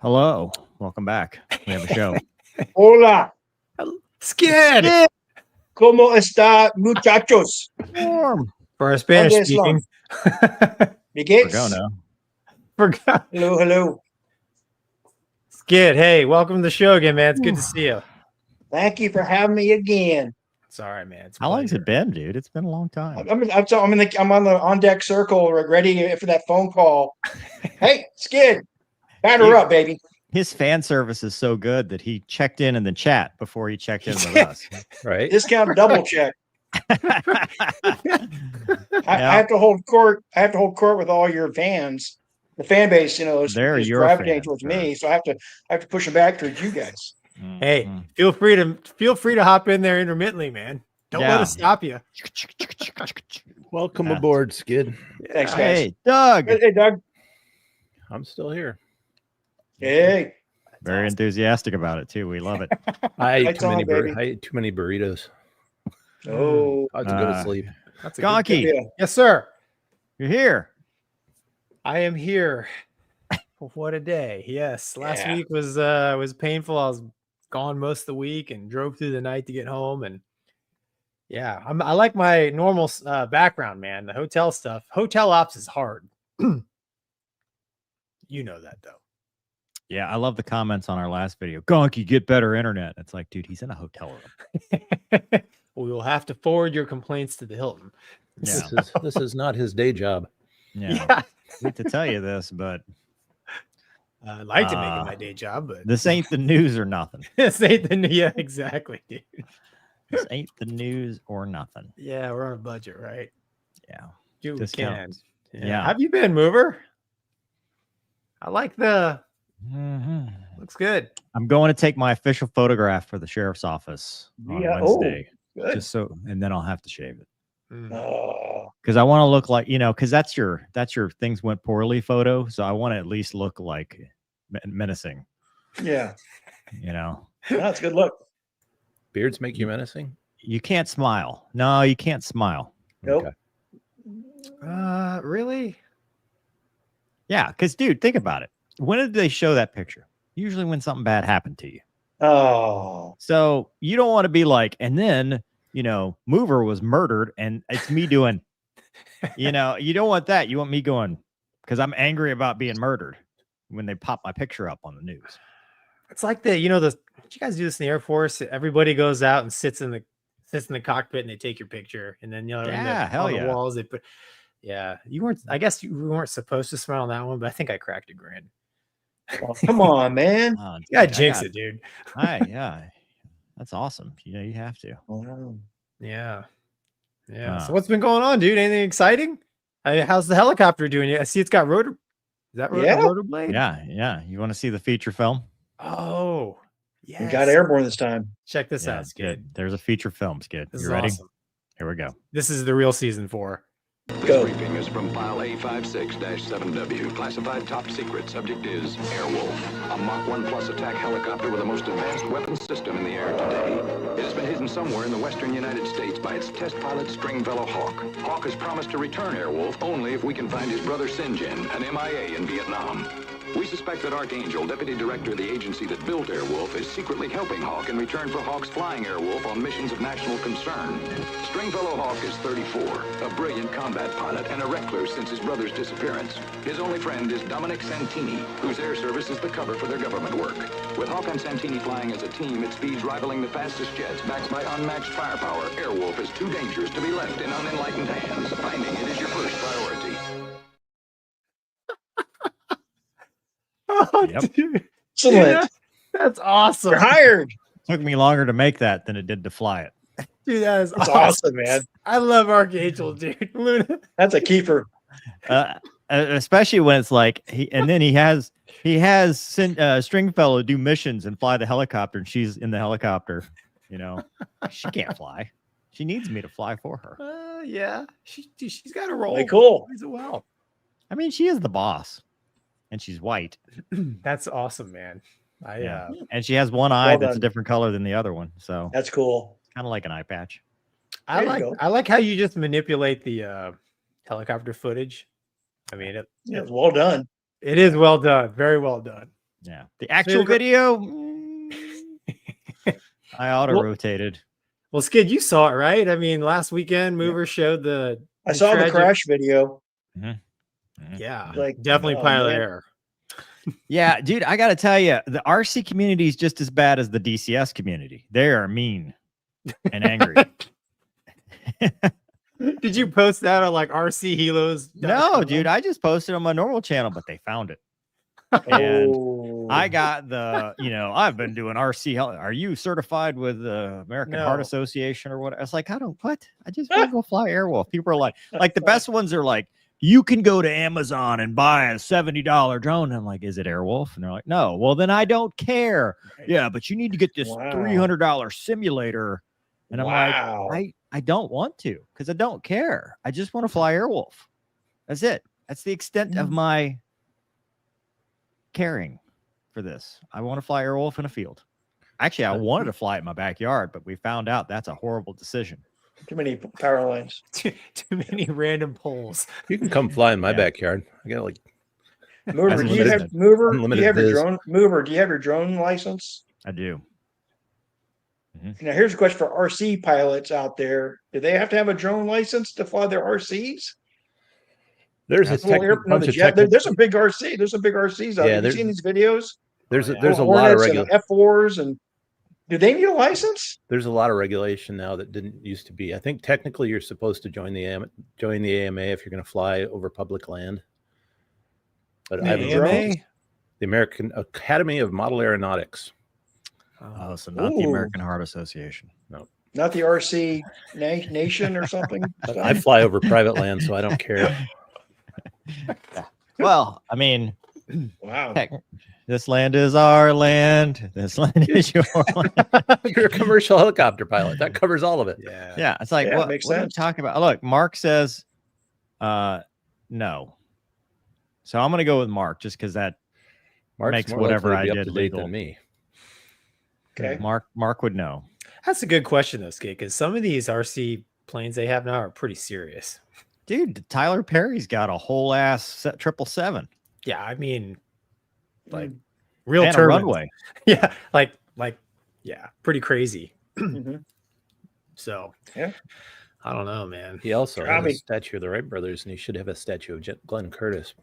Hello, welcome back. We have a show. Hola. Skid. ¿Cómo está, muchachos? Warm. For a Spanish ¿Dónde speaking. Miguel? Forgot. Hello, hello. Skid, hey, welcome to the show again, man. It's good to see you. Thank you for having me again. It's all right, man. It's How long has it been, dude? It's been a long time. I'm on the on deck circle, ready for that phone call. Hey, Skid, batter up, baby. His fan service is so good that he checked in the chat before he checked in with us. Right? Discount double check. I have to hold court. I have to hold court with all your fans. The fan base, you know, is gravitating towards me, so I have to push them back towards you guys. Hey, feel free to hop in there intermittently, man. Don't let us stop you. Welcome aboard, Skid. Thanks, guys. Hey, Doug. Hey, Doug. I'm still here. Hey. Very enthusiastic about it too. We love it. I ate too many burritos. Oh, I had to go to sleep. That's a Gonky. good Yes, sir. You're here. I am here. What a day. Yes. Last week was painful. I was gone most of the week and drove through the night to get home. And yeah, I like my normal background, man. The hotel stuff. Hotel ops is hard. You know that, though. Yeah, I love the comments on our last video. Gonky, get better internet. It's like, dude, he's in a hotel room. We will have to forward your complaints to the Hilton. Yeah. This is not his day job. Yeah. I hate to tell you this, but I'd like to make it my day job, but this ain't the news or nothing. This ain't the yeah, exactly, dude. This ain't the news or nothing. Yeah, we're on a budget, right? Yeah. Do what we can. Yeah. Have you been, Mover? I like the looks good. I'm going to take my official photograph for the sheriff's office on Wednesday. Good. Just so, and then I'll have to shave it. Oh. Because I want to look like, because that's your things went poorly photo. So I want to at least look like menacing. Yeah. That's a good look. Beards make you menacing? You can't smile. No, you can't smile. Nope. Okay. Really? Yeah, because dude, think about it. When did they show that picture? Usually when something bad happened to you. Oh. So you don't want to be like, and then Mover was murdered, and it's me doing, you don't want that. You want me going, because I'm angry about being murdered when they pop my picture up on the news. It's like did you guys do this in the Air Force? Everybody goes out and sits in the cockpit and they take your picture, and then on the walls they put. Yeah, I guess you weren't supposed to smile on that one, but I think I cracked a grin. Oh, come on, man! You gotta jinx it, dude. That's awesome. You have to. Yeah. So what's been going on, dude? Anything exciting? How's the helicopter doing? I see it's got rotor. Is that rotor blade? Yeah. You want to see the feature film? Oh, yeah. We got airborne this time. Check this out, Skid. There's a feature film, Skid. You ready? Awesome. Here we go. This is the real season 4. This briefing is from file A56-7W. Classified top secret. Subject is Airwolf, a Mach 1 Plus attack helicopter with the most advanced weapons system in the air today. It has been hidden somewhere in the western United States by its test pilot, Stringfellow Hawk. Hawk has promised to return Airwolf only if we can find his brother Sinjin, an MIA in Vietnam. We suspect that Archangel, deputy director of the agency that built Airwolf, is secretly helping Hawk in return for Hawk's flying Airwolf on missions of national concern. Stringfellow Hawk is 34, a brilliant combat pilot and a recluse since his brother's disappearance. His only friend is Dominic Santini, whose air service is the cover for their government work. With Hawk and Santini flying as a team at speeds rivaling the fastest jets, backed by unmatched firepower, Airwolf is too dangerous to be left in unenlightened hands. Finding it is your first priority. Oh, yep. Dude. Excellent. That's awesome. You're hired. Took me longer to make that than it did to fly it. Dude, that's awesome, man. I love Archangel, dude. Luna. That's a keeper. Especially when it's like he has Stringfellow do missions and fly the helicopter, and she's in the helicopter. She can't fly. She needs me to fly for her. Yeah, she's got a role. Really cool. Well, I mean, she is the boss. And she's white. That's awesome, man. And she has one eye that's a different color than the other one. So that's cool. Kind of like an eye patch. I like how you just manipulate the helicopter footage. I mean, it's well done. It is well done. Very well done. Yeah. The actual video, I auto-rotated. Well, Skid, you saw it, right? I mean, last weekend, Mover showed the I saw the crash video. Mm-hmm. Yeah, definitely pilot error. Yeah, dude, I gotta tell you, the RC community is just as bad as the DCS community. They are mean and angry. Did you post that on like RC Helos? No, dude, I just posted on my normal channel, but they found it. And I got I've been doing RC. Are you certified with the American Heart Association or what? I was like, I just want to go fly Airwolf. People are like the best ones are like, you can go to Amazon and buy a $70 drone. I'm like, is it Airwolf? And they're like, no. Well, then I don't care. Yeah, but you need to get this $300 simulator. And I'm like, I don't want to because I don't care. I just want to fly Airwolf. That's it. That's the extent of my caring for this. I want to fly Airwolf in a field. Actually, I wanted to fly it in my backyard, but we found out that's a horrible decision. Too many power lines. Too many random poles. You can come fly in my backyard. I got Mover. Do you have your drone? Mover. Do you have your drone license? I do. Mm-hmm. Now here's a question for RC pilots out there: do they have to have a drone license to fly their RCs? There's there's some big RC. There's some big RCs out there. Have you seen these videos? There's a lot of regulation. F4s and. Do they need a license? There's a lot of regulation now that didn't used to be. I think technically you're supposed to join the AMA if you're going to fly over public land. But the American Academy of Model Aeronautics. Oh, so not the American Heart Association. No. Not the RC Nation or something. I fly over private land, so I don't care. Well, I mean, wow. Heck, this land is our land. This land is your land. You're a commercial helicopter pilot. That covers all of it. Yeah. It's like, what are you talking about? Look, Mark says, no. So I'm going to go with Mark just because that makes whatever I did legal. Than me. Okay. Mark would know. That's a good question, though, Skid, because some of these RC planes they have now are pretty serious. Dude, Tyler Perry's got a whole ass 777. Yeah, I mean, like real and a runway. Yeah, like yeah, pretty crazy. Mm-hmm. So yeah, I don't know, man. He also had a statue of the Wright brothers, and he should have a statue of Glenn Curtis.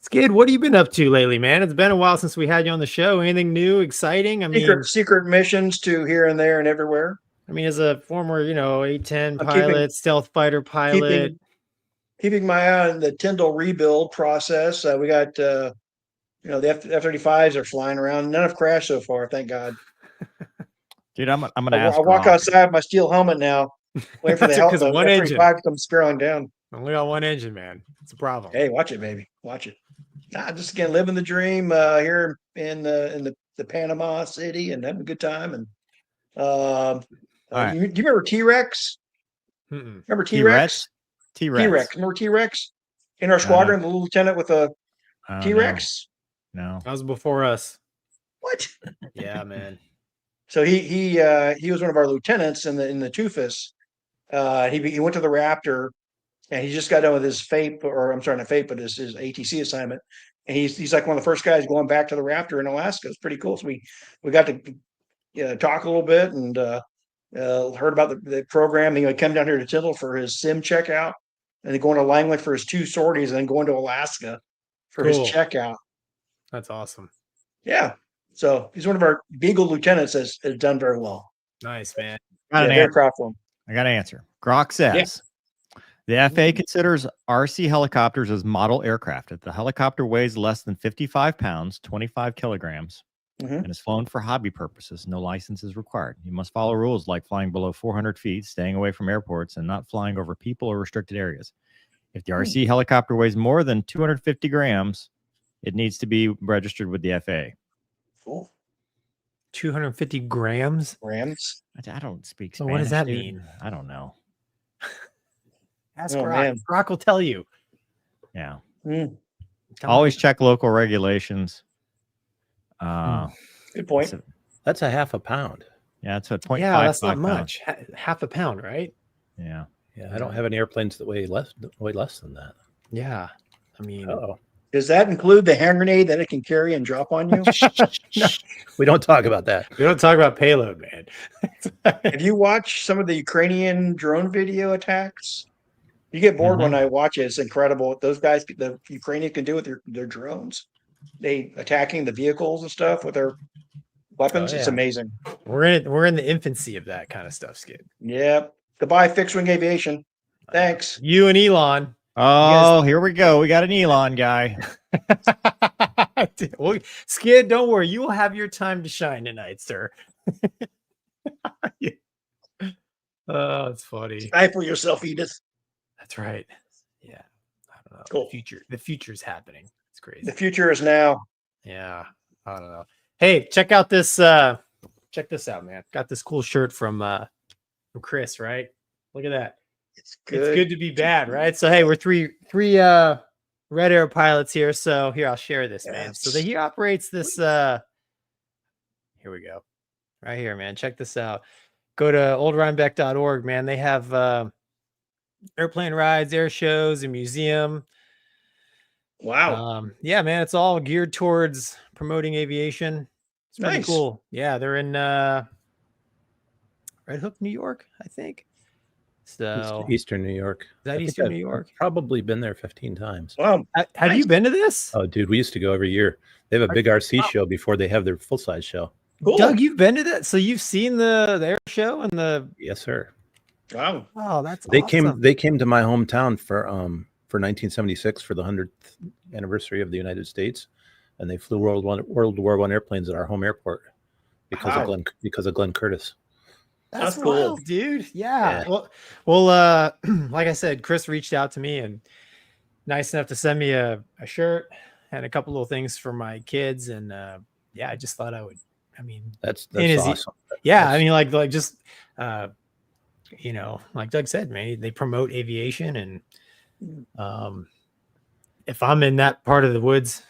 Skid, what have you been up to lately, man? It's been a while since we had you on the show. Anything new, exciting? I mean, secret missions to here and there and everywhere. I mean, as a former, A-10 pilot, stealth fighter pilot, keeping my eye on the Tyndall rebuild process. We got, the F-35s are flying around. None have crashed so far, thank God. Dude, I'm gonna ask. I walk outside with my steel helmet now, waiting for the F-35 to come spiraling down. Only got one engine, man. It's a problem. Hey, watch it, baby. Watch it. Just again living the dream here in the Panama City and having a good time. And do you remember T-Rex? Remember T-Rex? T-Rex. Remember T-Rex? In our squadron, the little lieutenant with a T-Rex? No. That was before us. What? Yeah, man. So he was one of our lieutenants in the TUFIS. He went to the Raptor, and he just got done with his FAPE, or I'm sorry, not FAPE, but his ATC assignment. And he's like one of the first guys going back to the Raptor in Alaska. It's pretty cool. So we got to talk a little bit and heard about the program. He came down here to Tyndall for his sim checkout, and then going to Langley for his 2 sorties, and then going to Alaska for his checkout. That's awesome. Yeah. So he's one of our Beagle lieutenants has done very well. Nice, man. Very proud for him. I got an answer. Grok says the FAA considers RC helicopters as model aircraft. If the helicopter weighs less than 55 pounds, 25 kilograms, and is flown for hobby purposes, no license is required. You must follow rules like flying below 400 feet, staying away from airports, and not flying over people or restricted areas. If the RC helicopter weighs more than 250 grams, it needs to be registered with the FAA. Cool. 250 grams? Grams? I don't speak Spanish. So what does that mean? I don't know. Ask Grok. Grok will tell you. Yeah. Always check local regulations. Good point. That's a half a pound. Yeah, it's a 0.5. Yeah, that's not much. Half a pound, right? Yeah. Yeah, I don't have any airplanes that weigh less than that. Yeah. I mean, does that include the hand grenade that it can carry and drop on you? No, we don't talk about that. We don't talk about payload, man. Have you watched some of the Ukrainian drone video attacks? You get bored when I watch it. It's incredible what those guys, the Ukrainians, can do with their drones. They attacking the vehicles and stuff with their weapons. It's amazing. We're in the infancy of that kind of stuff, Skid. Yep. Goodbye, fixed wing aviation. Thanks. You and Elon. Oh, here we go. We got an Elon guy. Well, Skid, don't worry. You will have your time to shine tonight, sir. Oh, it's funny. Stifle yourself, Edith. That's right. Yeah. I don't know. Cool. The future's happening. It's crazy. The future is now. Yeah. I don't know. Hey, check out this. Check this out, man. Got this cool shirt from Chris, right? Look at that. It's good. It's good to be bad, right? So hey, we're three Red Air pilots here. So here, I'll share this, man. So he operates this. Here we go. Right here, man. Check this out. Go to oldrhinebeck.org, man. They have airplane rides, air shows, a museum. Wow. Yeah, man. It's all geared towards promoting aviation. It's pretty cool. Yeah, they're in Red Hook, New York, I think. So Eastern New York. Is that Eastern New York? I've probably been there 15 times. Wow. Have you been to this? Oh, dude, we used to go every year. They have a big RC show before they have their full-size show. Cool. Doug, you've been to that? So you've seen the air show and the... Yes, sir. Wow. Oh, that's They awesome. came to my hometown for 1976 for the 100th anniversary of the United States, and they flew World War I airplanes at our home airport because of Glenn Curtis. That's cool, wild, dude. Yeah. Well, like I said, Chris reached out to me and nice enough to send me a shirt and a couple little things for my kids, and yeah, I just thought I would. I mean, that's awesome. Yeah, I mean, like just you know, like Doug said, man, they promote aviation, and if I'm in that part of the woods,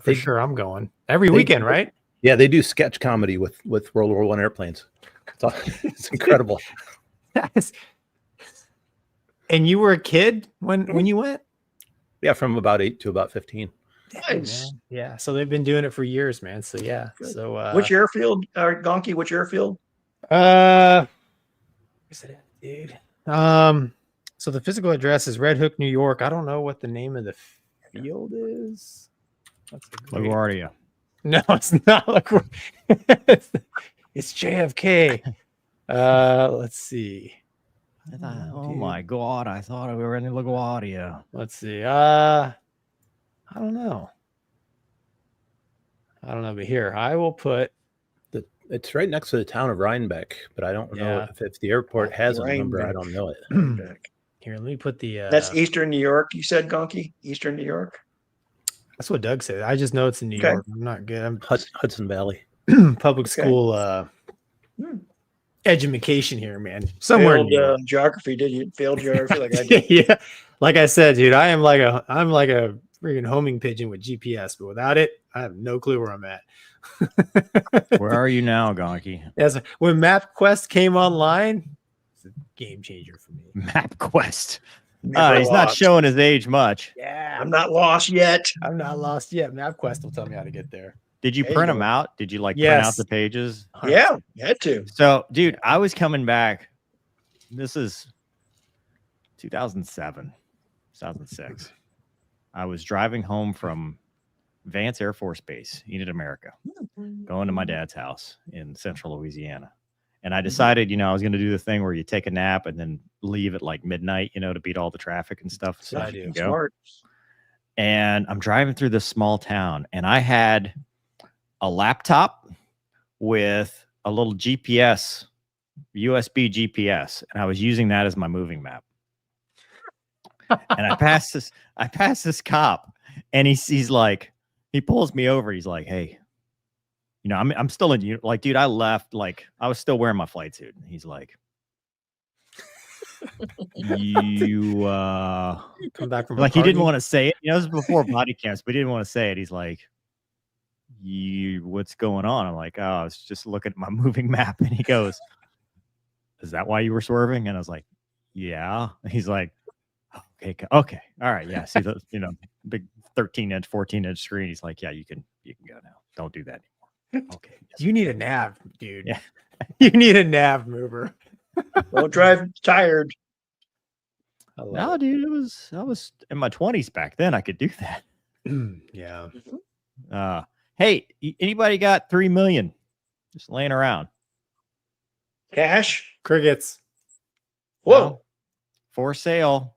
for sure I'm going every weekend, right? Yeah, they do sketch comedy with World War I airplanes. It's incredible. And you were a kid when you went? Yeah, from about 8 to about 15. Nice. Yeah, so they've been doing it for years, man. So yeah. Good. So which airfield, Gonky? Which airfield? Where's it at, dude? So the physical address is Red Hook, New York. I don't know what the name of the field is. That's LaGuardia. No, it's not LaGuardia. It's JFK. Let's see. Oh my God! I thought we were in LaGuardia. Let's see. I don't know. But here I will put. It's right next to the town of Rhinebeck, but I don't know if the airport has a number. I don't know it. Here, let me put the. That's Eastern New York. You said, Gonky? Eastern New York. That's what Doug said. I just know it's in New York. I'm not good. I'm Hudson Valley. Public school education here, man. Somewhere in New York. Geography. Did you fail geography like I did? Yeah, like I said, dude. I'm like a freaking homing pigeon with GPS, but without it, I have no clue where I'm at. Where are you now, Gonky? Yes, when MapQuest came online, it's a game changer for me. MapQuest. He's not showing his age much. Yeah, I'm not lost yet. I'm not lost yet. MapQuest will tell me how to get there. Did you print them out? Did you print out the pages? Yeah, you had to. So, dude, I was coming back. This is 2007, 2006. I was driving home from Vance Air Force Base, Enid, America, going to my dad's house in central Louisiana. And I decided, I was going to do the thing where you take a nap and then leave at like midnight, to beat all the traffic and stuff. So I do. Smart. And I'm driving through this small town, and I had a laptop with a little GPS, USB GPS, and I was using that as my moving map. And I passed this cop, and he's like, he pulls me over. He's like, hey, I'm still in, like, dude, I left, like, I was still wearing my flight suit. And he's like, you come back from like, he didn't want to say it. This was before body cams, but he didn't want to say it. He's like, what's going on? I'm like, oh, I was just looking at my moving map. And he goes, is that why you were swerving? And I was like, yeah. And he's like, okay, all right, yeah. See those, big 13-inch, 14-inch screen. He's like, yeah, you can go now. Don't do that anymore. Okay. You need a nav, dude. Yeah. You need a nav mover. Don't drive tired. No, dude, I was in my 20s back then. I could do that. Yeah. Hey, anybody got $3 million just laying around? Cash? Crickets. Whoa. No. For sale.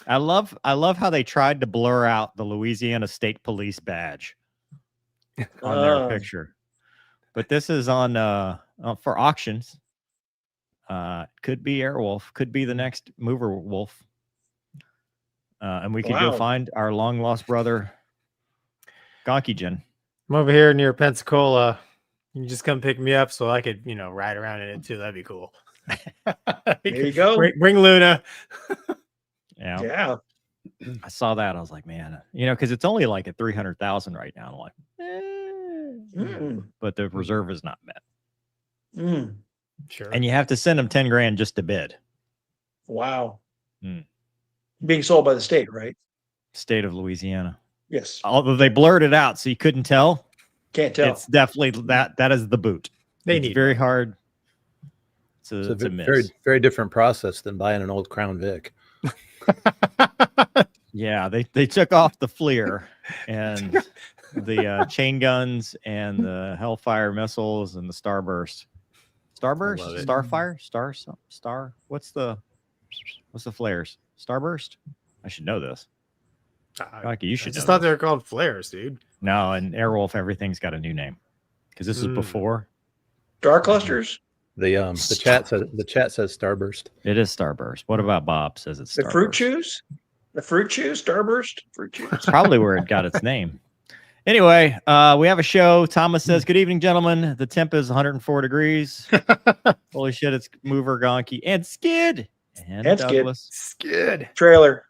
I love how they tried to blur out the Louisiana State Police badge on their picture. But this is on for auctions. Could be Airwolf, could be the next Mover Wolf. And we could go find our long lost brother, Gonky Jin. I'm over here near Pensacola. You can just come pick me up so I could, ride around in it too. That'd be cool. There you go. Bring Luna. Yeah. I saw that. I was like, man, because it's only like at 300,000 right now. I'm like, but the reserve is not met. Sure. And you have to send them 10 grand just to bid. Wow. Being sold by the state, right? State of Louisiana. Yes. Although they blurred it out, so you couldn't tell. Can't tell. It's definitely that is the boot. It's very hard to miss. Very, very different process than buying an old Crown Vic. Yeah, they took off the FLIR and the chain guns and the Hellfire missiles and the Starburst. Starfire, Star. What's the flares? Starburst. I should know this. You should. I just thought they were called flares, dude. No, and Airwolf, everything's got a new name because this is before Star Clusters. The chat says Starburst. It is Starburst. What about Bob? Says it's Starburst. The fruit chews. The fruit chews. Starburst. Fruit chews. It's probably where it got its name. Anyway, we have a show. Thomas says, "Good evening, gentlemen. The temp is 104 degrees. Holy shit! It's Mover, Gonky, and Skid, and Douglas. Skid trailer.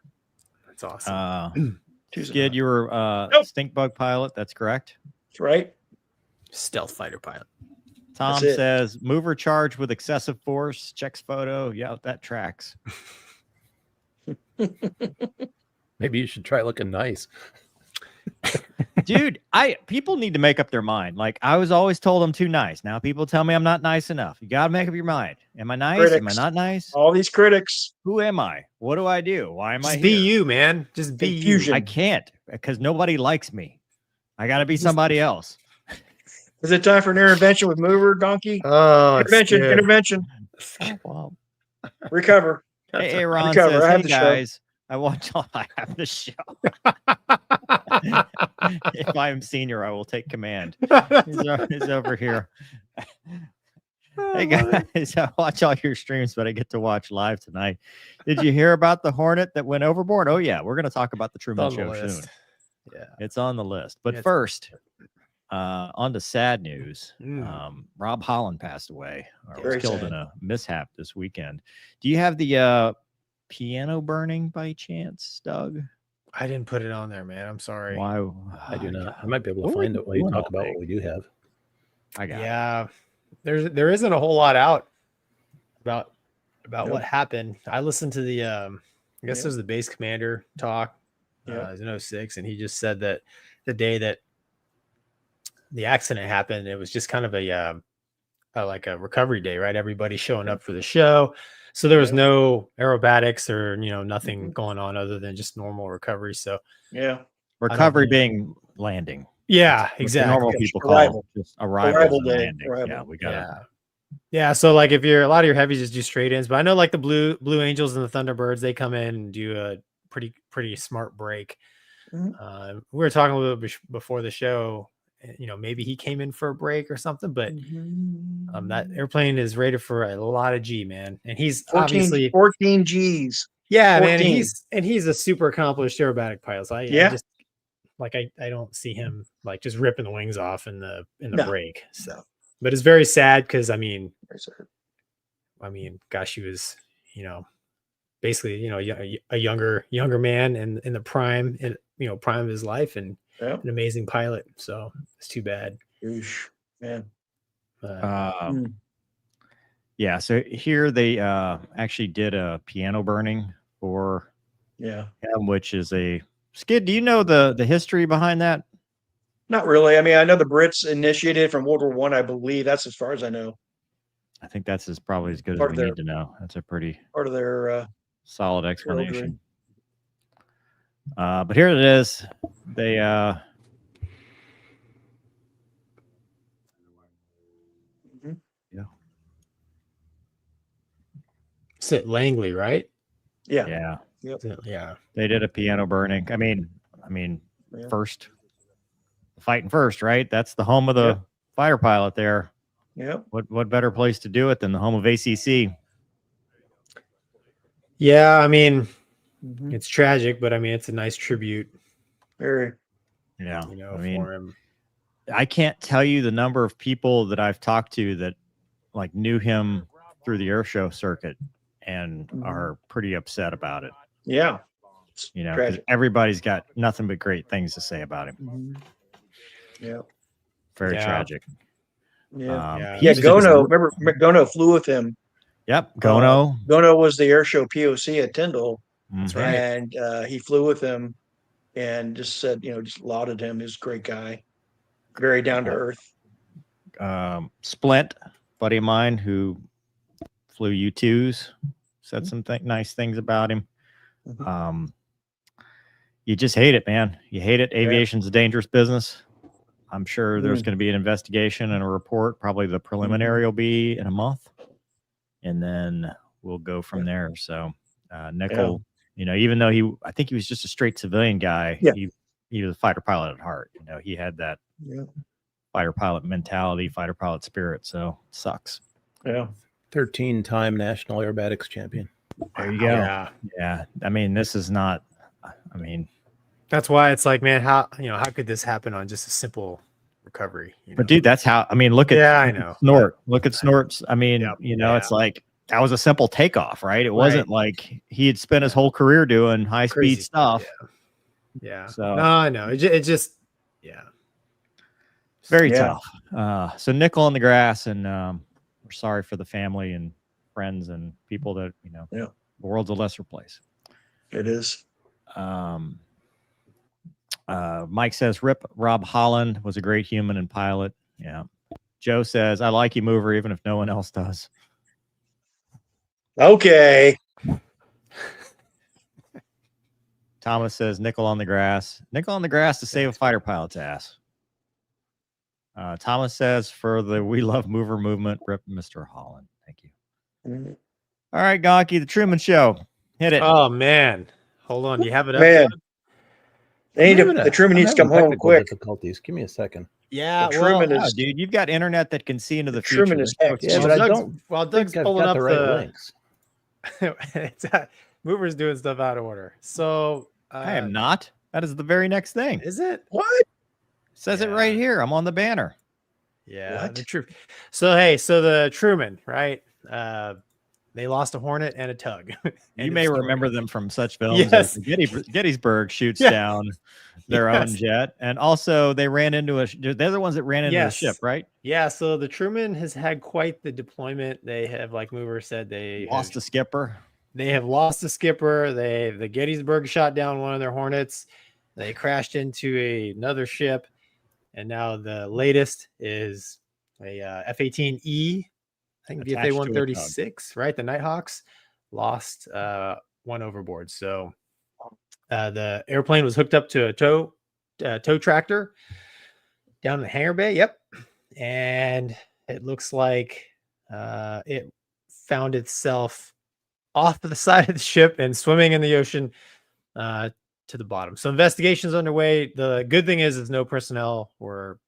That's awesome. Skid, you were stink bug pilot. That's correct. That's right. Stealth fighter pilot. Tom says, "Mover charged with excessive force. Checks photo. Yeah, that tracks." Maybe you should try looking nice. Dude, people need to make up their mind. Like, I was always told I'm too nice. Now people tell me I'm not nice enough. You got to make up your mind. Am I nice? Critics. Am I not nice? All these critics. Who am I? What do I do? Why am I Just here? be you, man. Just be you. I can't, because nobody likes me. I got to be somebody else. Is it time for an intervention with Mover, Gonky? Oh, intervention. Oh, wow. Recover. Hey, Ron Recover. says, I have hey, the guys, I have the show. If I am senior, I will take command. He's over here. Hey, guys, I watch all your streams, but I get to watch live tonight. Did you hear about the Hornet that went overboard? Oh, yeah. We're going to talk about the Truman Show soon. Yeah, it's on the list. But first, on to sad news. Rob Holland passed away, or was killed in a mishap this weekend. Do you have the piano burning by chance, Doug? I didn't put it on there, man. I'm sorry. Why? I do not. I might be able to find it while you talk about what we do have. I got it. There isn't a whole lot out about what happened. I listened to the I guess it was the base commander talk. It was in 06, and he just said that the day that the accident happened, it was just kind of a like a recovery day, right? Everybody showing up for the show. So there was no aerobatics or, nothing going on other than just normal recovery. So recovery being landing. Yeah, exactly. Normal people call just arrival day. Landing. Yeah, we got it. Yeah, so like if a lot of your heavies just do straight ins, but I know like the Blue Angels and the Thunderbirds, they come in and do a pretty smart break. We were talking a little bit before the show. Maybe he came in for a break or something, but that airplane is rated for a lot of G, man, and he's 14 Gs. Yeah, 14. Man, and he's a super accomplished aerobatic pilot. So I don't see him like just ripping the wings off in the break. So, but it's very sad because I mean, gosh, he was basically a younger man in the prime prime of his life and an amazing pilot. So it's too bad. Oosh, man. Yeah. So here they actually did a piano burning for him, which is a skid. Do you know the history behind that? Not really. I mean, I know the Brits initiated from World War I believe. That's as far as I know. I think that's probably as good as we need to know. That's a pretty part of their solid explanation. But here it is. They It's at Langley, right? Yeah. Yeah. They did a piano burning. I mean, first fighting first, right? That's the home of the fighter pilot there. Yeah. What better place to do it than the home of ACC? Yeah, I mean, it's tragic, but I mean, it's a nice tribute. Very. Yeah. For him. I can't tell you the number of people that I've talked to that like knew him through the air show circuit and are pretty upset about it. Yeah. Because everybody's got nothing but great things to say about him. Yeah. Very tragic. Yeah. Gono. Remember, Gono flew with him. Yep. Gono. Gono was the air show POC at Tyndall. That's right. And he flew with him and just said, just lauded him. He was a great guy. Very down to earth. Splint, buddy of mine who flew U-2s, said some nice things about him. You just hate it, man. You hate it. Aviation's a dangerous business. I'm sure there's going to be an investigation and a report. Probably the preliminary will be in a month, and then we'll go from there. So Nickel, even though I think he was just a straight civilian guy, he was a fighter pilot at heart. He had that fighter pilot mentality, fighter pilot spirit. So it sucks. Yeah. 13-time national aerobatics champion. There you go. Yeah. I mean, this is not. I mean, that's why it's like, man, how could this happen on just a simple recovery? But dude, that's how. I mean, look at I know. Snort. Look at Snort's. I mean, it's like that was a simple takeoff, right? It wasn't like he had spent his whole career doing high speed stuff. Yeah. So no, I know. It just very tough. So nickel in the grass, and we're sorry for the family and friends and people that the world's a lesser place. It is. Mike says, "Rip Rob Holland was a great human and pilot." Yeah. Joe says, "I like you, mover, even if no one else does." Okay. Thomas says, "Nickel on the grass." Nickel on the grass to save a fighter pilot's ass. Thomas says, "For the We Love Mover movement, rip Mr. Holland." Thank you. All right, Gonky, the Truman Show. Hit it. Oh, man. Hold on. Do you have it up? Man. The Truman needs to come home quick. Difficulties. Give me a second. Yeah, dude, you've got internet that can see into the future. Truman is heck. Yeah, but I don't. While Doug's pulling up the right links. Mover's doing stuff out of order. So I am not. That is the very next thing. Is it? What? Says it right here. I'm on the banner. Yeah, the truth. So the Truman, right? They lost a Hornet and a tug. You may remember them from such films as Gettysburg shoots down their own jet. And also they ran into they're the ones that ran into the ship, right? Yeah. So the Truman has had quite the deployment. They have, like Mover said, they lost a skipper. They have lost a skipper. The Gettysburg shot down one of their Hornets. They crashed into another ship. And now the latest is a F-18E. I think the FA-136, right? The Nighthawks lost one overboard. So the airplane was hooked up to a tow tractor down in the hangar bay. Yep. And it looks like it found itself off to the side of the ship and swimming in the ocean to the bottom. So investigations underway. The good thing is no personnel were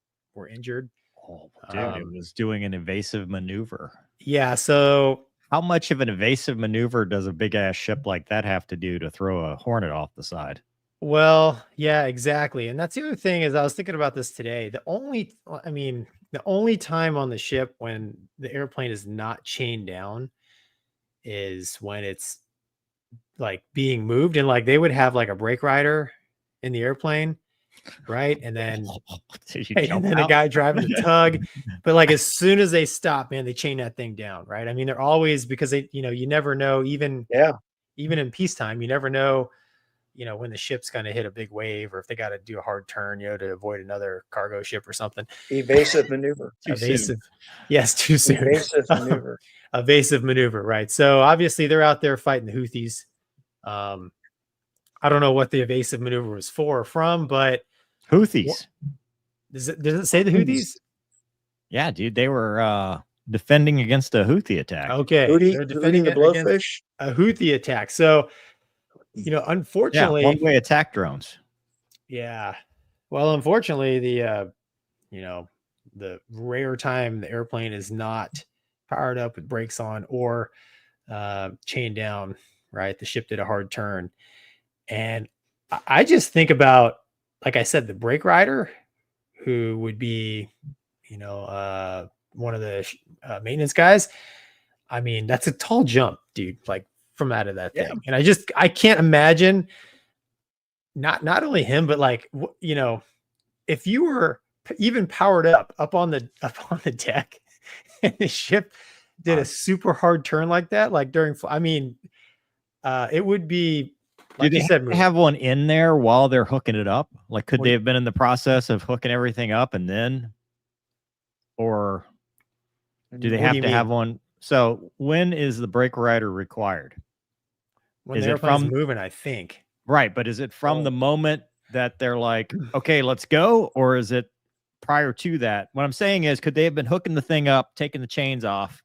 injured. Oh, dude, it was doing an evasive maneuver. Yeah. So how much of an evasive maneuver does a big ass ship like that have to do to throw a Hornet off the side? Well, yeah, exactly. And that's the other thing is I was thinking about this today. The only time on the ship when the airplane is not chained down is when it's like being moved, and like they would have like a brake rider in the airplane. Right. And then, a guy driving the tug, but like as soon as they stop, man, they chain that thing down. Right. I mean, they're always, because they, you never know, even in peacetime, you never know, when the ship's going to hit a big wave or if they got to do a hard turn, to avoid another cargo ship or something. Evasive maneuver. Evasive. Yes. Too soon. Evasive maneuver. Evasive maneuver. Right. So obviously they're out there fighting the Houthis. I don't know what the evasive maneuver was for or from, but Houthis. Does it say the Houthis? Yeah, dude, they were defending against a Houthi attack. Okay, they're defending the blowfish. A Houthi attack. So, unfortunately, one-way attack drones. Yeah. Well, unfortunately, the rare time the airplane is not powered up with brakes on or chained down. Right, the ship did a hard turn, and I just think about, like I said, the brake rider, who would be, one of the maintenance guys. I mean, that's a tall jump, dude, like from out of that thing. And I can't imagine not only him, but like, if you were even powered up on the deck and the ship did a super hard turn like that, like during, it would be, like you said, have one in there while they're hooking it up. Like, could they have been in the process of hooking everything up and then, or do they have to have one? So when is the brake rider required? When the airplane's moving, I think. Right. But is it from the moment that they're like, okay, let's go? Or is it prior to that? What I'm saying is, could they have been hooking the thing up, taking the chains off,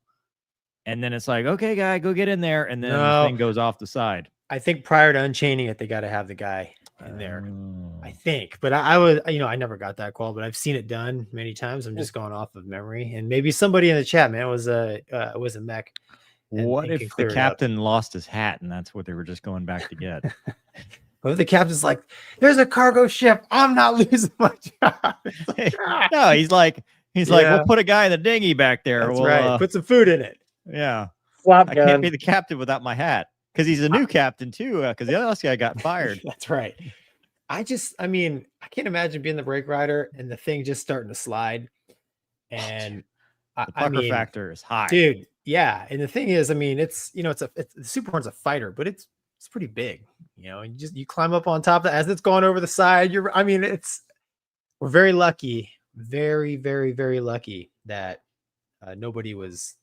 and then it's like, okay, guy, go get in there. And then the thing goes off the side. I think prior to unchaining it, they got to have the guy in there. I think, but I was, I never got that call, but I've seen it done many times. I'm just going off of memory, and maybe somebody in the chat, man, was a mech. What if the captain lost his hat and that's what they were just going back to get? What if the captain's like, "There's a cargo ship. I'm not losing my job." No, he's like, we'll put a guy in the dinghy back there. That's right. Put some food in it. Yeah. I can't be the captain without my hat. Because he's a new captain too, because the other guy got fired. That's right. I can't imagine being the brake rider and the thing just starting to slide. And the pucker factor is high. Dude, yeah. And the thing is, it's the Super Hornet's a fighter, but it's it's pretty big, you know, and you climb up on top of it as it's going over the side. We're very lucky, very, very, very lucky that nobody was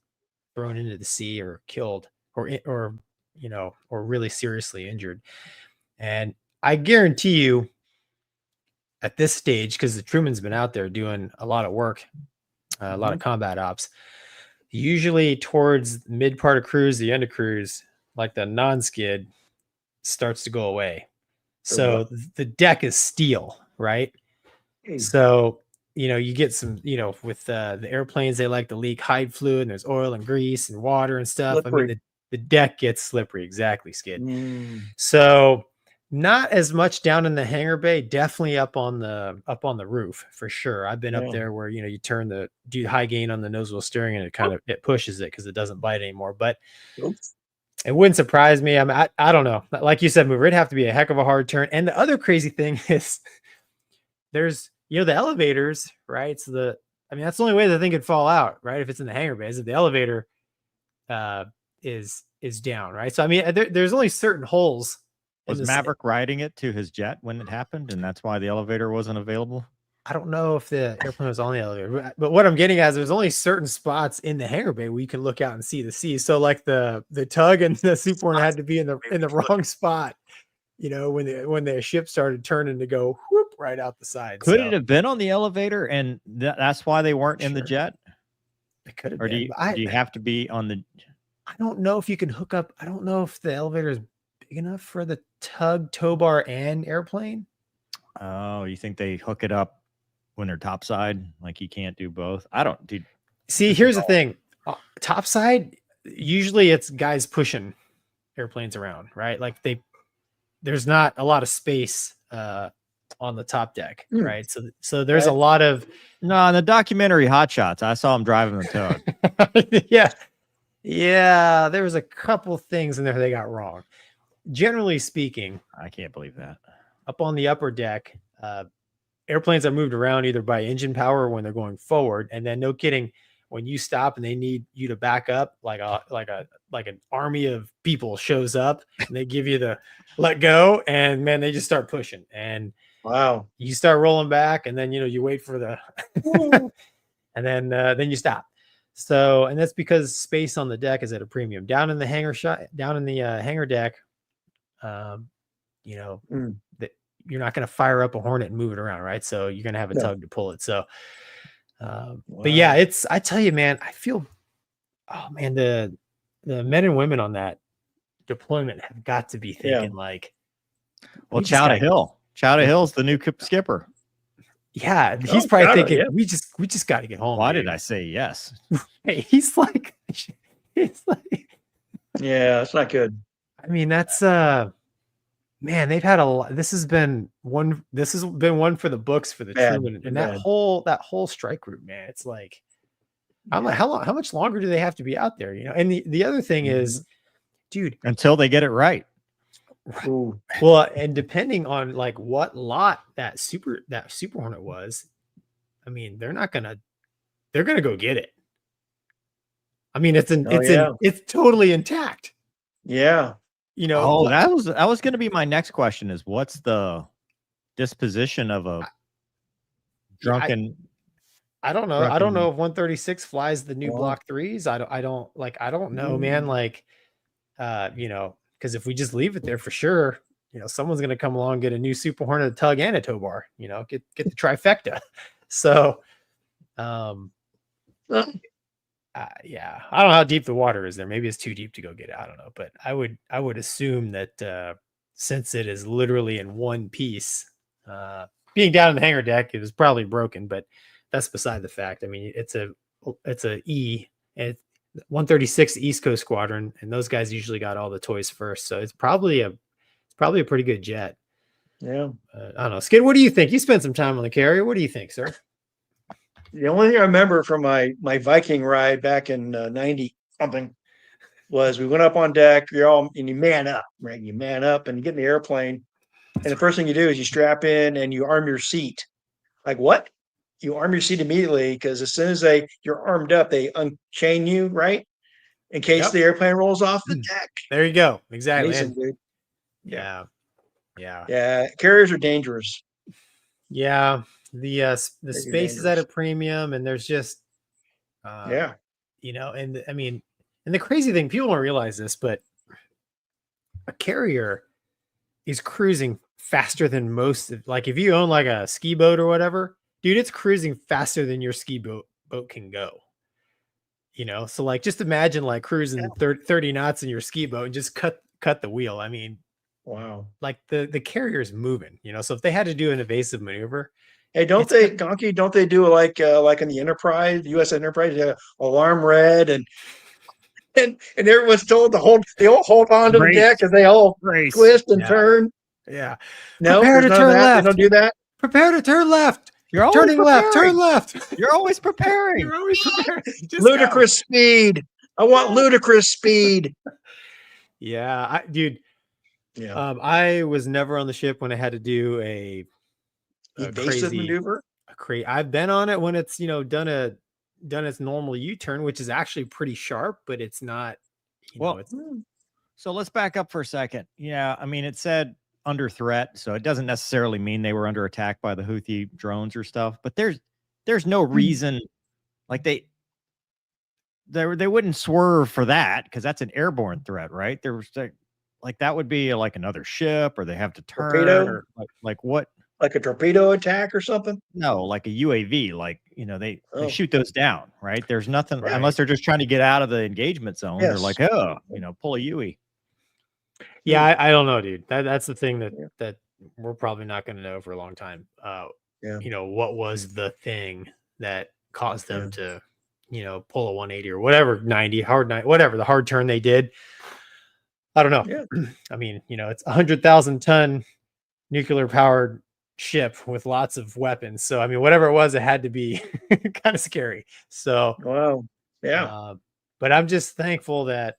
thrown into the sea or killed or you know, or really seriously injured. And I guarantee you at this stage, because the Truman's been out there doing a lot of work, a lot of combat ops, usually towards mid part of cruise, the end of cruise, like the non-skid starts to go away. So the deck is steel, right? So, you know, you get some, you know, with the airplanes, they like to leak hide fluid and there's oil and grease and water and stuff. Slippery. I mean, the deck gets slippery. Exactly, Skid. So not as much down in the hangar bay, definitely up on the roof for sure. I've been up there where, you know, you do high gain on the nose wheel steering and it pushes it because it doesn't bite anymore. But it wouldn't surprise me. I mean, I don't know. Like you said, Mover, it'd have to be a heck of a hard turn. And the other crazy thing is there's, you know, the elevators, right? So that's the only way the thing could fall out, right? If it's in the hangar bay, is if the elevator is down, right? So I mean, there's only certain holes. Was Maverick riding it to his jet when it happened, and that's why the elevator wasn't available? I don't know if the airplane was on the elevator, but what I'm getting at is there's only certain spots in the hangar bay where you can look out and see the sea. So like the tug and the Super Hornet had to be in the wrong spot, you know, when the ship started turning to go whoop right out the side. Could it have been on the elevator, and that's why they weren't in the jet? It could have or been. Do you have to be on the? I don't know if you can hook up. I don't know if the elevator is big enough for the tug, tow bar, and airplane. Oh, you think they hook it up when they're topside? Like you can't do both? I don't, dude. See, here's the thing. Topside, usually it's guys pushing airplanes around, right? Like there's not a lot of space on the top deck, right? So there's a lot of in the documentary Hot Shots, I saw him driving the tug. Yeah, there was a couple things in there they got wrong. Generally speaking, I can't believe that. Up on the upper deck, airplanes are moved around either by engine power or when they're going forward. And then no kidding, when you stop and they need you to back up, like an army of people shows up and they give you the let go, and man, they just start pushing. And wow, you start rolling back, and then you wait for the and then you stop. So, and that's because space on the deck is at a premium. Down in the hangar hangar deck, that you're not going to fire up a Hornet and move it around, right? So you're going to have a tug to pull it. So, but yeah, I tell you, man, I feel, oh man, the men and women on that deployment have got to be thinking like, well, Chowder Hill's the new skipper. Yeah, he's probably thinking we just got to get home. Why did I say yes? Hey, he's like, yeah, it's not good. I mean, that's man, they've had a lot. This has been one for the books for the Truman and that whole strike group, man. It's like, I'm like, how much longer do they have to be out there? You know, and the other thing is, dude, until they get it right. Ooh. Well, and depending on like what lot that Super Hornet was, I mean, they're gonna go get it. I mean, it's totally intact. Yeah. You know, that was going to be my next question is what's the disposition of a drunken. I don't know. I don't know if 136 flies the new Block 3s. I don't know, man. Like, because if we just leave it there for sure, someone's going to come along, get a new Super Hornet, a tug, and a tow bar, get the trifecta. So, yeah, I don't know how deep the water is there. Maybe it's too deep to go get it. I don't know, but I would assume that since it is literally in one piece, being down in the hangar deck, it was probably broken, but that's beside the fact. I mean, it's a E, and 136 East Coast Squadron, and those guys usually got all the toys first, so it's probably a pretty good jet. Yeah, I don't know, Skid. What do you think? You spent some time on the carrier. What do you think, sir? The only thing I remember from my Viking ride back in 90 something was we went up on deck. And you man up, right? You man up and you get in the airplane, and the first thing you do is you strap in and you arm your seat. Like what? You arm your seat immediately because as soon as you're armed up, they unchain you, right? In case the airplane rolls off the deck. There you go. Exactly. Amazing, dude. Yeah. Carriers are dangerous. Yeah. The space is at a premium, and there's just, you know, and I mean, and the crazy thing, people don't realize this, but a carrier is cruising faster than most. Like, if you own like a ski boat or whatever, dude, it's cruising faster than your ski boat can go. You know, so like, just imagine like cruising 30 knots in your ski boat and just cut the wheel. I mean, wow. Like the carrier is moving, you know. So if they had to do an evasive maneuver, hey, Gonky, don't they do like in the Enterprise, U.S. Enterprise, alarm red and everyone's told they all hold on to the deck as they all twist and turn. Yeah. No, prepare to turn left. They don't do that. Prepare to turn left. You're always turning left. Turn left. You're always preparing. You're always preparing. Ludicrous speed. I want ludicrous speed. Yeah, dude. Yeah. I was never on the ship when I had to do a evasive maneuver. I've been on it when it's, you know, done its normal U-turn, which is actually pretty sharp, but it's not. So let's back up for a second. Yeah, I mean, it said under threat, so it doesn't necessarily mean they were under attack by the Houthi drones or stuff. But there's no reason, like they wouldn't swerve for that, because that's an airborne threat, right? There was like that would be like another ship, or they have to turn, torpedo? or like what? Like a torpedo attack or something? No, like a UAV. Like, you know, they shoot those down, right? There's nothing unless they're just trying to get out of the engagement zone. They're like, oh, you know, pull a UE. Yeah, I don't know, dude. That's the thing that we're probably not going to know for a long time. You know, what was the thing that caused them to, you know, pull a 180 or whatever, 90, whatever the hard turn they did. I don't know. Yeah. I mean, you know, it's 100,000 ton nuclear powered ship with lots of weapons. So, I mean, whatever it was, it had to be kind of scary. So, wow. Yeah. But I'm just thankful that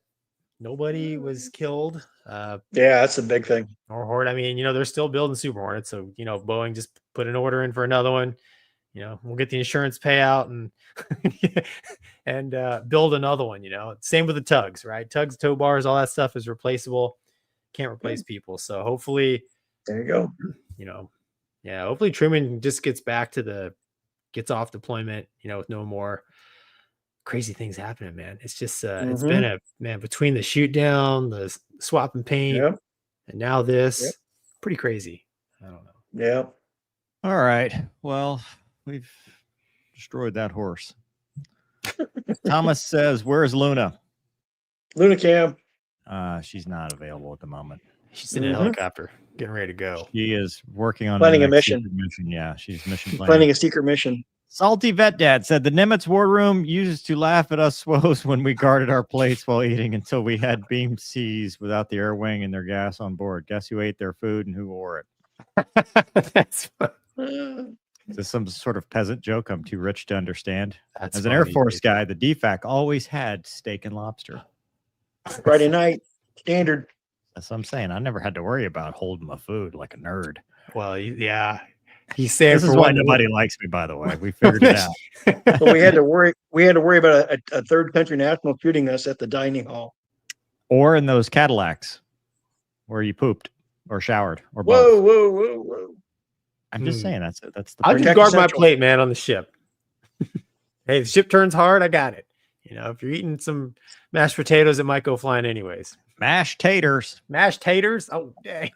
nobody was killed. Yeah, that's a big thing. Or Horde. I mean, you know, they're still building Super Hornets. So, you know, Boeing just put an order in for another one. You know, we'll get the insurance payout and build another one, you know. Same with the tugs, right? Tugs, tow bars, all that stuff is replaceable. Can't replace people. So hopefully, there you go. You know, yeah, hopefully Truman just gets off deployment, you know, with no more crazy things happening, man. It's just it's been between the shoot down, the swapping paint, and now this pretty crazy. I don't know. Yeah. All right. Well, we've destroyed that horse. Thomas says, where's Luna? Luna Cam. She's not available at the moment. She's in a helicopter getting ready to go. She is working on planning a mission. Yeah, she's planning a secret mission. Salty Vet Dad said the Nimitz war room used to laugh at us swos when we guarded our plates while eating until we had beam C's without the air wing and their gas on board. Guess who ate their food and who wore it? That's Is this some sort of peasant joke I'm too rich to understand? That's As an Air Force guy, the DFAC always had steak and lobster. Friday night, standard. That's what I'm saying. I never had to worry about holding my food like a nerd. Well, yeah. He's saying this is why nobody likes me, by the way. We figured it out. So we had to worry about a third country national shooting us at the dining hall. Or in those Cadillacs where you pooped or showered or both. Whoa. I'm just saying that's the I'll just guard my plate, man, on the ship. Hey, the ship turns hard, I got it. You know, if you're eating some mashed potatoes, it might go flying anyways. Mashed taters. Mashed taters? Oh, dang.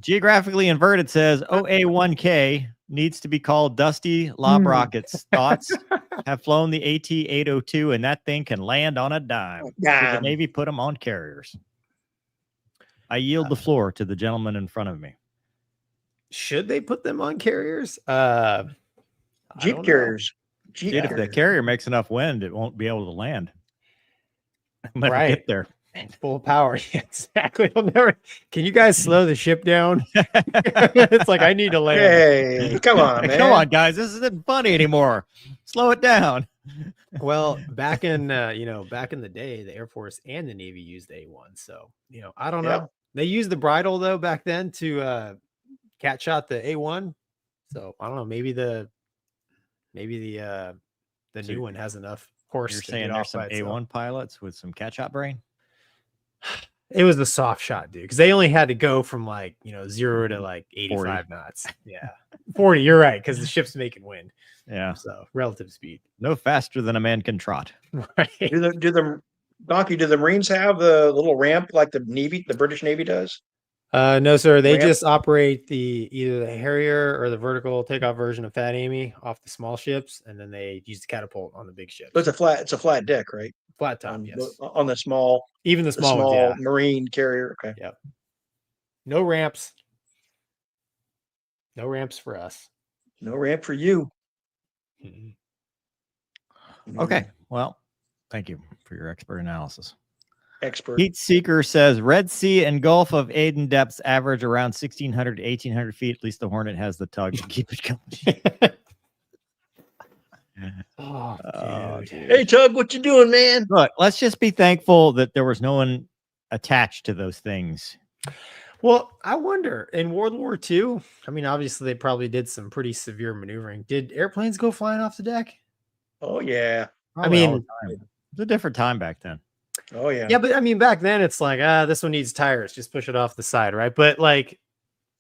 Geographically Inverted says OA1K needs to be called Dusty Lob Rockets. Thoughts? Have flown the AT-802 and that thing can land on a dime. So the Navy put them on carriers. I yield the floor to the gentleman in front of me. Should they put them on carriers? Jeep carriers. Dude, if the carrier makes enough wind, it won't be able to land. Never get there. Full power. Exactly. Can you guys slow the ship down? It's like, I need to land. Hey, come on, man. Come on, guys. This isn't funny anymore. Slow it down. Well, back in the day, the Air Force and the Navy used the A1. So, you know, I don't know. They used the bridle though back then to cat shot the A1. So I don't know. Maybe the new one has enough horse. You're saying there's some A1 pilots with some catch-up brain? It was the soft shot, dude, because they only had to go from like 0 to like 85 40 knots. Yeah, 40. You're right, because the ship's making wind. Yeah, so relative speed. No faster than a man can trot. Right. Do the Gonky? Do the Marines have the little ramp like the British Navy does? No, sir. They Ramp? just operate either the Harrier or the vertical takeoff version of Fat Amy off the small ships, and then they use the catapult on the big ships. It's a flat deck, right? Flat top, yes. On the small, even the small ones, yeah. Marine carrier. Okay. Yep. No ramps. No ramps for us. No ramp for you. Okay. Well, thank you for your expert analysis. Expert. Heat Seeker says Red Sea and Gulf of Aden depths average around 1,600 to 1,800 feet. At least the Hornet has the tug to keep it going. Dude. Hey, Tug, what you doing, man? Look, let's just be thankful that there was no one attached to those things. Well, I wonder, in World War II, I mean, obviously they probably did some pretty severe maneuvering. Did airplanes go flying off the deck? Oh, yeah. Probably all the time. It was a different time back then. Oh, yeah. Yeah, but I mean, back then it's like, this one needs tires. Just push it off the side, right? But like,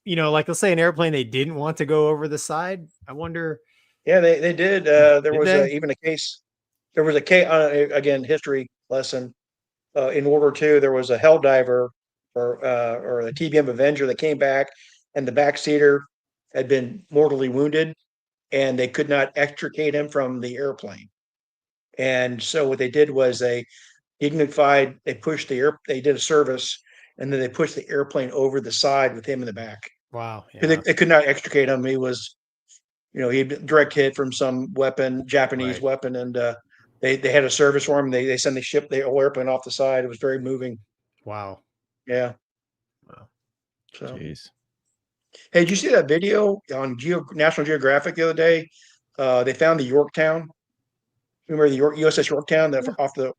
like let's say an airplane they didn't want to go over the side. I wonder. Yeah, they did. There was even a case. There was a case, again, history lesson. In World War II, there was a hell diver or the TBM Avenger that came back, and the backseater had been mortally wounded, and they could not extricate him from the airplane. And so what they did was they dignified, they did a service, and then they pushed the airplane over the side with him in the back. Wow. Yeah. They could not extricate him. He was, he had direct hit from some weapon, Japanese weapon, and they had a service for him. They sent the whole airplane off the side. It was very moving. Wow. Yeah. Wow. So, jeez. Hey, did you see that video on National Geographic the other day? They found the Yorktown. Remember the USS Yorktown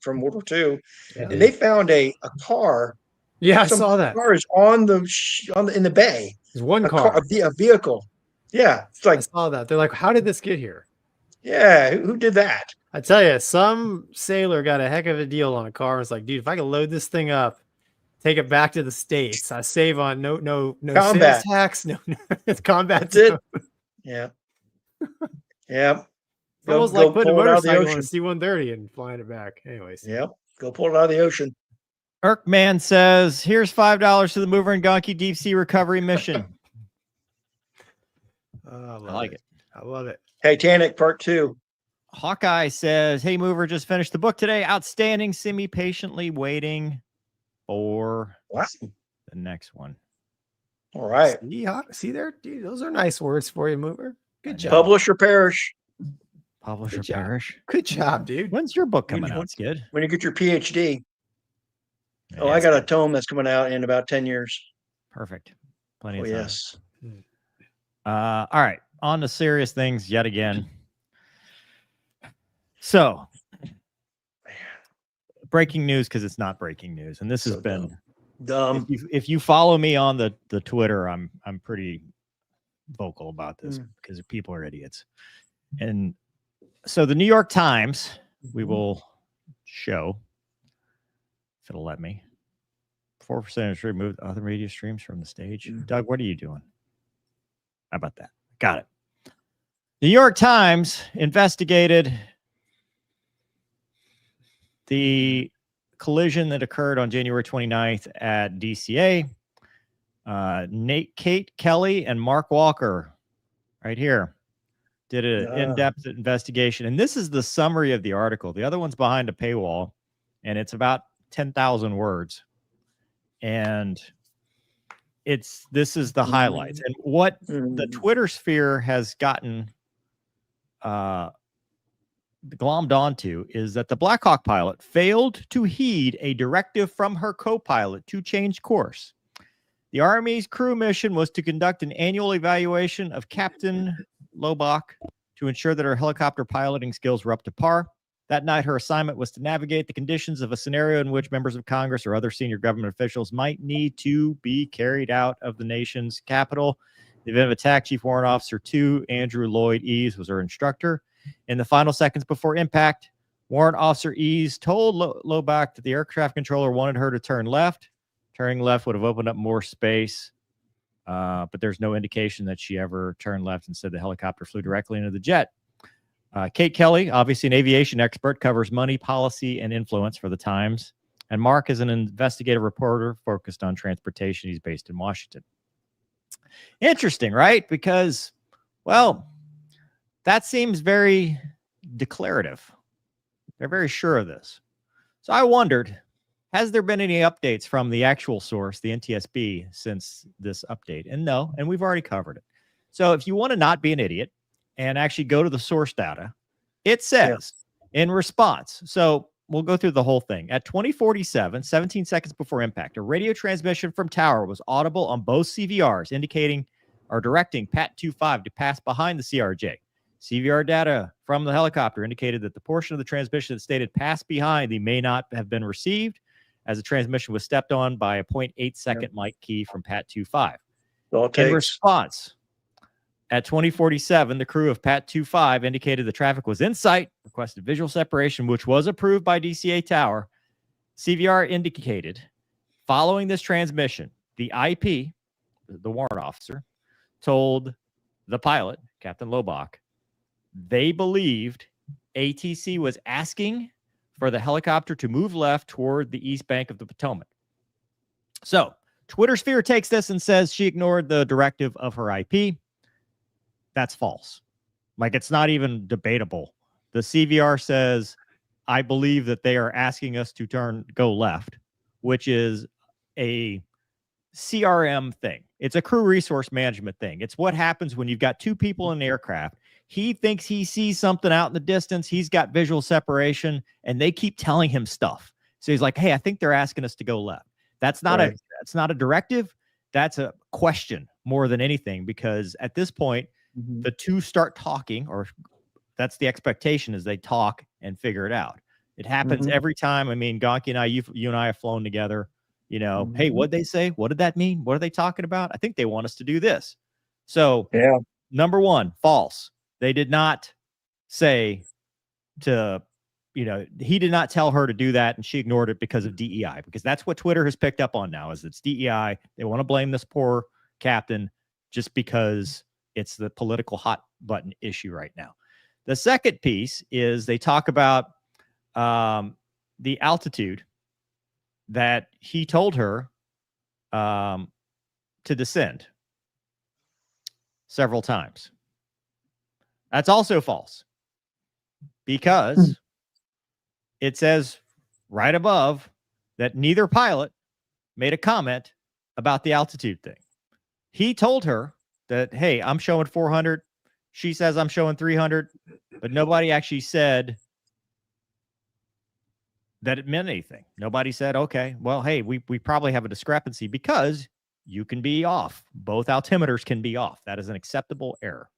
from World War II? Yeah. And they found a car. Yeah, I saw that. Car is in the bay. There's one car. A vehicle. Yeah, it's like I saw that. They're like, how did this get here? Yeah, who did that? I tell you, some sailor got a heck of a deal on a car. It's like, dude, if I could load this thing up, take it back to the States, I save on no sales tax, no it's combat. That's it. Yeah, yeah. It's almost like putting a motorcycle on a C-130 and flying it back. Anyways, yeah, go pull it out of the ocean. Erkman says, "Here's $5 to the Mover and Gonky deep sea recovery mission." I like it. I love it. Titanic Part 2. Hawkeye says, "Hey, Mover, just finished the book today. Outstanding. Semi patiently waiting for the next one." All right. See there, dude. Those are nice words for you, Mover. Good job. Publish or perish. Publish or perish. Good job, dude. When's your book coming out, Skid? When you get your PhD. Yeah, I got a tome that's coming out in about 10 years. Perfect. Plenty of time. Yes. All right. On to serious things yet again. So, breaking news, because it's not breaking news, and this has been dumb. If you follow me on the Twitter, I'm pretty vocal about this because people are idiots. And so the New York Times, we will show, if it'll let me, 4% removed other media streams from the stage. Doug, what are you doing? How about that? Got it. The New York Times investigated the collision that occurred on January 29th at DCA. Kate Kelly and Mark Walker, right here, did an in-depth investigation. And this is the summary of the article. The other one's behind a paywall, and it's about 10,000 words. And this is the highlights. And what the Twitter sphere has gotten glommed onto is that the Black Hawk pilot failed to heed a directive from her co-pilot to change course. The Army's crew mission was to conduct an annual evaluation of Captain Lobach to ensure that her helicopter piloting skills were up to par. That night, her assignment was to navigate the conditions of a scenario in which members of Congress or other senior government officials might need to be carried out of the nation's capital. The event of attack, Chief Warrant Officer 2, Andrew Lloyd Eves, was her instructor. In the final seconds before impact, Warrant Officer Eves told Lobach that the aircraft controller wanted her to turn left. Turning left would have opened up more space, but there's no indication that she ever turned left and said the helicopter flew directly into the jet. Kate Kelly, obviously an aviation expert, covers money, policy, and influence for the Times. And Mark is an investigative reporter focused on transportation. He's based in Washington. Interesting, right? Because, well, that seems very declarative. They're very sure of this. So I wondered, has there been any updates from the actual source, the NTSB, since this update? And no, and we've already covered it. So if you want to not be an idiot and actually go to the source data, it says in response. So we'll go through the whole thing. At 2047, 17 seconds before impact, a radio transmission from tower was audible on both CVRs, indicating or directing Pat 25 to pass behind the CRJ. CVR data from the helicopter indicated that the portion of the transmission that stated pass behind the may not have been received, as the transmission was stepped on by a 0.8 second mic key from Pat 25. In response, at 2047, the crew of Pat 25 indicated the traffic was in sight, requested visual separation, which was approved by DCA Tower. CVR indicated, following this transmission, the IP, the warrant officer, told the pilot, Captain Lobach, they believed ATC was asking for the helicopter to move left toward the east bank of the Potomac. So Twitter Sphere takes this and says she ignored the directive of her IP. That's false. Like, it's not even debatable. The CVR says, I believe that they are asking us to go left, which is a CRM thing. It's a crew resource management thing. It's what happens when you've got two people in an aircraft. He thinks he sees something out in the distance. He's got visual separation, and they keep telling him stuff. So he's like, hey, I think they're asking us to go left. That's not that's not a directive. That's a question more than anything, because at this point, the two start talking, or that's the expectation, is they talk and figure it out. It happens every time. I mean, Gonky and I, you and I have flown together. You know, hey, what'd they say? What did that mean? What are they talking about? I think they want us to do this. So, number one, false. They did not say to, you know, he did not tell her to do that, and she ignored it because of DEI, because that's what Twitter has picked up on now, is it's DEI. They want to blame this poor captain just because it's the political hot button issue right now. The second piece is they talk about the altitude that he told her to descend several times. That's also false, because it says right above that neither pilot made a comment about the altitude thing. He told her that, hey, I'm showing 400. She says I'm showing 300, but nobody actually said that it meant anything. Nobody said, okay, well, hey, we probably have a discrepancy, because you can be off. Both altimeters can be off. That is an acceptable error.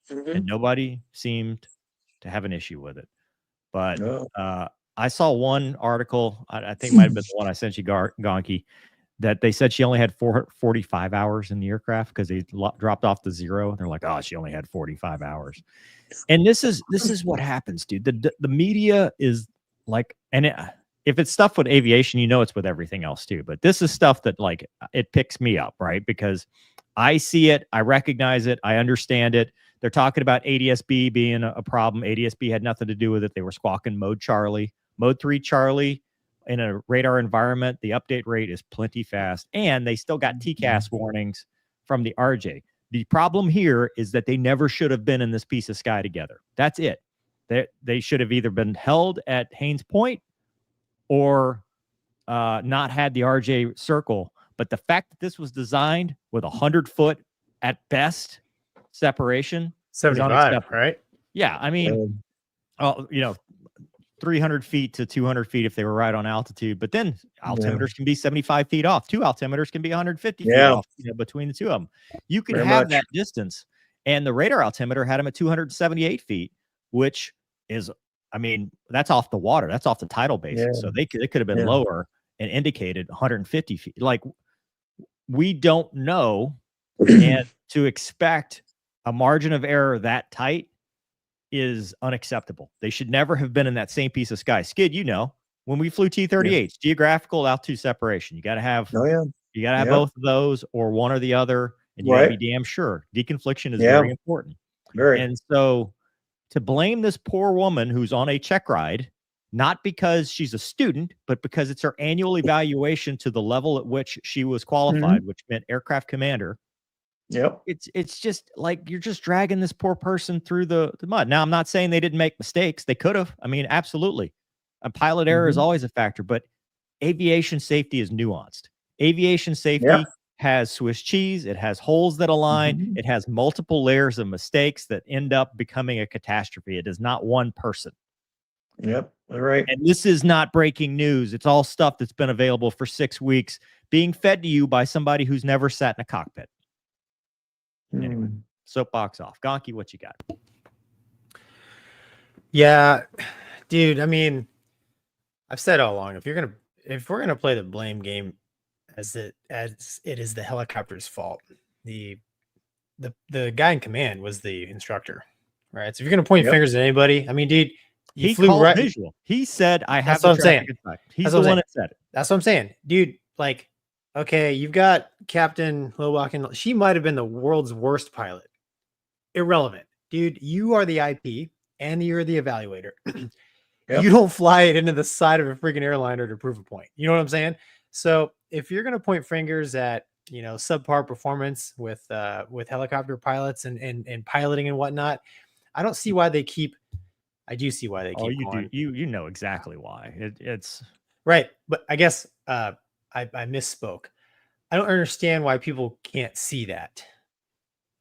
And nobody seemed to have an issue with it. But I saw one article, I think it might have been the one I sent you, Gonky, that they said she only had 45 hours in the aircraft because they dropped off to zero. They're like, oh, she only had 45 hours. And this is what happens, dude. The media is like, and if it's stuff with aviation, you know it's with everything else too. But this is stuff that, like, it picks me up, right? Because I see it, I recognize it, I understand it. They're talking about ADSB being a problem. ADSB had nothing to do with it. They were squawking Mode Charlie. Mode 3 Charlie, in a radar environment, the update rate is plenty fast. And they still got TCAS warnings from the RJ. The problem here is that they never should have been in this piece of sky together. That's it. They should have either been held at Haynes Point or not had the RJ circle. But the fact that this was designed with 100-foot at best separation, 75, right? Yeah, I mean, 300 feet to 200 feet if they were right on altitude, but then altimeters can be 75 feet off. Two altimeters can be 150 feet off, between the two of them. You could have that distance, and the radar altimeter had them at 278 feet, which is, I mean, that's off the water. That's off the tidal basin. So they could have been lower and indicated 150 feet. Like, we don't know, and to expect a margin of error that tight is unacceptable. They should never have been in that same piece of sky. Skid, you know, when we flew T-38s, geographical altitude separation. You got to have, you got to have both of those, or one or the other, and you got to be damn sure. Deconfliction is very important. And so, to blame this poor woman who's on a check ride, not because she's a student, but because it's her annual evaluation to the level at which she was qualified, which meant aircraft commander. It's just like you're just dragging this poor person through the mud. Now, I'm not saying they didn't make mistakes. They could have. I mean, absolutely. A pilot error is always a factor, but aviation safety is nuanced. Aviation safety has Swiss cheese. It has holes that align. It has multiple layers of mistakes that end up becoming a catastrophe. It is not one person. Right. And this is not breaking news. It's all stuff that's been available for 6 weeks, being fed to you by somebody who's never sat in a cockpit. Anyway, soapbox off. Gonky, what you got? Yeah, dude. I mean, I've said all along, if we're gonna play the blame game as it is the helicopter's fault, the guy in command was the instructor, right? So if you're gonna point fingers at anybody, I mean, dude, he flew right visual. He said, "I have." That's what I'm saying. He's the one that said it. That's what I'm saying, dude. Like, okay, you've got Captain Lowalk, she might have been the world's worst pilot. Irrelevant, dude. You are the IP and you're the evaluator. You don't fly it into the side of a freaking airliner to prove a point. You know what I'm saying? So if you're going to point fingers at, subpar performance with helicopter pilots and piloting and whatnot, I don't see why they keep. I do see why they keep. You going. do. You know exactly why. It's right, but I guess I misspoke. I don't understand why people can't see that.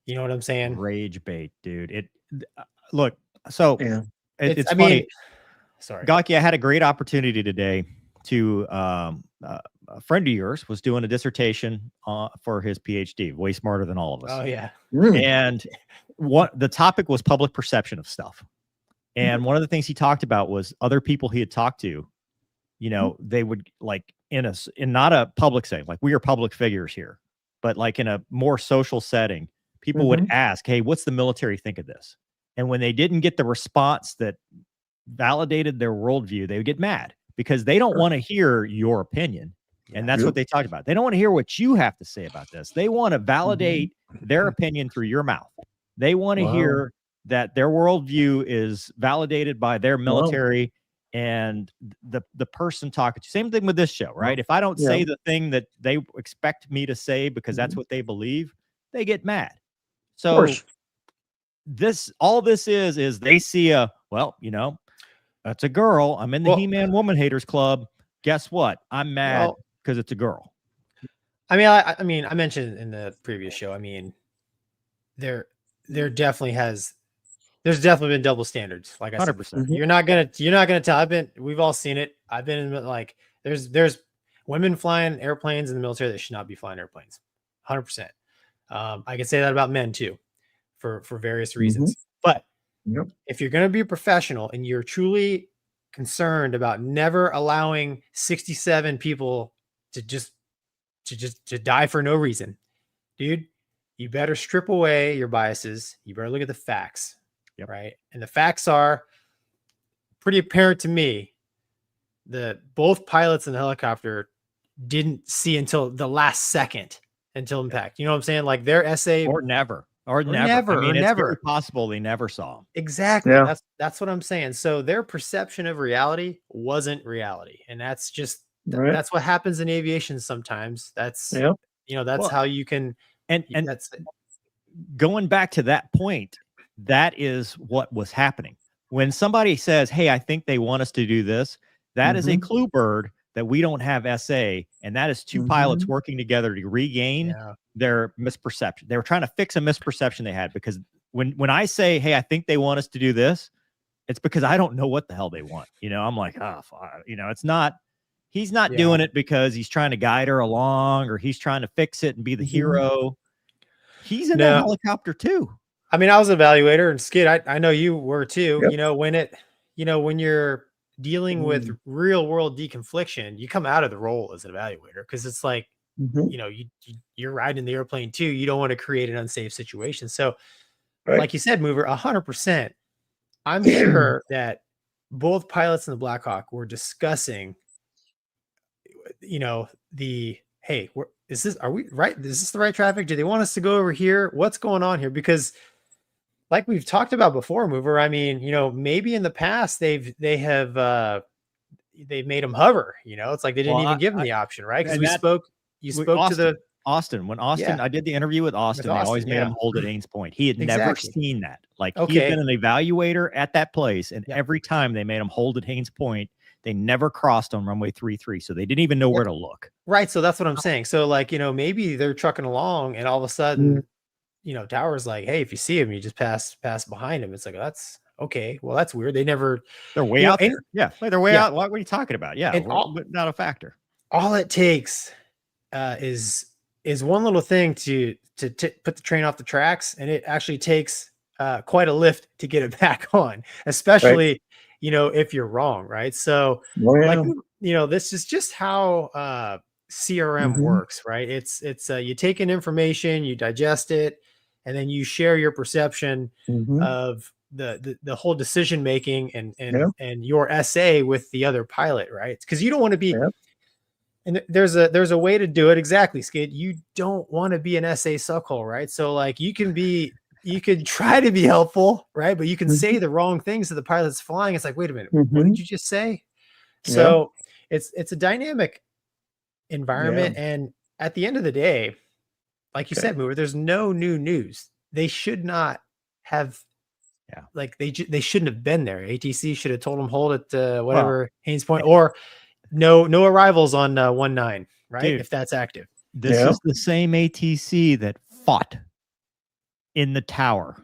You know what I'm saying? Rage bait, dude. Look. So it's funny. Mean, sorry, Gonky, I had a great opportunity today to a friend of yours was doing a dissertation for his PhD, way smarter than all of us. Oh yeah. And what the topic was public perception of stuff. And one of the things he talked about was other people he had talked to, they would like in not a public setting, like we are public figures here, but like in a more social setting, people would ask, "Hey, what's the military think of this?" And when they didn't get the response that validated their worldview, they would get mad because they don't want to hear your opinion. And that's what they talked about. They don't want to hear what you have to say about this. They want to validate their opinion through your mouth. They want to hear that their worldview is validated by their military and the person talking to. Same thing with this show, right? If I don't say the thing that they expect me to say because that's what they believe, they get mad. So all this is they see that's a girl. I'm in the He-Man Woman Haters Club. Guess what? I'm mad because it's a girl. I mean, I mentioned in the previous show. I mean, there definitely there's definitely been double standards. Like I said, 100%. You're not gonna tell. We've all seen it. I've been in like there's women flying airplanes in the military that should not be flying airplanes. 100%. I can say that about men too, for various reasons. But if you're going to be a professional and you're truly concerned about never allowing 67 people to die for no reason, dude, you better strip away your biases. You better look at the facts, right? And the facts are pretty apparent to me that both pilots in the helicopter didn't see until the last second until impact. You know what I'm saying? Like their essay or never. I mean, it's very possible they never saw him. Exactly. Yeah. That's what I'm saying. So their perception of reality wasn't reality. And that's just, that's what happens in aviation sometimes. That's, that's how you can, and that's going back to that point. That is what was happening. When somebody says, "Hey, I think they want us to do this," that is a clue bird that we don't have SA. And that is two pilots working together to regain their misperception. They were trying to fix a misperception they had, because when I say, "Hey, I think they want us to do this," it's because I don't know what the hell they want. I'm like, it's not, he's not doing it because he's trying to guide her along or he's trying to fix it and be the hero. He's in that helicopter too. I mean, I was an evaluator, and Skid, I know you were too. When you're dealing with real world deconfliction, you come out of the role as an evaluator, because it's like, you're riding the airplane too. You don't want to create an unsafe situation. So like you said, Mover, 100%. I'm sure that both pilots in the Black Hawk were discussing, you know, hey, are we right? Is this the right traffic? Do they want us to go over here? What's going on here? Because like we've talked about before, Mover, I mean, you know, maybe in the past they've made them hover, you know, it's like they didn't even give them the option, right? Because you spoke Austin, to Austin. When Austin, I did the interview with Austin, they always made him hold at Ains Point. He had never seen that. Like he had been an evaluator at that place, and every time they made him hold at Ains Point, they never crossed on runway 33, so they didn't even know where to look. Right. So that's what I'm saying. So like, you know, maybe they're trucking along, and all of a sudden, you know, Tower's like, hey, if you see him, you just pass behind him. It's like, that's okay. Well, that's weird. They're way out there. Yeah, like they're way out. What are you talking about? Yeah, not a factor. All it takes is one little thing to put the train off the tracks, and it actually takes quite a lift to get it back on, especially you know, if you're wrong, right? So like, you know, this is just how CRM works, right? It's you take in information, you digest it, and then you share your perception of the whole decision making and your essay with the other pilot, right? Because you don't want to be and there's a way to do it. Exactly, Skid. You don't want to be an essay suckhole, right? So like you could try to be helpful, right? But you can say the wrong things to the pilot that's flying. It's like, wait a minute, what did you just say? So it's a dynamic environment. And at the end of the day, like you said, Mover, there's no new news. They should not have, like they shouldn't have been there. ATC should have told them hold at whatever Ains Point, or no arrivals on 19, right? Dude, if that's active. This is the same ATC that fought in the tower,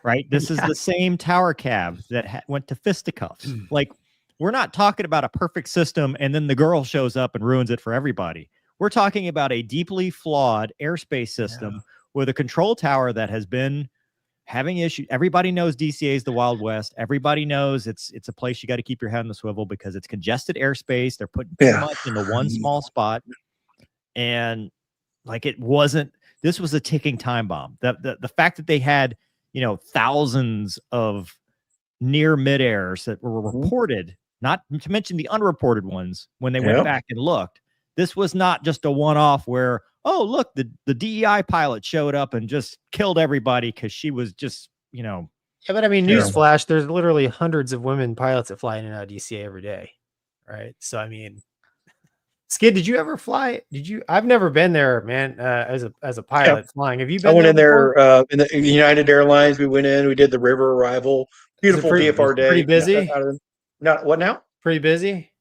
right? This is the same tower cab that went to fisticuffs. Like, we're not talking about a perfect system and then the girl shows up and ruins it for everybody. We're talking about a deeply flawed airspace system with a control tower that has been having issues. Everybody knows DCA is the Wild West. Everybody knows it's a place you got to keep your head on the swivel because it's congested airspace. They're putting too much into one small spot. And like, this was a ticking time bomb. The fact that they had, you know, thousands of near mid-airs that were reported, not to mention the unreported ones when they went back and looked. This was not just a one-off where, oh, look, the DEI pilot showed up and just killed everybody because she was just, you know. Yeah, but I mean, newsflash, there's literally hundreds of women pilots that fly in and out of DCA every day, right? So, I mean, Skid, did you ever fly? I've never been there, man, as a pilot flying. Have you been? I went in there in the United Airlines. We went in, we did the river arrival. Beautiful VFR day. Pretty busy? What now? Pretty busy?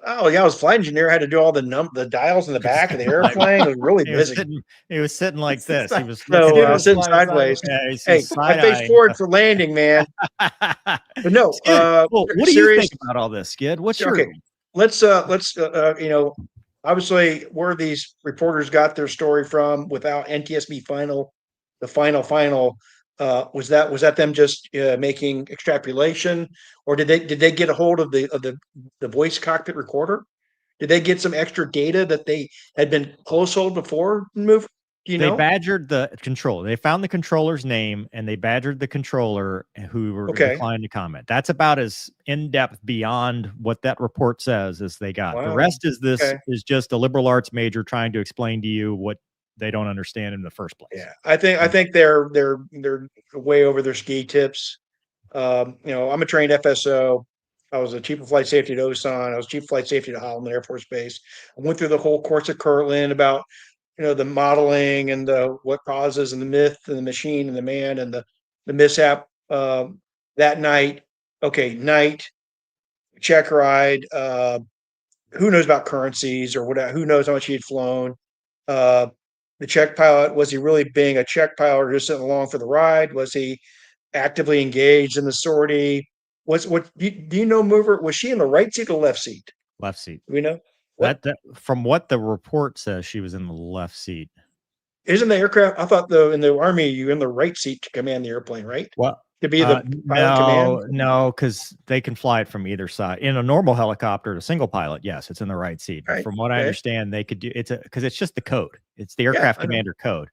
Oh yeah, I was flight engineer. I had to do all the dials in the back of the airplane. It was really busy. He was sitting like this. He was sitting sideways. Hey, I faced forward for landing, man. But no. What do you think about all this, Skid? What's your? Okay, let's you know, obviously where these reporters got their story from without NTSB final. Was that them just making extrapolation, or did they get a hold of the voice cockpit recorder? Did they get some extra data that they had been close hold before? Move, you know? They badgered the controller. They found the controller's name and they badgered the controller who were declined to comment. That's about as in depth beyond what that report says as they got. The rest is is just a liberal arts major trying to explain to you what they don't understand in the first place. Yeah, I think they're way over their ski tips. You know, I'm a trained FSO. I was a chief of flight safety at Osan. I was chief of flight safety at Holland Air Force Base. I went through the whole course at Kirtland about, you know, the modeling and the what causes and the myth and the machine and the man and the mishap that night. Okay, night check ride. Who knows about currencies or whatever? Who knows how much he had flown? The check pilot, was he really being a check pilot or just sitting along for the ride? Was he actively engaged in the sortie? Do you know, Mover? Was she in the right seat or left seat? Left seat. Do we know? That from what the report says, she was in the left seat. Isn't the aircraft? I thought in the Army, you're in the right seat to command the airplane, right? Well, to be the pilot command? No, because they can fly it from either side. In a normal helicopter, a single pilot, yes, it's in the right seat. From what I understand, they could do because it's just the code. It's the aircraft commander code.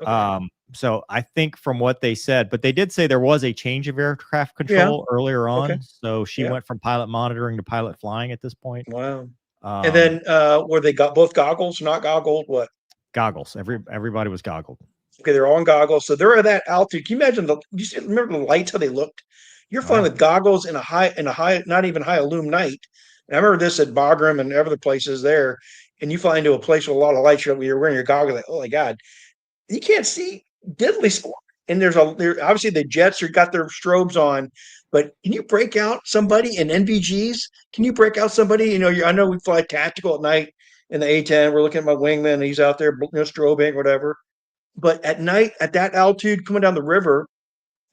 Okay. So I think from what they said, but they did say there was a change of aircraft control earlier on. Okay. So she went from pilot monitoring to pilot flying at this point. Wow. And then were they got both goggles, not goggled? What? Goggles. Everybody was goggled. Okay, they're all in goggles. So they're at that altitude. Can you imagine remember the lights, how they looked? You're flying with goggles in a high, not even high illumined night. And I remember this at Bagram and other places there. And you fly into a place with a lot of lights, you're wearing your goggles, like, oh my God. You can't see diddly squat. And there's obviously the jets got their strobes on, but can you break out somebody in NVGs? Can you break out somebody? You know, I know we fly tactical at night in the A-10. We're looking at my wingman, and he's out there, strobing, whatever. But at night, at that altitude, coming down the river,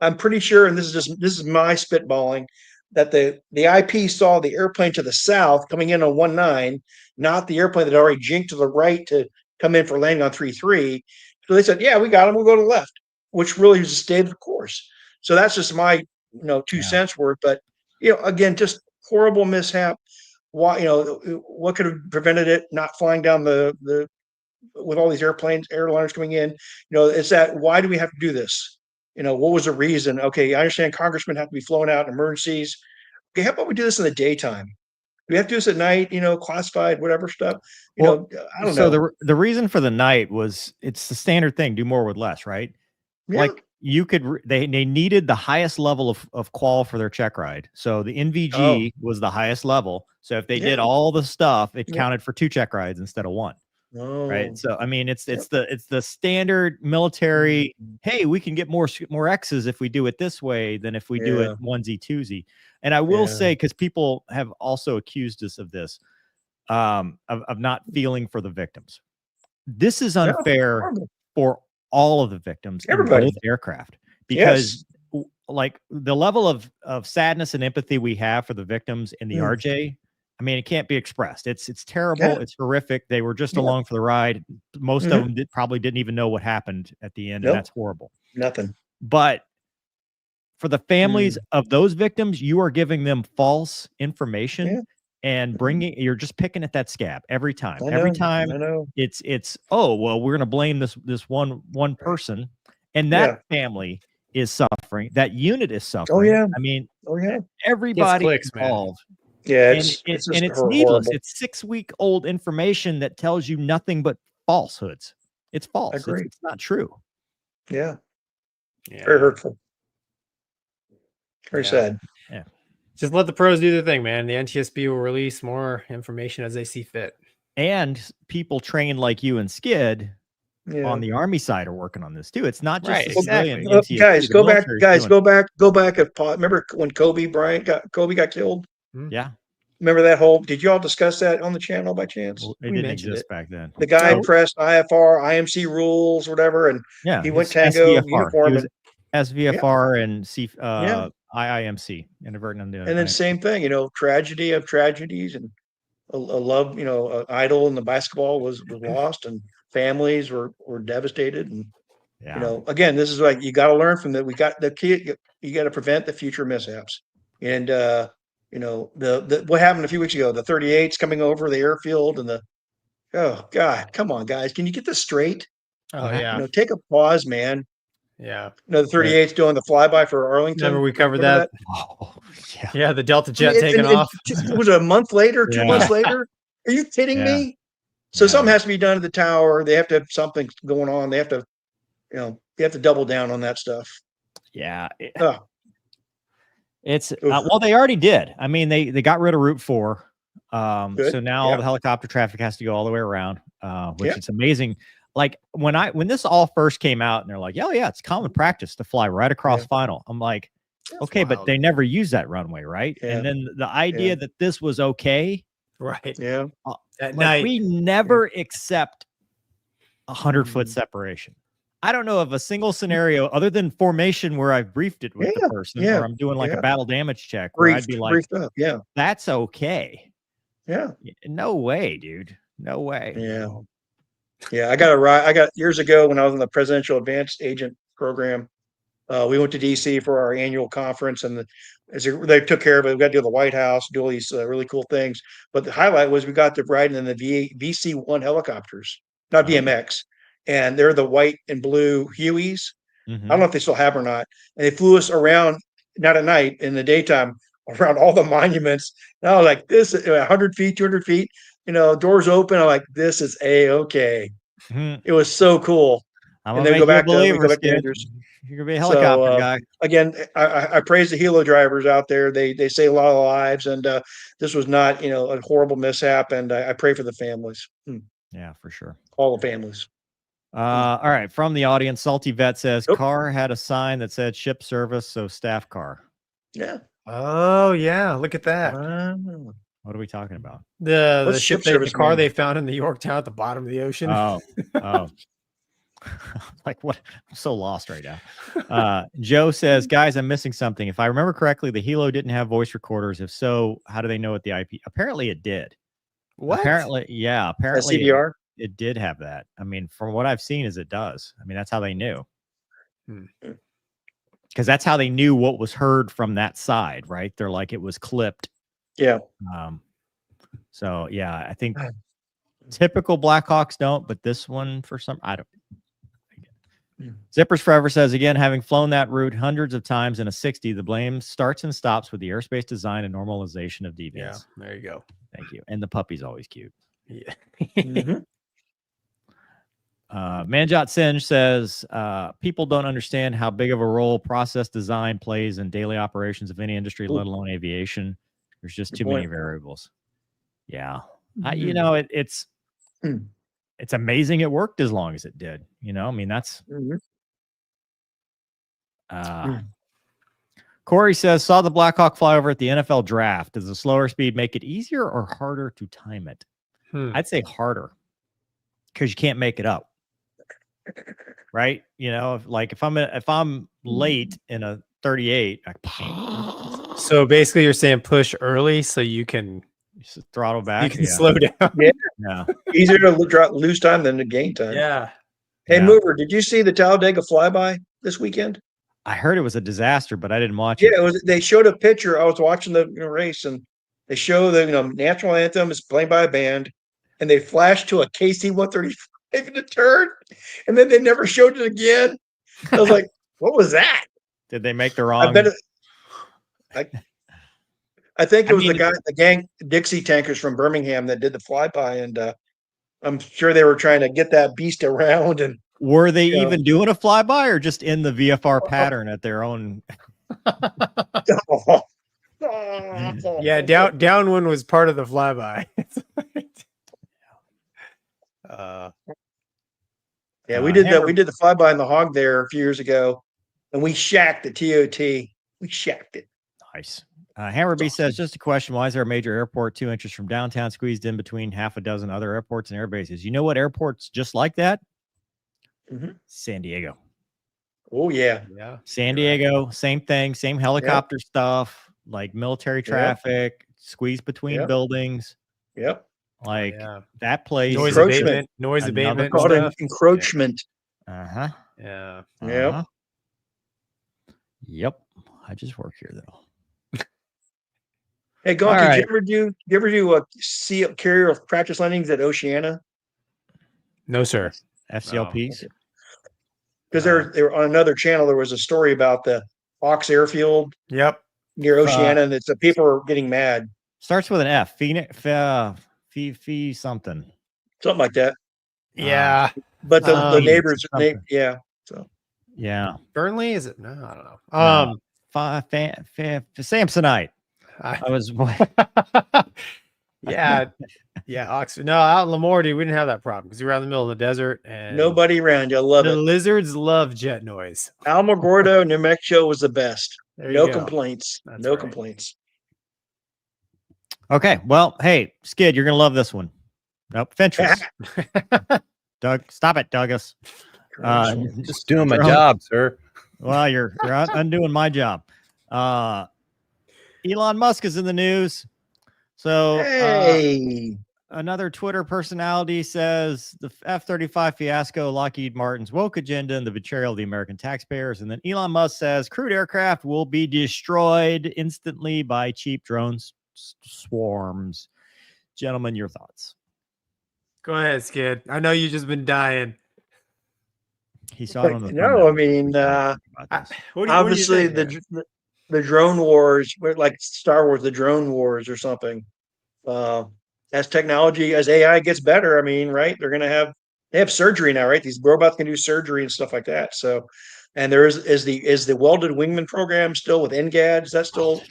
I'm pretty sure, and this is my spitballing, that the IP saw the airplane to the south coming in on 19, not the airplane that already jinked to the right to come in for landing on 33. So they said, yeah, we got him. We'll go to the left, which really was a stated course. So that's just my 2 cents worth. But again, just horrible mishap. Why what could have prevented it not flying down the with all these airliners coming in? It's that, why do we have to do this? What was the reason? Okay, I understand congressmen have to be flown out in emergencies. Okay, how about we do this in the daytime? Do we have to do this at night? Classified, whatever stuff. I don't know. So the reason for the night was, it's the standard thing: do more with less, right? Yeah. Like you could, they needed the highest level of qual for their check ride. So the NVG was the highest level. So if they did all the stuff, it counted for 2 check rides instead of 1. Right. So I mean, it's the standard military. Hey, we can get more X's if we do it this way than if we do it onesie twosie. And I will say, because people have also accused us of this, of not feeling for the victims. This is unfair for all of the victims in both aircraft, because like the level of sadness and empathy we have for the victims in the RJ, I mean, it can't be expressed. It's terrible. It's horrific. They were just along for the ride. Most of them probably didn't even know what happened at the end, and that's horrible. Nothing. But for the families of those victims, you are giving them false information and you're just picking at that scab every time. Every time it's oh, well, we're going to blame this one person, and that family is suffering. That unit is suffering. I mean, everybody involved. Man. Yeah, and it's needless. It's 6-week-old information that tells you nothing but falsehoods. It's false. It's not true. Yeah. Very hurtful. Very sad. Yeah. Just let the pros do their thing, man. The NTSB will release more information as they see fit. And people trained like you and Skid on the Army side are working on this too. It's not just civilian. Guys, go back. Remember when Kobe got killed? Yeah. Remember that whole? Did you all discuss that on the channel by chance? Well, it didn't exist back then. The guy pressed IFR, IMC rules, whatever, and he went Tango SVFR. uniform. SVFR and IIMC, inadvertent. And then same thing, tragedy of tragedies, and a love, idol in the basketball was lost, and families were devastated, and again, this is like, you got to learn from that. We got the kid. You got to prevent the future mishaps, and the what happened a few weeks ago, the 38s coming over the airfield, and oh God, come on, guys, can you get this straight? Oh yeah, take a pause, man. Yeah. The 38's doing the flyby for Arlington. Remember we covered that? Oh, yeah, the Delta jet taking off. It was a month later, 2 months later. Are you kidding me? So something has to be done at the tower. They have to have something going on. They have to, they have to double down on that stuff. Yeah. It's well, they already did. I mean, they got rid of Route 4. So now all the helicopter traffic has to go all the way around, which it's amazing. Like when this all first came out, and they're like, yeah, it's common practice to fly right across final. I'm like, okay, but they never use that runway, right? And then the idea that this was okay, right? Yeah, at night we never accept 100-foot separation. I don't know of a single scenario other than formation where I've briefed it with the person, or I'm doing like a battle damage check where I'd be like, that's okay. Yeah, no way, dude, no way. Yeah, I got a ride. I got years ago when I was in the Presidential Advanced Agent Program. We went to DC for our annual conference, and they took care of it. We got to do the White House, do all these really cool things. But the highlight was we got to ride in the VC-1 helicopters, not VMX. and they're the white and blue Hueys. Mm-hmm. I don't know if they still have or not. And they flew us around, not at night, in the daytime, around all the monuments. And I was like, this is 100 feet, 200 feet, doors open. I'm like, this is A-okay. Mm-hmm. It was so cool. I'm going to make you a believer, Skid. You're going to be a helicopter guy. Again, I praise the helo drivers out there. They save a lot of lives. And this was not, a horrible mishap. And I pray for the families. Yeah, for sure. All the families. All right. From the audience, Salty Vet says car had a sign that said ship service, so staff car. Yeah. Oh yeah, look at that. What are we talking about? The ship service car they found in the Yorktown at the bottom of the ocean. Oh. Like what? I'm so lost right now. Joe says, guys, I'm missing something. If I remember correctly, the Helo didn't have voice recorders. If so, how do they know what the IP? Apparently it did. What? Apparently CBR? It did have that. I mean, from what I've seen is it does. I mean, that's how they knew. Because that's how they knew what was heard from that side, right? They're like, it was clipped. Yeah. So yeah, I think typical Blackhawks don't, but this one for some, I don't. Zippers Forever says, again, having flown that route hundreds of times in a 60, the blame starts and stops with the airspace design and normalization of deviance. Yeah, there you go. Thank you. And the puppy's always cute. Yeah. Manjot Singe says, people don't understand how big of a role process design plays in daily operations of any industry, let alone aviation. There's just too many variables. Yeah. It's amazing it worked as long as it did. I mean, that's Corey says, saw the Blackhawk fly over at the NFL draft. Does the slower speed make it easier or harder to time it? I'd say harder because you can't make it up. Right? If I'm late in a 38, so basically you're saying push early so you can throttle back. You can slow down. Yeah. Easier to lose time than to gain time. Yeah. Hey, Mover, did you see the Talladega flyby this weekend? I heard it was a disaster, but I didn't watch it. Yeah, they showed a picture. I was watching the race, and they show the national anthem is played by a band, and they flashed to a KC-135 in the turn, and then they never showed it again. I was like, "What was that? Did they make the wrong?" I think it was the gang Dixie Tankers from Birmingham that did the flyby, and I'm sure they were trying to get that beast around. And were they even doing a flyby or just in the VFR pattern at their own? Yeah, downwind was part of the flyby. Yeah, we did that. We did the flyby in the Hog there a few years ago, and we shacked the TOT. We shacked it. Nice. Hammer B says, just a question. Why is there a major airport 2 inches from downtown squeezed in between half a dozen other airports and air bases? You know what airport's just like that? San Diego. Oh, yeah. San Diego, same thing, same helicopter stuff, like military traffic, squeezed between buildings. Yep. Like that place. Noise abatement. Called encroachment. Yeah. Yep. Yep. I just work here though. Hey, Gonky, did you ever do a carrier of practice landings at Oceana? No, sir. FCLPs? Because they were on another channel. There was a story about the Fox Airfield. Yep. Near Oceana, and it's people are getting mad. Starts with an F. Fee something. Something like that. Yeah. But the neighbors, So. Yeah. Burnley, is it? No, I don't know. Samsonite. I was. Yeah, Oxford. No, out in Lamorty, we didn't have that problem because we were out in the middle of the desert and nobody around you. I love it. The lizards love jet noise. Alamogordo, New Mexico was the best. No complaints. That's complaints. Okay, well, hey, Skid, you're gonna love this one. Nope, Fentress. Doug, stop it, Douglas. Just doing my job, sir. Well, you're undoing my job. Elon Musk is in the news. So another Twitter personality says the F-35 fiasco, Lockheed Martin's woke agenda, and the betrayal of the American taxpayers. And then Elon Musk says crewed aircraft will be destroyed instantly by cheap drones swarms. Gentlemen, your thoughts? Go ahead, Skid. I know you've just been dying. He saw it on the no, I thumbnail. mean, what obviously do you think, the drone wars, like Star Wars, the drone wars or something. As technology, as AI gets better, I mean, right? They have surgery now, right? These robots can do surgery and stuff like that. So, and there is the welded wingman program still with NGAD? Is that still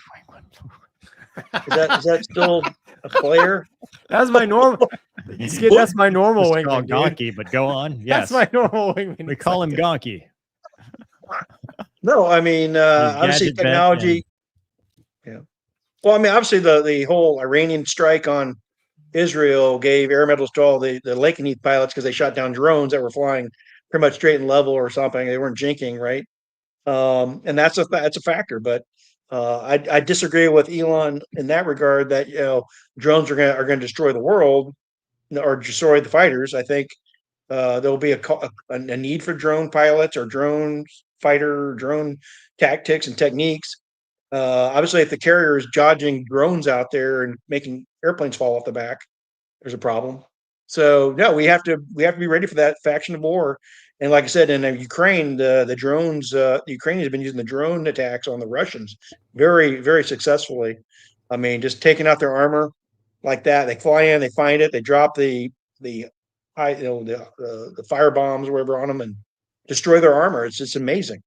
is that still a player? That's my normal. Skid, that's my normal wingman, Gonky, but go on. Yes, that's my normal wingman. We call him Gonky. No, I mean, obviously technology. Yeah. Well, I mean, obviously the whole Iranian strike on Israel gave air medals to all the Lakenheath pilots because they shot down drones that were flying pretty much straight and level or something. They weren't jinking, right? And that's a factor. But I disagree with Elon in that regard that drones are going to destroy the world or destroy the fighters. I think there'll be a need for drone pilots or drone tactics and techniques. Obviously, if the carrier is dodging drones out there and making airplanes fall off the back, there's a problem. So no, we have to be ready for that faction of war. And like I said, in Ukraine, the drones, the Ukrainians have been using the drone attacks on the Russians very, very successfully. I mean, just taking out their armor like that. They fly in, they find it, they drop the fire bombs or whatever on them and destroy their armor. It's just amazing.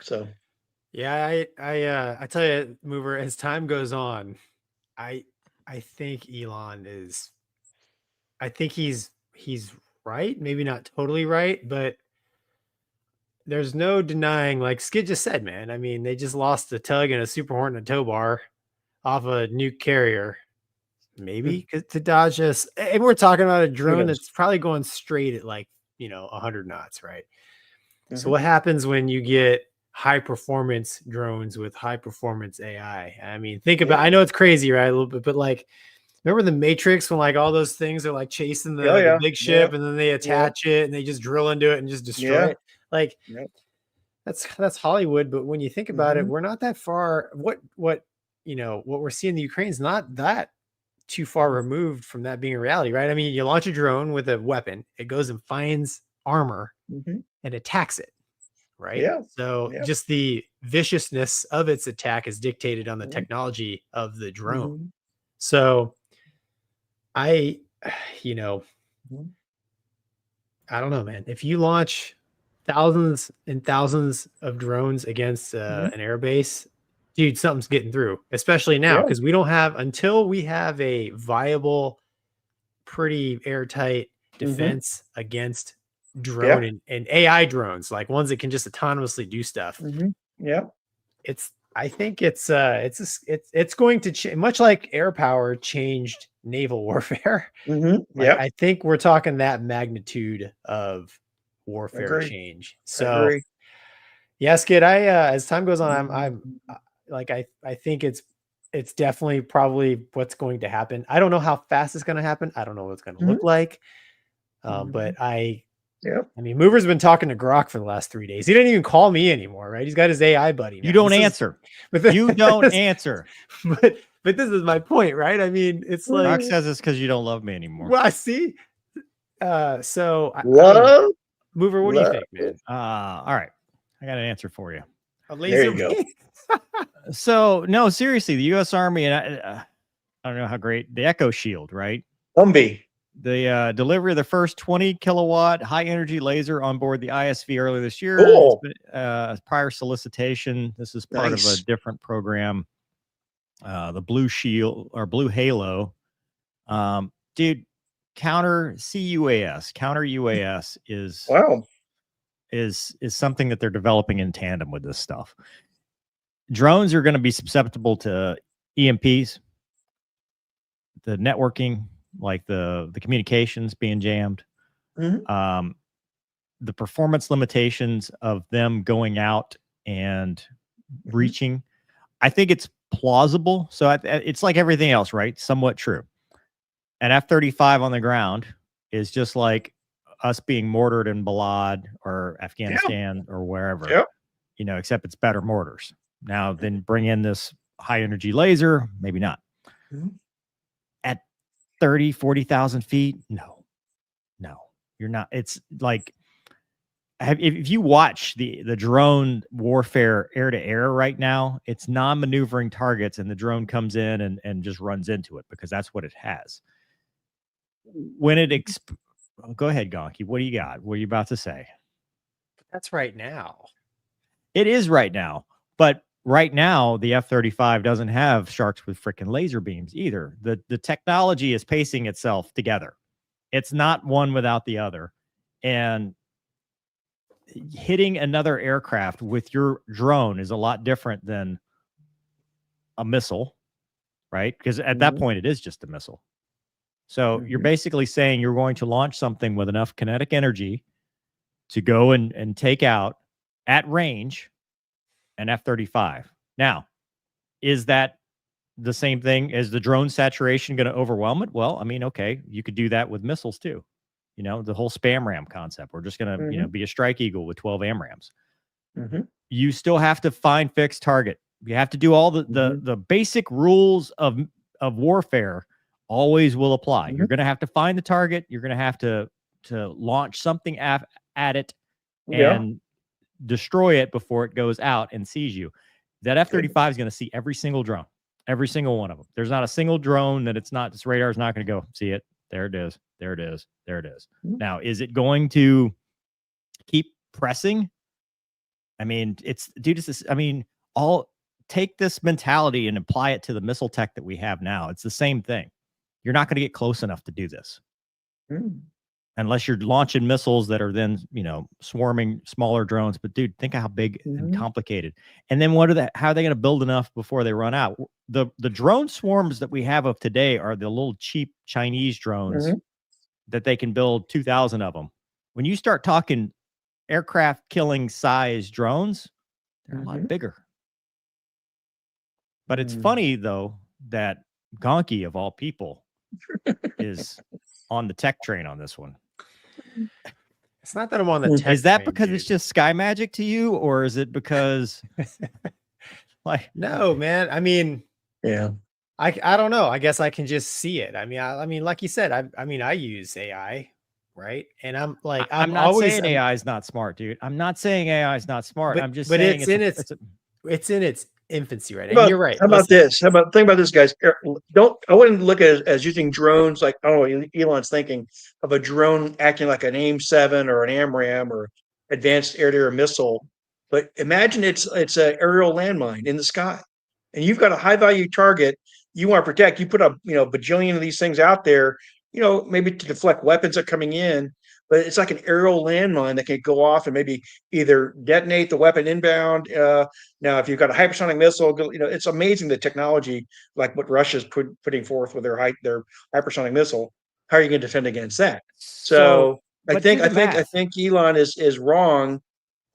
So. Yeah, I tell you, Mover, as time goes on, I think Elon is, I think he's right, maybe not totally right, but there's no denying, like Skid just said, man. I mean, they just lost a tug and a Super Hornet and a tow bar off a nuke carrier, maybe to dodge us. And we're talking about a drone that's probably going straight at 100 knots, right? Mm-hmm. So what happens when you get high performance drones with high performance AI? I mean, think about, I know it's crazy, right? A little bit, but remember the Matrix when all those things are chasing the big ship and then they attach it and they just drill into it and just destroy it. That's Hollywood. But when you think about it, we're not that far. What we're seeing in the Ukraine is not that too far removed from that being a reality, right? I mean, you launch a drone with a weapon, it goes and finds armor and attacks it. Right. Yeah. So just the viciousness of its attack is dictated on the technology of the drone. So I don't know, man. If you launch thousands and thousands of drones against an airbase, dude, something's getting through, especially now, because we don't have, until we have a viable, pretty airtight defense against drone and AI drones, like ones that can just autonomously do stuff. I think it's going to change, much like air power changed naval warfare. I think we're talking that magnitude of warfare change. So yes, Kid, as time goes on, I think it's definitely probably what's going to happen. I don't know how fast it's going to happen. I don't know what it's going to look like. But I mean, Mover's been talking to Grok for the last 3 days. He didn't even call me anymore, right? He's got his AI buddy now. You don't answer. You don't answer. But this is my point, right? I mean, it's Grok says it's because you don't love me anymore. Well, I see. So love. Mover, what do you think, man? All right. I got an answer for you. A laser. There you go. So, no, seriously, the U.S. Army, and I don't know how great, the Echo Shield, right? Humvee. The delivery of the first 20 kilowatt high energy laser on board the ISV earlier this year. Cool. Prior solicitation. This is part of a different program. The Blue Shield or Blue Halo. Dude, counter UAS is something that they're developing in tandem with this stuff. Drones are going to be susceptible to EMPs, the networking, like the communications being jammed, the performance limitations of them going out and reaching. I think it's plausible. So it's like everything else, right? Somewhat true. An F-35 on the ground is just like us being mortared in Balad or Afghanistan or wherever, except it's better mortars. Now, then bring in this high energy laser, maybe not. At 30, 40,000 feet, no, you're not. It's like if you watch the drone warfare air to air right now, it's non-maneuvering targets, and the drone comes in and just runs into it because that's what it has. When it go ahead, Gonky. What do you got? What are you about to say? That's right now. It is right now, but right now the F-35 doesn't have sharks with freaking laser beams either. The technology is pacing itself together. It's not one without the other, and hitting another aircraft with your drone is a lot different than a missile, right? Because at that point, it is just a missile. So you're basically saying you're going to launch something with enough kinetic energy to go and take out at range an F-35. Now, is that the same thing? Is the drone saturation going to overwhelm it? Well, I mean, okay, you could do that with missiles too. You know, the whole spam ram concept. We're just going to, you know, be a strike eagle with 12 AMRAAMs. You still have to find fixed target. You have to do all the basic rules of warfare always will apply. You're going to have to find the target. You're going to have to launch something at it and destroy it before it goes out and sees you. That F-35 is going to see every single drone, every single one of them. There's not a single drone that its radar is not going to go see it. There it is. There it is. There it is. Now, is it going to keep pressing? I mean, take this mentality and apply it to the missile tech that we have now. It's the same thing. You're not going to get close enough to do this unless you're launching missiles that are then, you know, swarming smaller drones. But dude, think of how big and complicated. And then how are they going to build enough before they run out? The drone swarms that we have of today are the little cheap Chinese drones that they can build 2,000 of them. When you start talking aircraft killing size drones, they're a lot bigger. But it's funny though that Gonky of all people is on the tech train on this one. It's not that I'm on the tech Is that train, because dude. it's just sky magic to you, or is it because like no, man? I mean, I don't know. I guess I can just see it. I mean, like you said, I use AI, right? And I'm like, I'm not saying AI is not smart, dude. I'm not saying AI is not smart. I'm just saying it's in its infancy right now. You're right. How about this? Think about this, guys. I wouldn't look at it as using drones like, oh, Elon's thinking of a drone acting like an AIM-7 or an AMRAAM or advanced air-to-air missile. But imagine it's an aerial landmine in the sky, and you've got a high-value target you want to protect. You put a bajillion of these things out there, maybe to deflect weapons that are coming in. But it's like an aerial landmine that can go off and maybe either detonate the weapon inbound. Now, if you've got a hypersonic missile, it's amazing the technology, like what Russia's putting forth with their hypersonic missile. How are you going to defend against that? So I think Elon is wrong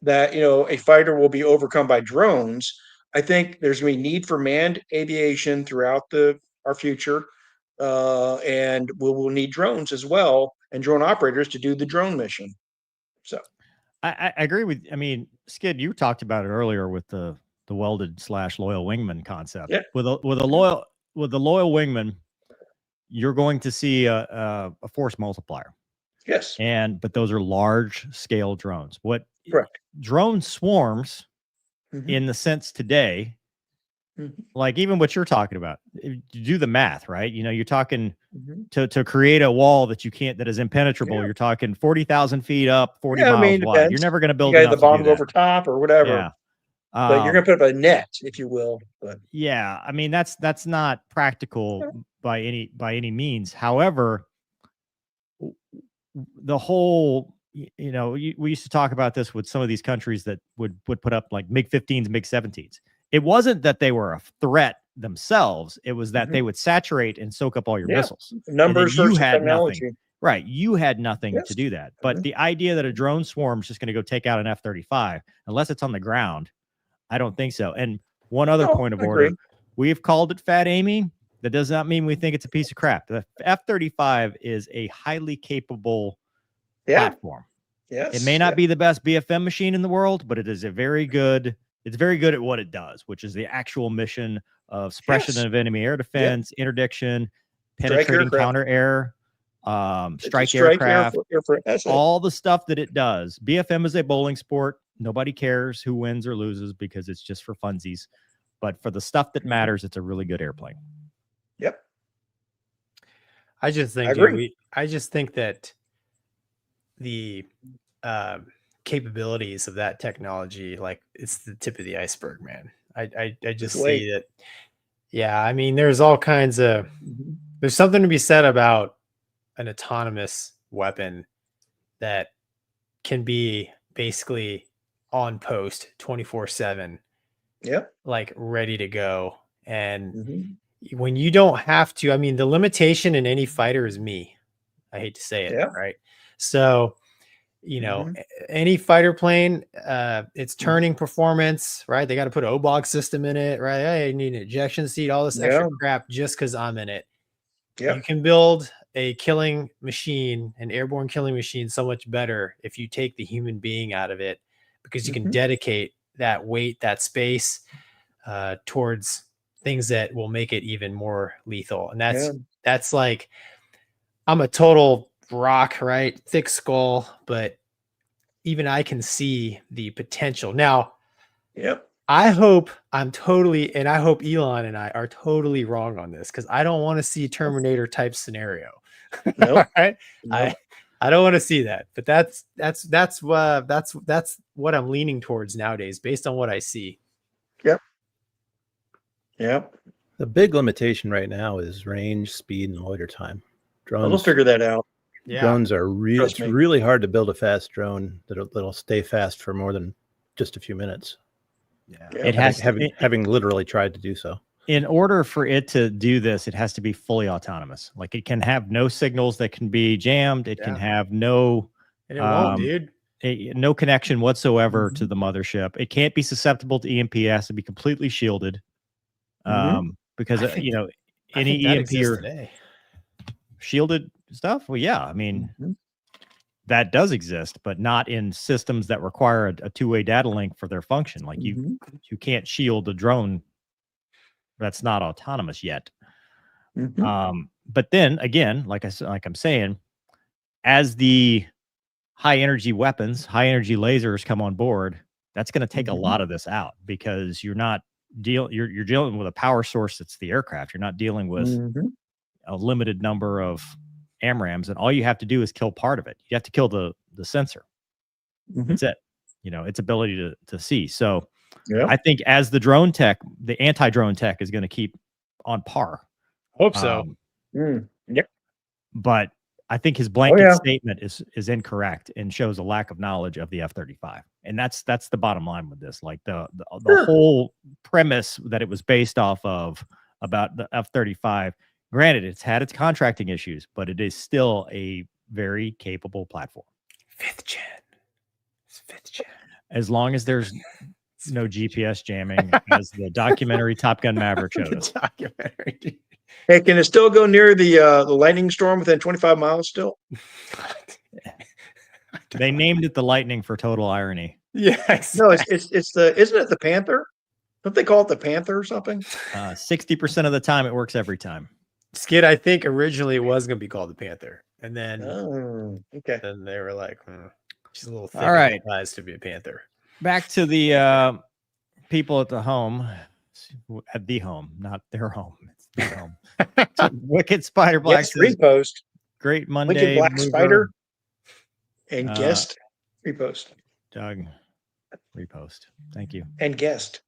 that a fighter will be overcome by drones. I think there's going to be need for manned aviation throughout our future. And we'll need drones as well and drone operators to do the drone mission. So I agree with, Skid, you talked about it earlier with the welded / loyal wingman concept. Yeah. With the loyal wingman, you're going to see a force multiplier. Yes. But those are large scale drones. Correct. Drone swarms in the sense today, like even what you're talking about, you do the math, right? You're talking to create a wall that is impenetrable. You're talking 40,000 feet up, 40 miles wide. Depends. You're never going to build enough the bottom over top or whatever. Yeah. But you're going to put up a net, if you will. But yeah, that's not practical by any means. However, the whole, we used to talk about this with some of these countries that would put up like MiG-15s, MiG-17s. It wasn't that they were a threat themselves. It was that they would saturate and soak up all your missiles. Numbers versus technology. Nothing. Right. You had nothing to do that. But the idea that a drone swarm is just going to go take out an F-35, unless it's on the ground, I don't think so. And one other point of order, we've called it fat aiming. That does not mean we think it's a piece of crap. The F-35 is a highly capable platform. Yes. It may not be the best BFM machine in the world, but it is very good at what it does, which is the actual mission of suppression of enemy air defense, interdiction, penetrating counter air. strike aircraft, that's all the stuff that it does. BFM is a bowling sport. Nobody cares who wins or loses because it's just for funsies. But for the stuff that matters, it's a really good airplane. Yep. I just think that the capabilities of that technology, like, it's the tip of the iceberg, man. I just see that. Yeah, I mean, there's all kinds of there's something to be said about an autonomous weapon that can be basically on post 24/7. Yep. Like ready to go. And when you don't have to, I mean, the limitation in any fighter is me. I hate to say it, right? So, you know, any fighter plane, it's turning performance, right? They got to put an OBOG system in it, right? Hey, you need an ejection seat, all this extra crap just because I'm in it. You can build a killing machine, an airborne killing machine, so much better if you take the human being out of it, because you can dedicate that weight, that space towards things that will make it even more lethal. And that's like, I'm a total rock, right? Thick skull, but even I can see the potential. Now, I hope I'm totally, and I hope Elon and I are totally wrong on this, because I don't want to see a Terminator type scenario. Right? I don't want to see that, but that's what I'm leaning towards nowadays, based on what I see. The big limitation right now is range, speed, and loiter time. Drones. We'll figure that out. Drones are really, it's really hard to build a fast drone that'll stay fast for more than just a few minutes. It has having literally tried to do so. In order for it to do this, it has to be fully autonomous. Like, it can have no signals that can be jammed. It can have no, and it won't, dude. No connection whatsoever to the mothership. It can't be susceptible to EMP. It has to be completely shielded. Because any EMP or shielded stuff. Well, yeah, I mean, that does exist, but not in systems that require a two-way data link for their function. Like, you can't shield a drone that's not autonomous yet. But then again, like I'm saying, as the high energy weapons, high energy lasers come on board, that's going to take a lot of this out, because you're dealing with a power source that's the aircraft. You're not dealing with a limited number of AMRAAMs, and all you have to do is kill part of it. You have to kill the sensor. That's it. You know, its ability to see. So I think as the drone tech, the anti-drone tech is going to keep on par. Hope so. But I think his blanket statement is incorrect and shows a lack of knowledge of the F-35. And that's the bottom line with this. Like, the whole premise that it was based off of about the F-35, granted, it's had its contracting issues, but it is still a very capable platform. 5th gen. It's 5th gen. As long as there's no GPS jamming, as the documentary Top Gun Maverick showed us. Hey, can it still go near the lightning storm within 25 miles still? They named it the Lightning for total irony. Yes. No, isn't it the Panther? Don't they call it the Panther or something? 60% of the time, it works every time. Skid, I think originally it was going to be called the Panther, and then then they were like, she's a little thick. All right, size to be a Panther. Back to the people at the home, not their home. It's their home. So, Wicked Spider Black says, repost. Great Monday. Wicked Black Spider and guest repost. Doug, repost. Thank you. And guest.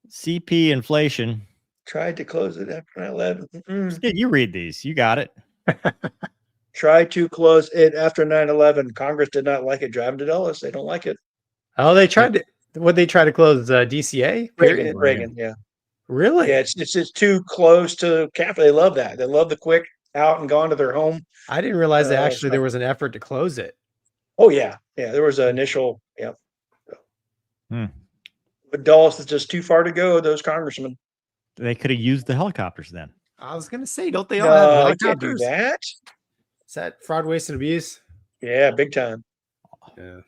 CP inflation. Tried to close it after 9/11. You read these. You got it. Tried to close it after 9/11. Congress did not like it. Driving to Dulles. They don't like it. Oh, they tried to. What they try to close? DCA. Reagan. Yeah. Really? Yeah. It's just too close to Capitol. They love that. They love the quick out and gone to their home. I didn't realize that actually there was an effort to close it. Oh yeah. There was an initial. Yeah. But Dulles is just too far to go. Those congressmen. They could have used the helicopters then. I was going to say, don't they all have helicopters? Can't do that. Is that fraud, waste, and abuse? Yeah, big time. Yeah.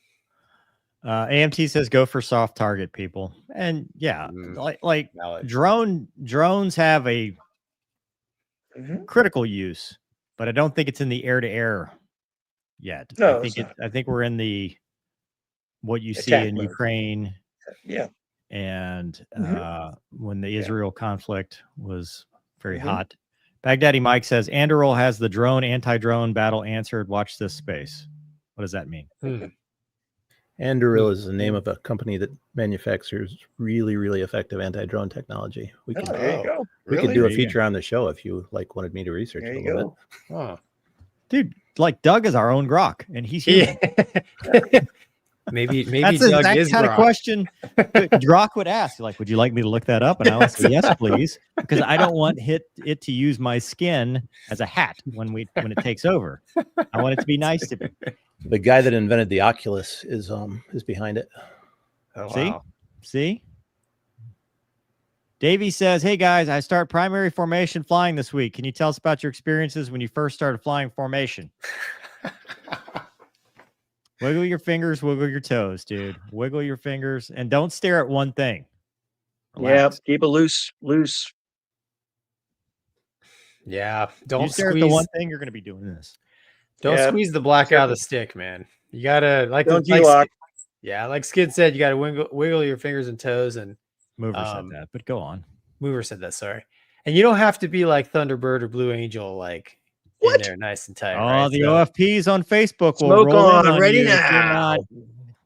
AMT says go for soft target, people. And like drones have a critical use. but I don't think it's in the air-to-air yet. No, I think we're in the what you see attack in mode. Ukraine. Yeah. And when the Israel conflict was very hot. Baghdadi Mike says, Anduril has the drone anti-drone battle answered. Watch this space. What does that mean? Anduril is the name of a company that manufactures really, really effective anti-drone technology. We could, there you go. we could do a feeature on the show if you wanted me to research There it a you little go. Oh. Dude, like Doug is our own Grok, and he's human. maybe That's Doug that is kind of Grok. Question Grok would ask. Like, would you like me to look that up? And I would say, yes, please, because I don't want it to use my skin as a hat when it takes over. I want it to be nice to me. The guy that invented the Oculus is behind it. Oh, wow. See? Davey says, hey guys, I start primary formation flying this week. Can you tell us about your experiences when you first started flying formation? Wiggle your fingers, wiggle your toes, dude. Wiggle your fingers and don't stare at one thing. Relax. Yeah, keep it loose. Yeah, You don't stare squeeze at the one thing, you're going to be doing this. Don't Yeah. squeeze the black out of the stick, man. You gotta like Skid said, you gotta wiggle your fingers and toes. And Mover said that, but go on. Mover said that, sorry. And you don't have to be like Thunderbird or Blue Angel, like in there nice and tight. Oh, right? the OFPs on Facebook will Smoke roll on, in ready you if you're now. not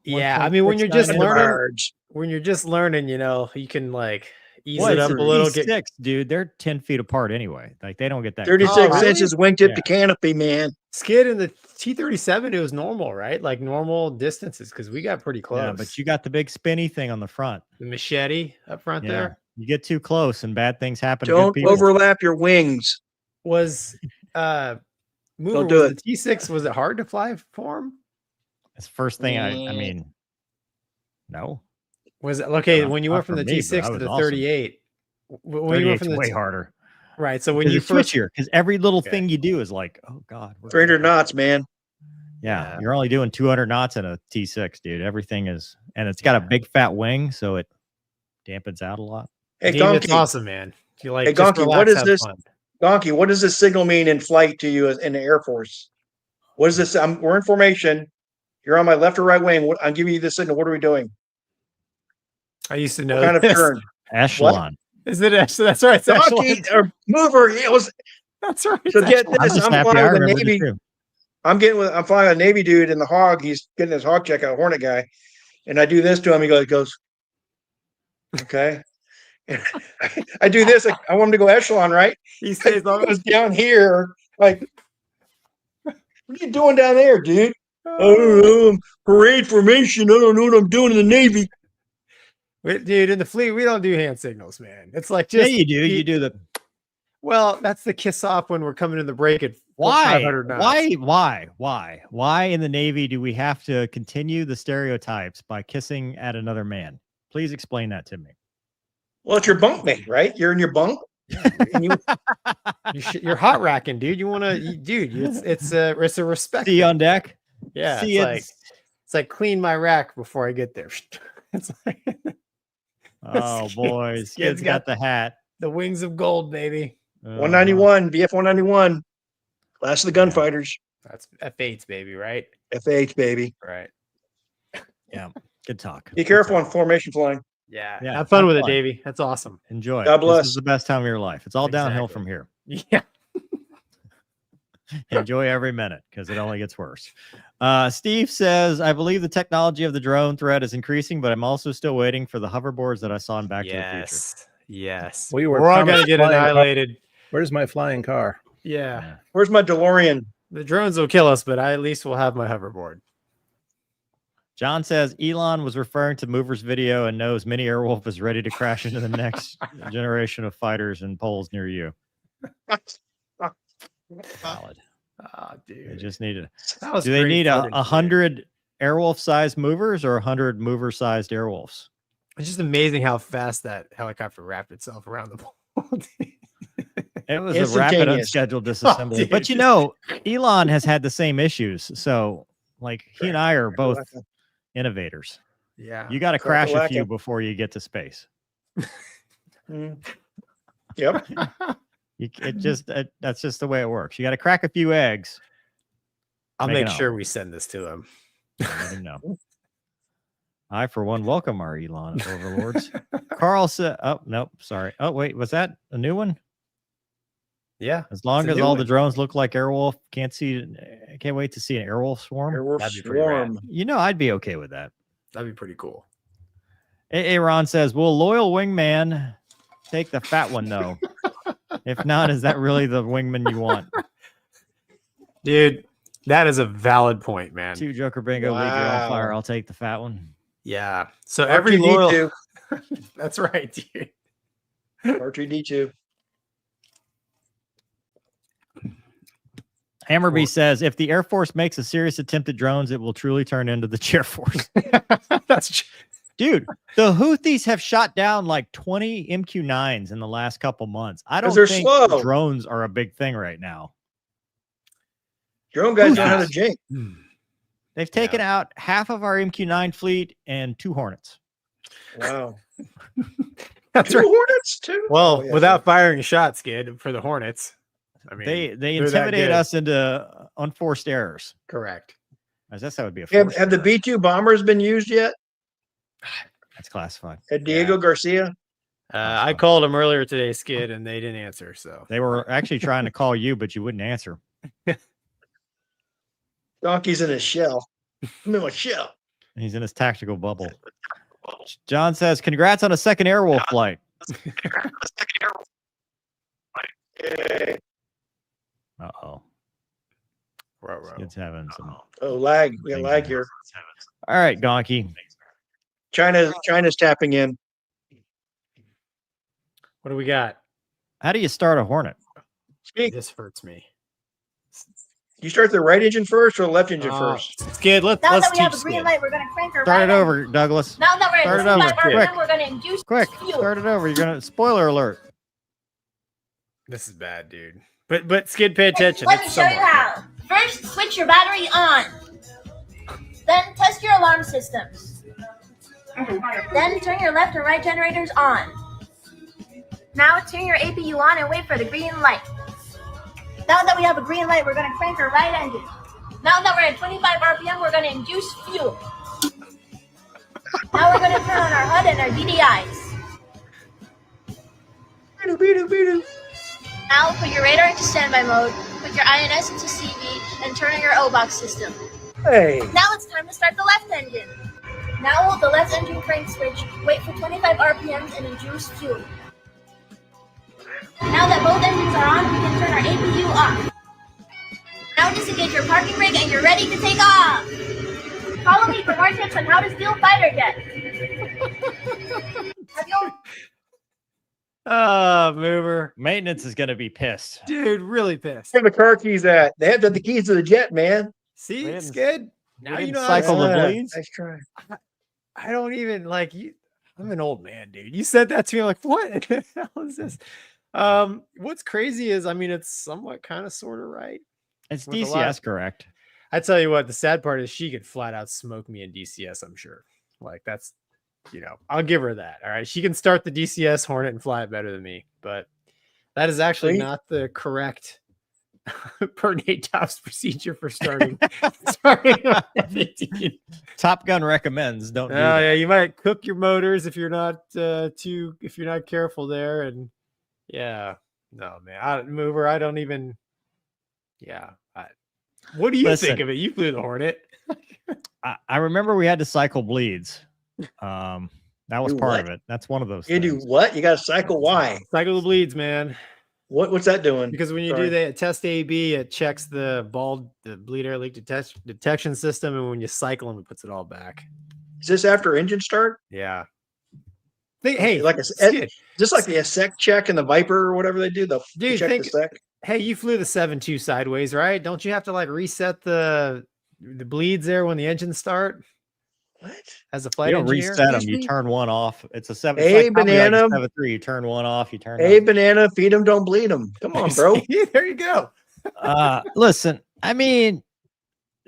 Yeah, I mean when you're just 1.69 learning, you know, you can like ease Well, it it's up a little. T6, dude. They're 10 feet apart anyway. Like they don't get that. 36 really? inches wingtip to canopy, man. Skid in the T-37, it was normal, right? Like normal distances because we got pretty close. Yeah, but you got the big spinny thing on the front. The machete up front there. You get too close and bad things happen. Don't to good people. overlap your wings. Was Mover, Don't do was it. the T6, was it hard to fly for him? It's the first thing I mean, no. Was it okay No, when you not went from for the me, T6 but to the that was awesome. 38? When you went from the way harder. Right. So when you it's first switchier, because every little thing you do is like, oh God, 300 knots, man. Yeah, you're only doing 200 knots in a T6, dude. Everything is, and it's got a big fat wing, so it dampens out a lot. Hey, Dean, it's awesome, man. You like, hey, just Gonky, relax, what is have this? fun. Gonky, what does this signal mean in flight to you in the Air Force? What is this? We're in formation. You're on my left or right wing. I'm giving you the signal. What are we doing? I used to know What kind of this. turn? Echelon. Is it echelon? That's right. It's Gonky, or Mover. It was. That's right. So get I'm this. just I'm happy I flying with a remembered it Navy. too. I'm flying a Navy dude in the hog. He's getting his hog check out, Hornet guy. And I do this to him. He goes, okay. I do this. I want him to go echelon, right? He stays on. Goes down here. Like, what are you doing down there, dude? Oh, parade formation. I don't know what I'm doing in the Navy. Dude, in the fleet, we don't do hand signals, man. It's like just you do. You do the. Well, that's the kiss off when we're coming in the break at Why? 500 knots. Why in the Navy do we have to continue the stereotypes by kissing at another man? Please explain that to me. Well, it's your bunkmate, right? You're in your bunk. And you're hot racking, dude. You want to, dude? It's a respect. See you on deck. Yeah, See it's like clean my rack before I get there. It's like, oh boys, Skid's got the hat. The wings of gold, baby. 191, BF 191, Last of the Gunfighters. That's F8s, baby, right? FH, baby. Right. Yeah. Good talk. Be careful on formation flying. Yeah. Have fun with it, Davey. That's awesome. Enjoy. God bless. This is the best time of your life. It's all downhill from here. Yeah. Enjoy every minute because it only gets worse. Steve says, I believe the technology of the drone threat is increasing, but I'm also still waiting for the hoverboards that I saw in Back to the Future. Yes. We're all going to get annihilated. Where's my flying car? Yeah. Where's my DeLorean? The drones will kill us, but I at least will have my hoverboard. John says Elon was referring to Mover's video and knows Mini Airwolf is ready to crash into the next generation of fighters and poles near you. Solid. Oh, dude. They just need it. Do they need 100 Airwolf-sized movers or 100 mover-sized Airwolves? It's just amazing how fast that helicopter wrapped itself around the pole. It was a rapid, unscheduled disassembly. Oh, but you know, Elon has had the same issues. So, like, he and I are both innovators. Yeah. You got to crash a few before you get to space. Yep. That's just the way it works. You got to crack a few eggs. I'll make sure we send this to them. Let him know. I, for one, welcome our Elon overlords. Carl said, "Oh nope, sorry. Oh wait, was that a new one?" Yeah. As long as all the drones look like Airwolf, can't wait to see an Airwolf swarm. Airwolf swarm. You know, I'd be okay with that. That'd be pretty cool. Aaron says, "Will a loyal wingman take the fat one though? If not, is that really the wingman you want?" Dude, that is a valid point, man. 2 Joker Bingo, leave your own fire. I'll take the fat one. Yeah. So every loyal. That's right, dude. R2D2. Hammerby says, if the Air Force makes a serious attempt at drones, it will truly turn into the Chair Force. Dude, the Houthis have shot down like 20 MQ-9s in the last couple months. I don't think drones are a big thing right now. Drone guys don't have a jink. They've taken out half of our MQ-9 fleet and 2 Hornets. Wow. That's 2 right. Hornets too? Well, without firing a shot, Skid, for the Hornets. I mean, they intimidate us into unforced errors. Correct. I guess that would be a have the B-2 bombers been used yet? That's classified. At Diego Garcia? I called them earlier today, Skid, and they didn't answer. So they were actually trying to call you, but you wouldn't answer. Donkey's in his shell. I'm in my shell. He's in his tactical bubble. John says, congrats on a second Airwolf flight. Uh-oh. It's having some. Oh, lag. We got lag here. All right, Gonky. China's tapping in. What do we got? How do you start a Hornet? This hurts me. You start the right engine first or the left engine first? Skid, let's now that we teach have a green light, we're going to crank her Start right it over, Douglas. Now that we're start at it over. 25 RPM, we're going to induce Quick, fuel. start it over. You're going to, spoiler alert. This is bad, dude. But Skid, pay attention. Let me show you how. First, switch your battery on. Then test your alarm systems. Then turn your left and right generators on. Now turn your APU on and wait for the green light. Now that we have a green light, we're going to crank our right engine. Now that we're at 25 RPM, we're going to induce fuel. Now we're going to turn on our HUD and our DDIs. Now put your radar into standby mode, put your INS into CV, and turn on your O-box system. Hey. Now it's time to start the left engine. Now hold the left engine crank switch, wait for 25 RPMs, and induce fuel. Now that both engines are on, we can turn our APU off. Now disengage your parking brake and you're ready to take off. Follow me for more tips on how to steal fighter jets. Mover. Maintenance is going to be pissed. Dude, really pissed. Where the car keys at? They have the keys to the jet, man. See, Skid? Now you know cycle the bleeds. Nice try. I don't even like you. I'm an old man, dude. You said that to me. I'm like, what the hell is this? What's crazy is, I mean, it's somewhat kind of sort of right. It's DCS, correct? I tell you what, the sad part is she could flat out smoke me in DCS, I'm sure. Like, that's, I'll give her that. All right. She can start the DCS Hornet and fly it better than me, but that is actually not the correct per NATO's procedure for starting. F-18. Top Gun recommends don't do that. Yeah, you might cook your motors if you're not if you're not careful there. And yeah, no, man, Mover, I don't even. Yeah. What do you think of it? You flew the Hornet. I remember we had to cycle bleeds. That was part of it. That's one of those things. You do what? You got to cycle why? Cycle the bleeds, man. What's that doing? Because when you do the test AB, it checks the bleed air leak detection system, and when you cycle them, it puts it all back. Is this after engine start? Yeah. Hey, just like the sec check and the Viper or whatever they do. The sec. Hey, you flew the 7.2 sideways, right? Don't you have to like reset the bleeds there when the engines start? What? As a flight engineer? You don't reset them. You turn one off. It's a 7. Hey, banana. Like 7.3. You turn one off. You turn. Hey, banana. Feed them. Don't bleed them. Come on, bro. There you go. Listen, I mean,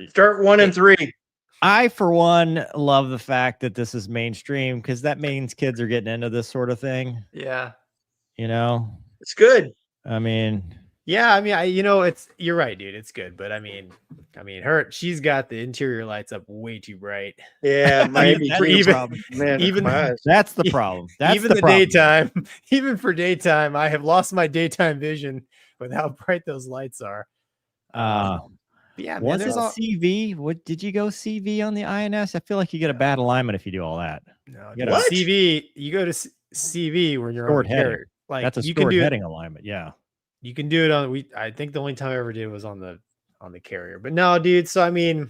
start 1 and 3. I, for one, love the fact that this is mainstream because that means kids are getting into this sort of thing. Yeah. It's good. I mean, yeah, I mean, you're right, dude. It's good, but I mean, she's got the interior lights up way too bright. Yeah, maybe even that's the problem. That's even the daytime, even for daytime, I have lost my daytime vision with how bright those lights are. Yeah, man, there's CV. What did you go CV on the INS? I feel like you get a bad alignment if you do all that. No, you what? CV, you go to CV when you're stored on the carrier. Like that's a stored heading alignment. Yeah, you can do it on. I think the only time I ever did was on the carrier. But no, dude. So I mean,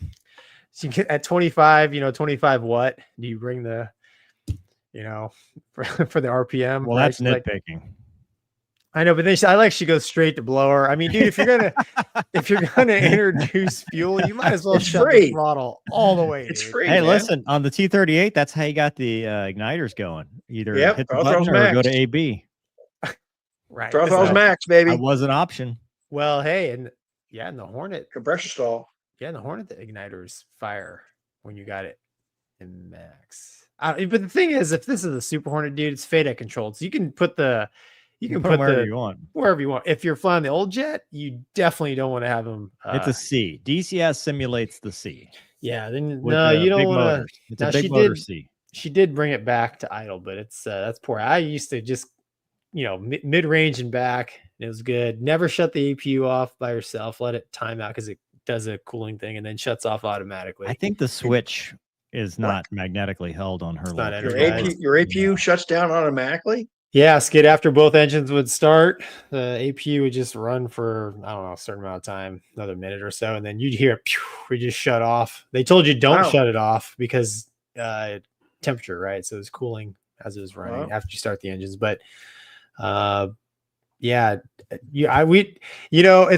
at 25, 25 what? Do you bring the, for the RPM? Well, that's nitpicking. I know, but then she goes straight to blower. I mean, dude, if you're gonna introduce fuel, you might as well shut the throttle all the way. It's free. Hey, listen, on the T-38, that's how you got the igniters going. Either hit the button or go to AB. Right, throttle's max, baby. That was an option. Well, hey, and the Hornet compressor stall. Yeah, and the Hornet, the igniters fire when you got it in max. But the thing is, if this is a Super Hornet, dude, it's FADEC controlled, so you can put you can put wherever you want. Wherever you want. If you're flying the old jet, you definitely don't want to have them. It's a C. DCS simulates the C. Yeah, then no, you don't want to. It's a big motor C. She did bring it back to idle, but it's that's poor. I used to just mid range and back. And it was good. Never shut the APU off by yourself. Let it time out because it does a cooling thing and then shuts off automatically. I think the switch is not magnetically held on her. Your APU shuts down automatically. Yeah, skid after both engines would start, the APU would just run for, I don't know, a certain amount of time, another minute or so, and then you'd hear it, we just shut off. They told you don't shut it off because temperature, right? So it was cooling as it was running after you start the engines. But it's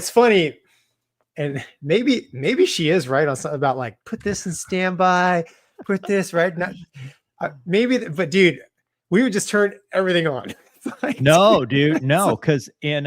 funny, and maybe she is right on something about like put this in standby, put this right now. But dude, we would just turn everything on. No, dude, no, because in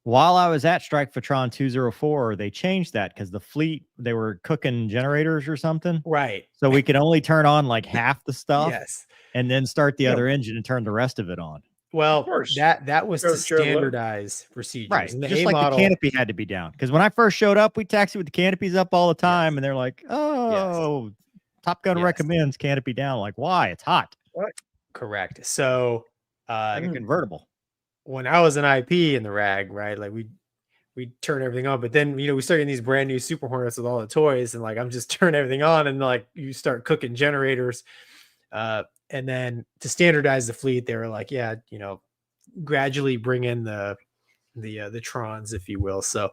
while I was at Strike Fatron 204, they changed that because the fleet, they were cooking generators or something. Right. So we could only turn on like half the stuff. Yes. And then start the other engine and turn the rest of it on. Well, that was to standardize procedures. Right. And just like the canopy had to be down. Because when I first showed up, we taxied with the canopies up all the time. And they're like, Top Gun recommends canopy down. Like, why? It's hot. What? Correct. So like a convertible. When I was an IP in the RAG, right? Like we turn everything on, but then we start getting these brand new Super Hornets with all the toys, and like I'm just turning everything on, and like you start cooking generators. And then to standardize the fleet, they were like, gradually bring in the Trons, if you will. So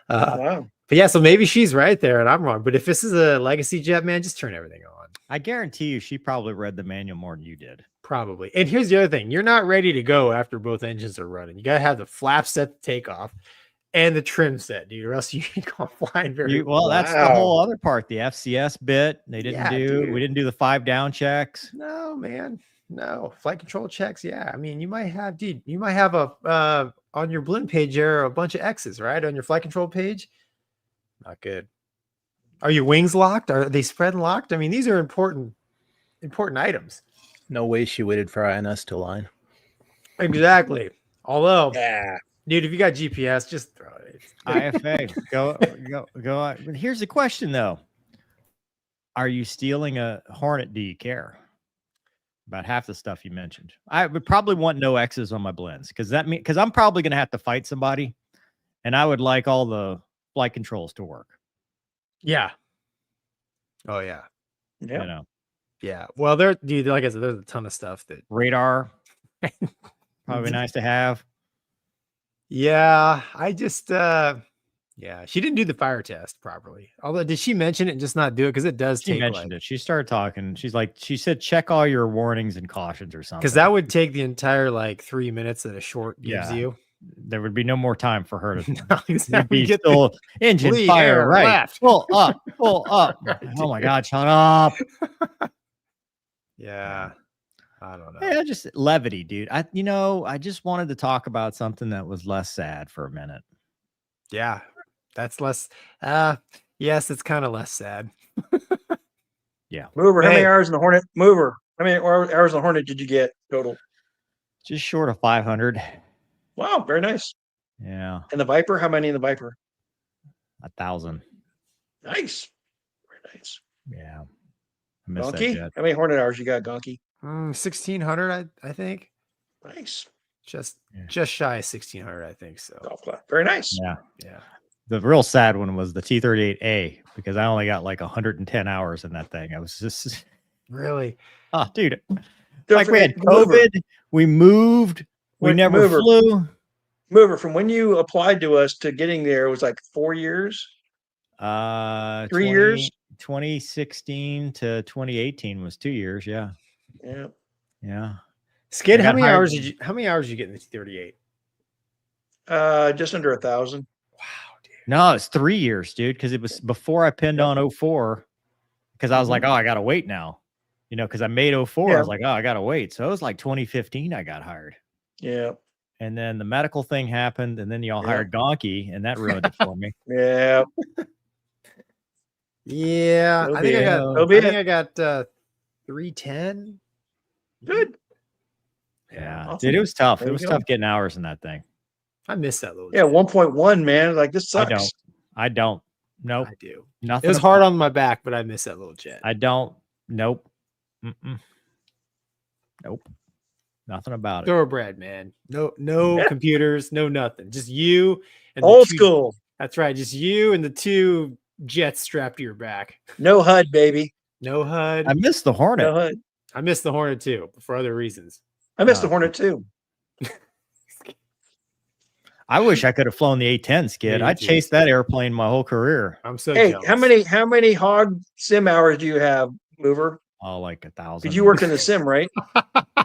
but yeah, so maybe she's right there and I'm wrong. But if this is a legacy jet, man, just turn everything on. I guarantee you she probably read the manual more than you did. Probably. And here's the other thing. You're not ready to go after both engines are running. You got to have the flap set to take off and the trim set, dude, or else you go flying very well. That's the whole other part. The FCS bit they didn't do. We didn't do the 5 down checks. No, man. No. Flight control checks. Yeah. I mean, you might have a on your blend page there a bunch of X's, right? On your flight control page. Not good. Are your wings locked? Are they spread and locked? I mean, these are important items. No way she waited for INS to align. Exactly. Although, dude, if you got GPS, just throw it. IFA, go. Here's the question, though. Are you stealing a Hornet? Do you care? About half the stuff you mentioned. I would probably want no X's on my blends because I'm probably going to have to fight somebody, and I would like all the flight controls to work. Yeah. Oh yeah. Yeah. Yeah. Well, like I said, there's a ton of stuff that radar probably nice to have. Yeah. I just she didn't do the fire test properly. Although did she mention it and just not do it? Because it does take mentioned it. She started talking. She said check all your warnings and cautions or something. Because that would take the entire 3 minutes that a short gives you. There would be no more time for her to exactly. Be still engine fire right left. Pull up. Oh my God, shut up. Yeah. I don't know. Yeah, just levity, dude. I just wanted to talk about something that was less sad for a minute. Yeah. That's less yes, it's kind of less sad. Yeah. Mover, how many hours in the Hornet? Mover. How many hours in the Hornet did you get total? Just short of 500. Wow, very nice. Yeah. And the Viper, how many in the Viper? 1,000. Nice. Very nice. Yeah. I miss that Gonky, jet. how many Hornet hours you got, Gonky? 1,600, I think. Nice. Just shy of 1,600, I think so. Golf clap. Very nice. Yeah. Yeah. The real sad one was the T-38A because I only got like 110 hours in that thing. I was just really, oh, dude. Don't Like we forget had COVID, Mover. we moved, we never flew. Mover, from when you applied to us to getting there, it was like 4 years. 3 years. 2016 to 2018 was 2 years. Yeah. Yeah. Yeah. Skid, how many hours did you get in the T-38? Just under 1,000. Wow, dude. No, it's 3 years, dude. Because it was before I pinned on 04. Because I was like, oh, I gotta wait now. You know, because I made 04. I was like, oh, I gotta wait. So it was like 2015 I got hired. Yeah. And then the medical thing happened, and then y'all hired Gonky, and that ruined it for me. Yeah. Yeah. I think I got 310. Good. Yeah. Awesome. Dude, it was tough. There It you was go. tough getting hours in that thing. I miss that little. Yeah, 1.1, man. Like this sucks. I don't. Nope. I do. Nothing. It was hard on my back, but I miss that little jet. I don't. Nope. Nope. Nothing about it. Thoroughbred, man. No computers, no nothing. Just you and Old school. That's right. Just you and the two jets strapped to your back. No HUD, baby. No HUD. I miss the Hornet. No HUD. I miss the Hornet too, but for other reasons. I missed the Hornet too. I wish I could have flown the A-10 Skid. I chased that airplane my whole career. I'm so jealous. How many hog sim hours do you have, Mover? Oh, like 1,000. Because you worked in the sim, right?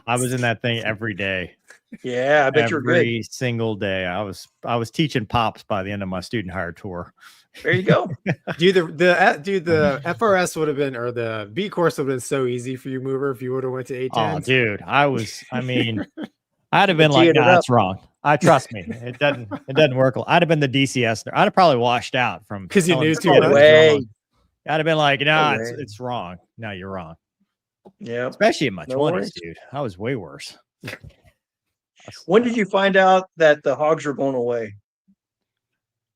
I was in that thing every day. Yeah, I bet you're good. Every single day. I was teaching pops by the end of my student hire tour. There you go. Dude, the FRS would have been, or the B course would have been so easy for you, Mover, if you would have went to A-10. Oh, dude, I'd have been like, no, that's wrong. Trust me, it doesn't work. I'd have been the DCS. I'd have probably washed out from because you knew too much. Way. I'd have been like, no, it's wrong. No, you're wrong. Yeah, especially in my 20s, dude. I was way worse. When did you find out that the hogs were going away?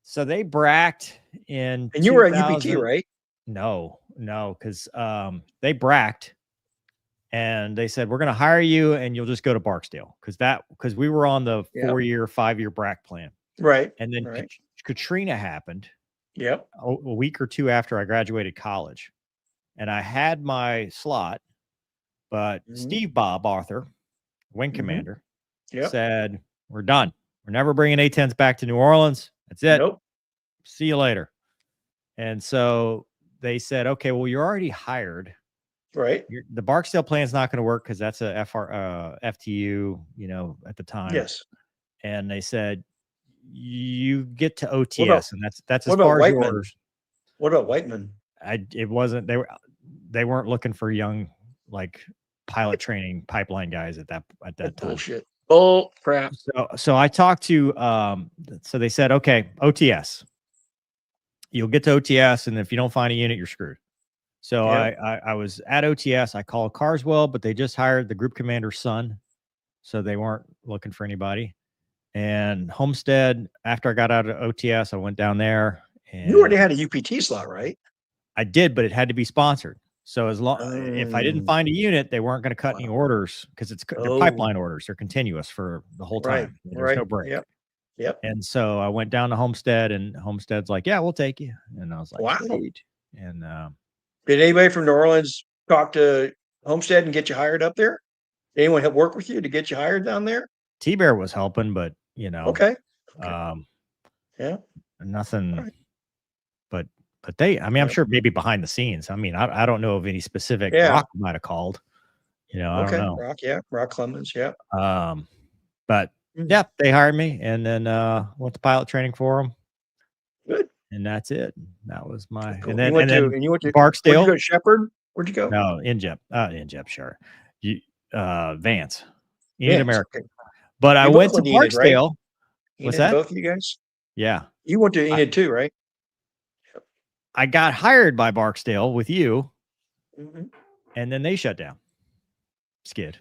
So they bracked in. And you were at UPT, right? No, because they bracked. And they said, we're going to hire you and you'll just go to Barksdale because we were on the 4-year, 5-year BRAC plan. Right. And then Katrina happened. Yep. A week or two after I graduated college. And I had my slot, but Steve Bob Arthur, wing commander, said, we're done. We're never bringing A-10s back to New Orleans. That's it. Nope. See you later. And so they said, okay, well, you're already hired. Right. The Barksdale plan is not going to work because that's a FTU, at the time. Yes. And they said, you get to OTS, and that's as far as orders. What about Whiteman? It wasn't, they weren't looking for young, like pilot training pipeline guys at that time. Bullshit. Bull crap. So I talked to, so they said, okay, OTS. You'll get to OTS, and if you don't find a unit, you're screwed. So I was at OTS. I called Carswell, but they just hired the group commander's son. So they weren't looking for anybody. And Homestead, after I got out of OTS, I went down there. And you already had a UPT slot, right? I did, but it had to be sponsored. So as long if I didn't find a unit, they weren't going to cut any orders because they're pipeline orders. They're continuous for the whole time. There's no break. Yep. And so I went down to Homestead, and Homestead's like, yeah, we'll take you. And I was like, wow. Sweet. And did anybody from New Orleans talk to Homestead and get you hired up there? Did anyone help work with you to get you hired down there? T-Bear was helping, but okay. Nothing. Right. But they, I'm sure maybe behind the scenes. I don't know of any specific. Rock might have called. I don't know. Rock Clemens, But they hired me, and then went to pilot training for them. Good. And that's it. That was my. Cool. And then you went to Barksdale. Where'd you go, Shepherd? Where'd you go? No, Injep, sure. Vance, Enid America. Okay. But I went to Barksdale. Right? What's that? Both of you guys? Yeah. You went to Enid too, right? I got hired by Barksdale with you, and then they shut down. Skid.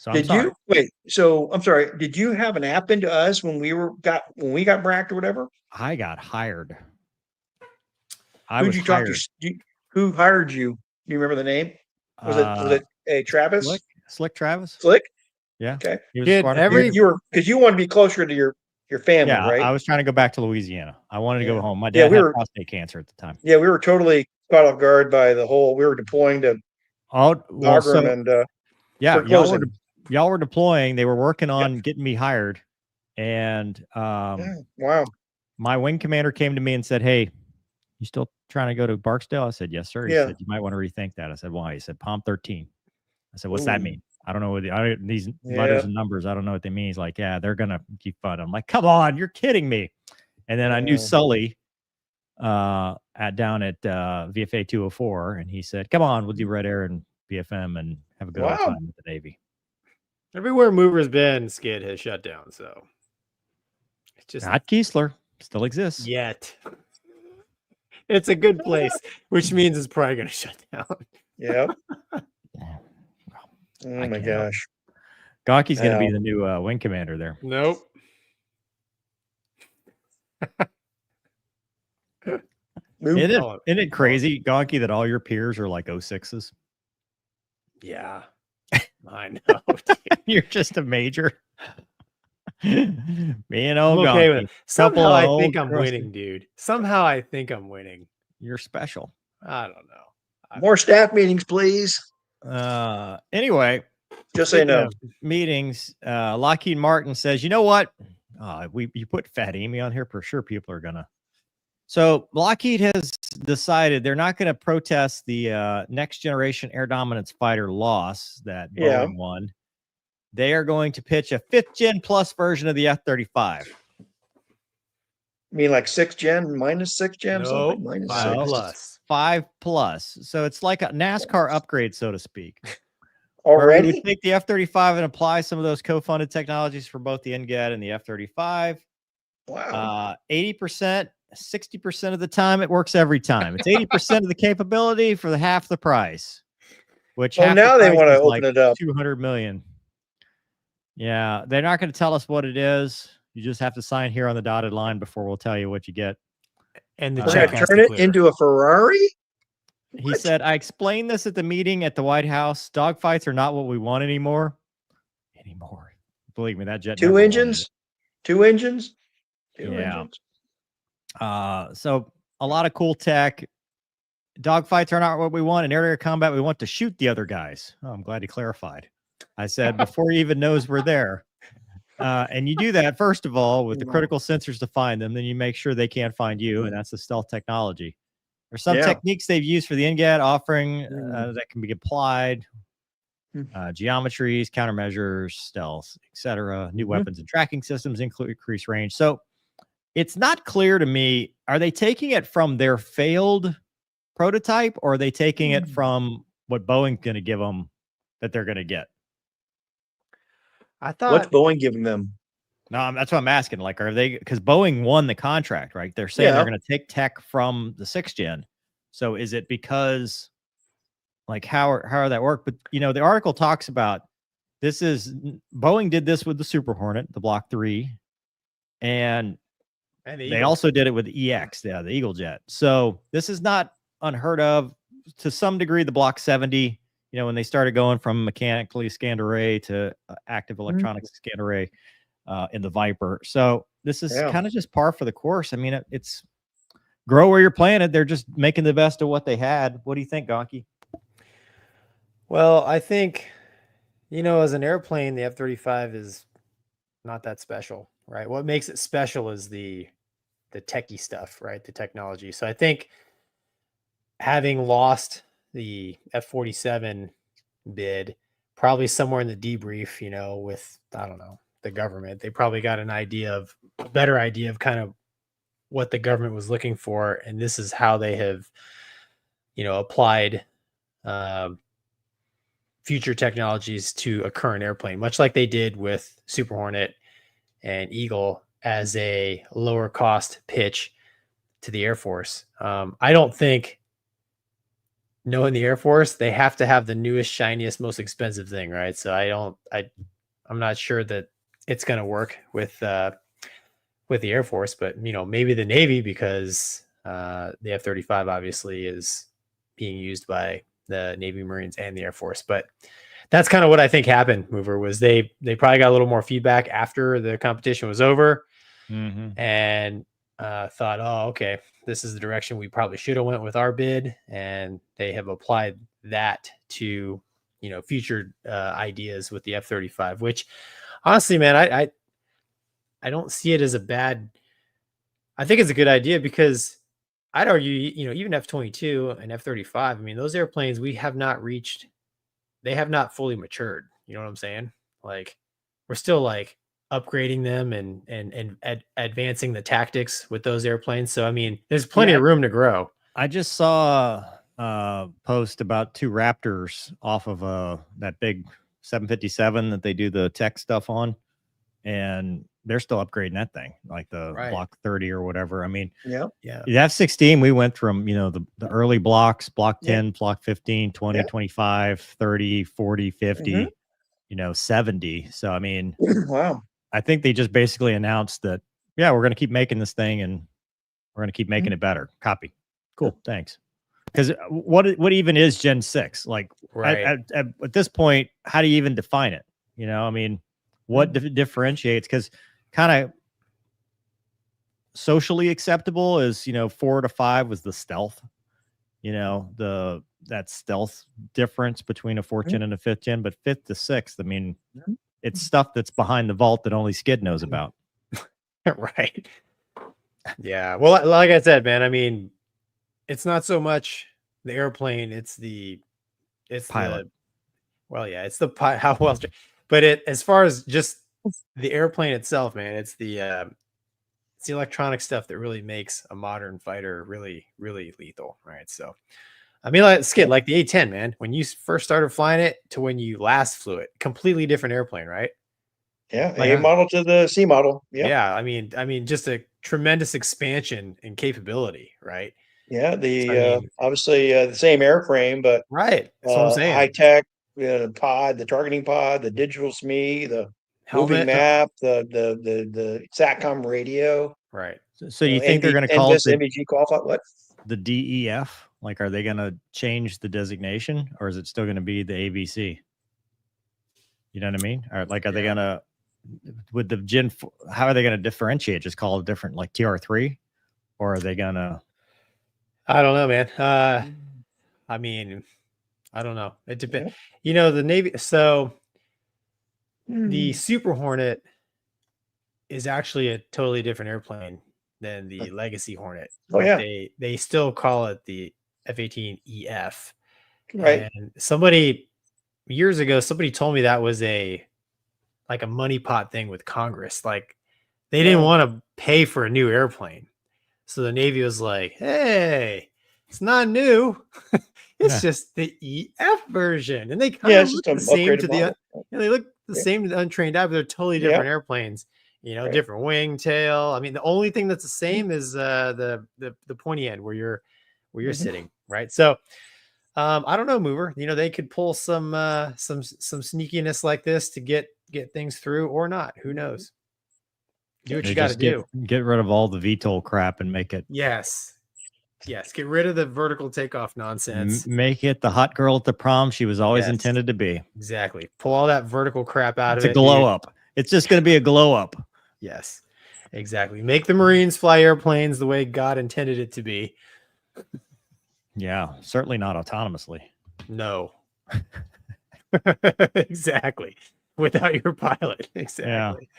So did you wait? So I'm sorry. Did you have an app into us when we got bracked or whatever? I got hired. Who'd you talk to? Who hired you? Do you remember the name? Was it Travis? Slick Travis? Slick? Yeah. Okay. You because you wanted to be closer to your family, right? I was trying to go back to Louisiana. I wanted to go home. My dad had prostate cancer at the time. Yeah, we were totally caught off guard by the whole. We were deploying to Bagram y'all were deploying. They were working on getting me hired, and wow. My wing commander came to me and said, "Hey, you still trying to go to Barksdale?" I said, "Yes, sir." He said, "You might want to rethink that." I said, "Why?" He said, "Palm 13." I said, "What's that mean?" I don't know what these letters and numbers. I don't know what they mean. He's like, "Yeah, they're gonna keep fun." I'm like, "Come on, you're kidding me." And then I knew Sully down at VFA 204, and he said, "Come on, we'll do Red Air and BFM and have a good old time with the Navy." Everywhere Mover's been, Skid has shut down. So it's just not Keesler, still exists yet. It's a good place, which means it's probably going to shut down. Yeah. Oh my gosh. Gonky's going to be the new wing commander there. Nope. Isn't it crazy, Gonky, that all your peers are like 06s? Yeah. I know. You're just a major. Me and old okay Gonky. with it. Somehow I think I'm winning, dude. Somehow I think I'm winning. You're special. I don't know. More staff meetings, please. Anyway, just say no. Meetings. Lockheed Martin says, you know what? You put Fat Amy on here for sure. People are gonna. So Lockheed has decided they're not going to protest the next generation air dominance fighter loss that Boeing won. They are going to pitch a 5th gen plus version of the F-35. You mean like 6th gen minus 6th gen? No, minus 5 plus. 5 plus. So it's like a NASCAR upgrade, so to speak. Already? We would take the F-35 and apply some of those co-funded technologies for both the NGAD and the F-35. Wow. 80%, 60% of the time, it works every time. It's 80% of the capability for half the price. Which now they want to open it up. 200 million. Yeah, they're not going to tell us what it is. You just have to sign here on the dotted line before we'll tell you what you get. And the check turn it into a Ferrari? He said, I explained this at the meeting at the White House. Dogfights are not what we want anymore. Believe me, that jet. Two engines? Two engines? Yeah. So a lot of cool tech. Dogfights are not what we want. In air-to-air combat, we want to shoot the other guys. Oh, I'm glad he clarified. I said, before he even knows we're there. And you do that, first of all, with the critical sensors to find them. Then you make sure they can't find you, and that's the stealth technology. There's some techniques they've used for the NGAD offering that can be applied. Geometries, countermeasures, stealth, etc. New weapons and tracking systems increase range. So it's not clear to me, are they taking it from their failed prototype, or are they taking it from what Boeing's going to give them that they're going to get? I thought. What's Boeing giving them? No, that's what I'm asking. Like, are they, because Boeing won the contract, right? They're saying they're going to take tech from the 6th gen. So is it because, like, how that work? But, you know, the article talks about Boeing did this with the Super Hornet, the Block 3, and they also did it with the EX, the Eagle jet. So this is not unheard of. To some degree, the Block 70, you know, when they started going from mechanically scanned array to active electronics scanned array in the Viper. So this is kind of just par for the course. I mean, it's grow where you're planted. They're just making the best of what they had. What do you think, Gonky? Well, I think, you know, as an airplane, the F-35 is not that special, right? What makes it special is the techie stuff, right? The technology. So I think having lost the F-47 bid, probably somewhere in the debrief, you know, with, I don't know, the government, they probably got a better idea of kind of what the government was looking for. And this is how they have, you know, applied future technologies to a current airplane, much like they did with Super Hornet and Eagle as a lower cost pitch to the Air Force. I don't think knowing the Air Force, they have to have the newest, shiniest, most expensive thing, right? So I'm not sure that it's going to work with the Air Force, but maybe the Navy, because the F-35 obviously is being used by the Navy, Marines, and the Air Force. But that's kind of what I think happened, Mover, was they probably got a little more feedback after the competition was over, and thought, oh, okay, this is the direction we probably should have went with our bid, and they have applied that to future ideas with the F-35, which honestly, man, I don't see it as a bad. I think it's a good idea, because I'd argue, even F-22 and F-35, I mean, those airplanes, they have not fully matured. You know what I'm saying? Like, we're still like upgrading them and advancing the tactics with those airplanes. So, I mean, there's plenty of room to grow. I just saw a post about 2 Raptors off of that big 757 that they do the tech stuff on, and they're still upgrading that thing, like the Block 30 or whatever. I mean, the F-16, we went from, the early blocks, Block 10, Block 15, 20, 25, 30, 40, 50, 70. So, I mean, wow. I think they just basically announced that, we're going to keep making this thing, and we're going to keep making it better. Copy. Cool. Thanks. Because what even is Gen 6? Like, at this point, how do you even define it? I mean, what differentiates? Because kind of socially acceptable is 4 to 5 was the stealth, that stealth difference between a 4th gen and a 5th gen, but 5th to 6th, I mean, it's stuff that's behind the vault that only Skid knows about. Right. Yeah. Well, like I said, man, I mean, it's not so much the airplane, it's pilot. It's the how well, but as far as just the airplane itself, man, it's the electronic stuff that really makes a modern fighter really, really lethal, right? So, I mean, like Skid, like the A-10, man, when you first started flying it to when you last flew it, completely different airplane, right? Yeah, A model to the C model. Yeah, I mean, just a tremendous expansion in capability, right? Yeah, obviously the same airframe, but right. That's what I'm saying. High tech pod, the targeting pod, the digital SME, the moving map, the SATCOM radio. Right. So you think they're going to call it the NVG qualified? What? The DEF? Like, are they going to change the designation, or is it still going to be the ABC? You know what I mean? Or like, are they going to, with the Gen, how are they going to differentiate? Just call it different, like TR3, or are they going to? I don't know, man. I mean, I don't know. It depends. The Navy. So the Super Hornet is actually a totally different airplane than the Legacy Hornet. Oh, yeah. They still call it the F-18EF. Right. And years ago, somebody told me that was a money pot thing with Congress. Like, they didn't want to pay for a new airplane. So the Navy was like, hey, it's not new. It's just the EF version. And they kind of look the same to they look the same to the untrained eye, but they're totally different airplanes. Different wing, tail. I mean, the only thing that's the same is the pointy end where you're sitting, right? So I don't know, Mover. They could pull some sneakiness like this to get things through, or not. Who knows? Do what you got to do. Get rid of all the VTOL crap and make it. Yes. Get rid of the vertical takeoff nonsense. Make it the hot girl at the prom she was always intended to be. Exactly. Pull all that vertical crap out of it. It's a glow up. It's just going to be a glow up. Yes, exactly. Make the Marines fly airplanes the way God intended it to be. Yeah, certainly not autonomously. No. Exactly. Without your pilot. Exactly.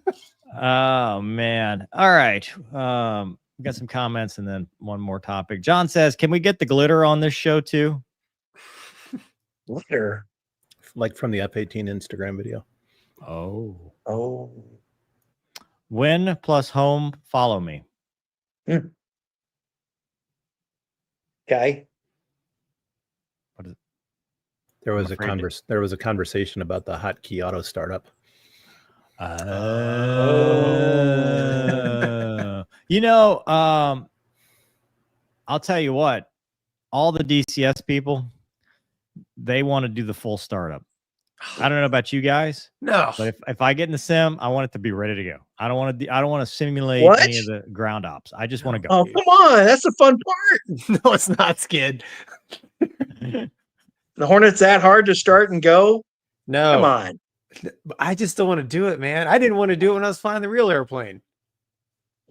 Yeah. Oh, man. All right. We got some comments and then one more topic. John says, can we get the glitter on this show too? Glitter? Like from the F-18 Instagram video. Oh. Win plus home, follow me. Okay. What is it? There was a conversation about the hotkey auto startup. I'll tell you what, all the DCS people, they want to do the full startup. I don't know about you guys. No, but if I get in the sim, I want it to be ready to go. I don't want to simulate any of the ground ops. I just want to go. Oh, come on. That's the fun part. no, it's not, Skid. The Hornet's that hard to start and go? No. Come on. I just don't want to do it, man. I didn't want to do it when I was flying the real airplane.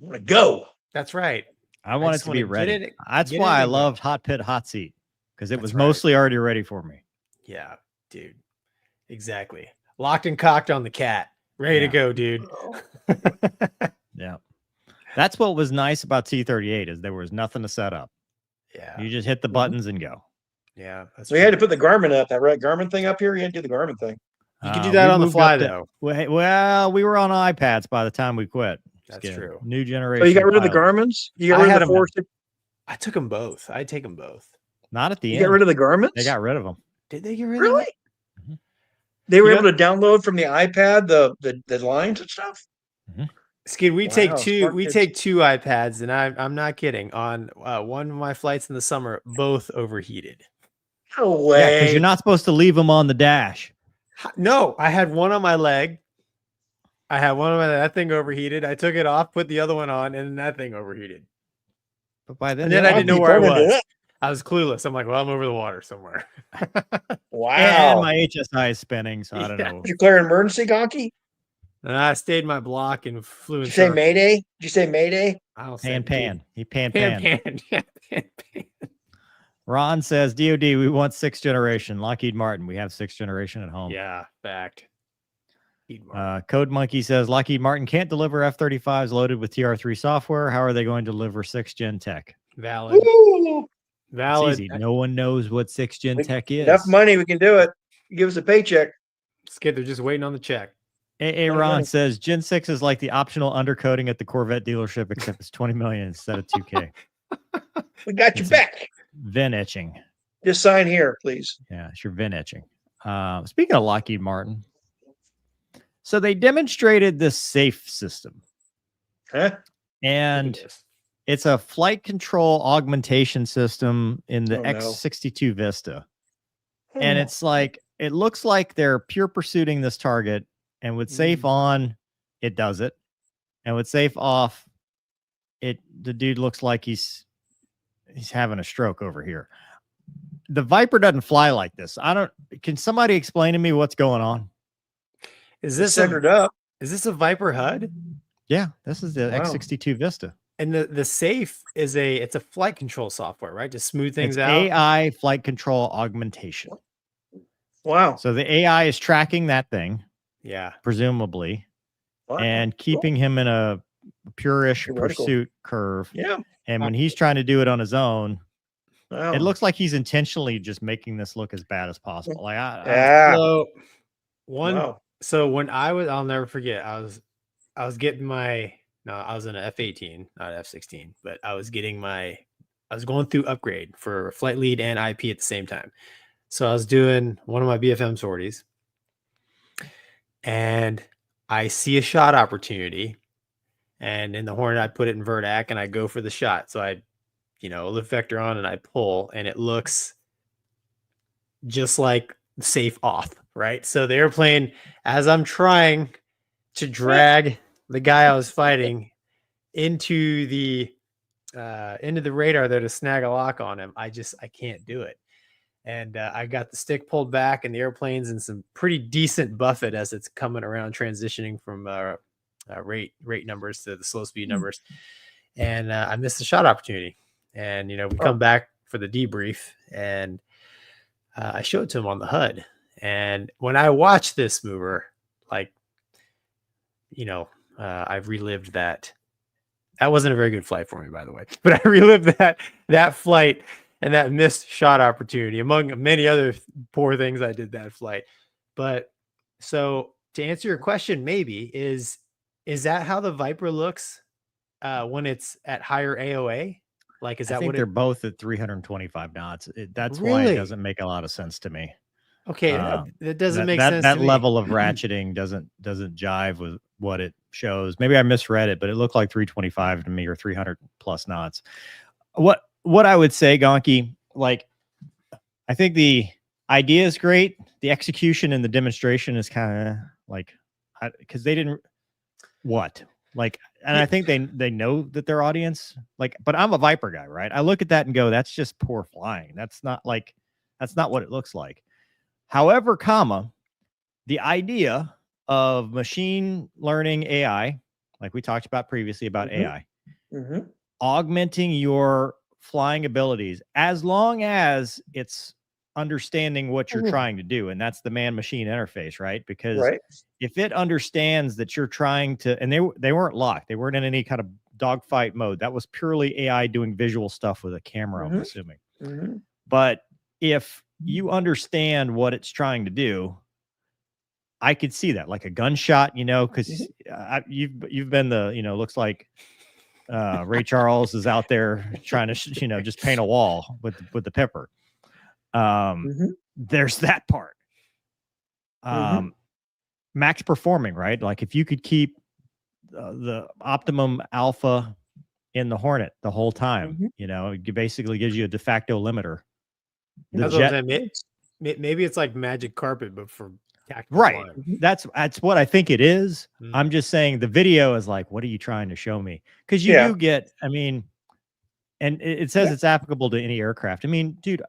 I want to go. That's right. I want it to be ready. That's why I loved Hot Pit Hot Seat, because it was mostly already ready for me. Yeah, dude. Exactly. Locked and cocked on the cat. Ready to go, dude. Yeah. That's what was nice about T-38 is there was nothing to set up. Yeah. You just hit the buttons and go. Yeah. That's we had to put the Garmin up. That red Garmin thing up here. You had to do the Garmin thing. You can do that on the fly, though. Well, we were on iPads by the time we quit. That's true. New generation. So you got rid of the Garmins? You got rid of the 4? I took them both. I'd take them both. Not at the end. You got rid of the Garmins? They got rid of them. Did they get rid of them? Really? Mm-hmm. They were able to download from the iPad the lines and stuff. Mm-hmm. Skid, we take two iPads, and I'm not kidding. On one of my flights in the summer, both overheated. No way. Yeah, because you're not supposed to leave them on the dash. No, I had one on my leg. That thing overheated. I took it off, put the other one on, and that thing overheated. But by then, I didn't know where I was. I was clueless. I'm like, well, I'm over the water somewhere. Wow. And my HSI is spinning, so I don't know. Did you declare an emergency, Gonky? And I stayed my block and flew. Did you say Mayday? Did you say Mayday? I don't say pan. He pan. Yeah, pan. Ron says, DOD, we want 6th generation. Lockheed Martin, we have 6th generation at home. Yeah, fact. Code Monkey says, Lockheed Martin can't deliver F-35s loaded with TR3 software. How are they going to deliver 6th gen tech? Valid. Ooh. Valid. It's easy. No one knows what 6th gen tech is. Enough money, we can do it. Give us a paycheck. Skid, they're just waiting on the check. Ron says Gen 6 is like the optional undercoating at the Corvette dealership, except it's 20 million instead of 2K. We got your back. VIN etching. Just sign here, please. Yeah, it's your VIN etching. Speaking of Lockheed Martin, so they demonstrated this safe system. Huh? And it's a flight control augmentation system in the X62 Vista. And it's like, it looks like they're pure pursuing this target. And with safe on, it does it. And with safe off, the dude looks like he's having a stroke over here. The Viper doesn't fly like this. Can somebody explain to me what's going on? Is this centered up? Is this a Viper HUD? Yeah, this is the X62 Vista. And the safe is it's a flight control software, right? To smooth things out. AI flight control augmentation. Wow. So the AI is tracking that thing. Yeah. Presumably. Wow. And keeping him in a pure-ish pursuit curve. Yeah. And when he's trying to do it on his own, it looks like he's intentionally just making this look as bad as possible. Like So when I'll never forget, I was getting I was in an F-18, not F-16, but I was going through upgrade for flight lead and IP at the same time. So I was doing one of my BFM sorties and I see a shot opportunity, and in the Hornet, I put it in Vertac and I go for the shot. So I, lift vector on and I pull, and it looks just like safe off, right? So the airplane, as I'm trying to drag the guy I was fighting into the radar there to snag a lock on him, I can't do it. And I got the stick pulled back, and the airplane's in some pretty decent buffet as it's coming around, transitioning from rate numbers to the slow speed numbers. And I missed the shot opportunity. And, we come back for the debrief, and I showed it to him on the HUD. And when I watched this mover, I've relived that. That wasn't a very good flight for me, by the way, but I relived that flight and that missed shot opportunity, among many other poor things I did that flight. But so to answer your question, maybe is that how the Viper looks when it's at higher AOA? Like, is that what they're both at 325 knots? That's really? Why it doesn't make a lot of sense to me. Okay, that doesn't make sense. That level of ratcheting doesn't jive with what it shows. Maybe I misread it, but it looked like 325 to me, or 300 plus knots. What I would say, Gonky, like, I think the idea is great. The execution and the demonstration is kind of like, because they didn't like, and I think they know that their audience, like, but I'm a Viper guy, right? I look at that and go, that's just poor flying. That's not what it looks like. However, the idea of machine learning AI, like we talked about previously about AI, augmenting your flying abilities as long as it's understanding what you're trying to do, and that's the man-machine interface, right? Because if it understands that you're trying to, and they weren't locked, they weren't in any kind of dogfight mode. That was purely AI doing visual stuff with a camera, I'm assuming. But if you understand what it's trying to do, I could see that, like a gunshot, because you've been the, looks like Ray Charles is out there trying to, just paint a wall with the pepper. There's that part. Max performing, right? Like if you could keep the optimum alpha in the Hornet the whole time, it basically gives you a de facto limiter. Maybe it's like magic carpet, but for tactical flying. That's what I think it is. I'm just saying the video is like, what are you trying to show me? Because you do get, I mean, and it says it's applicable to any aircraft. I mean, dude,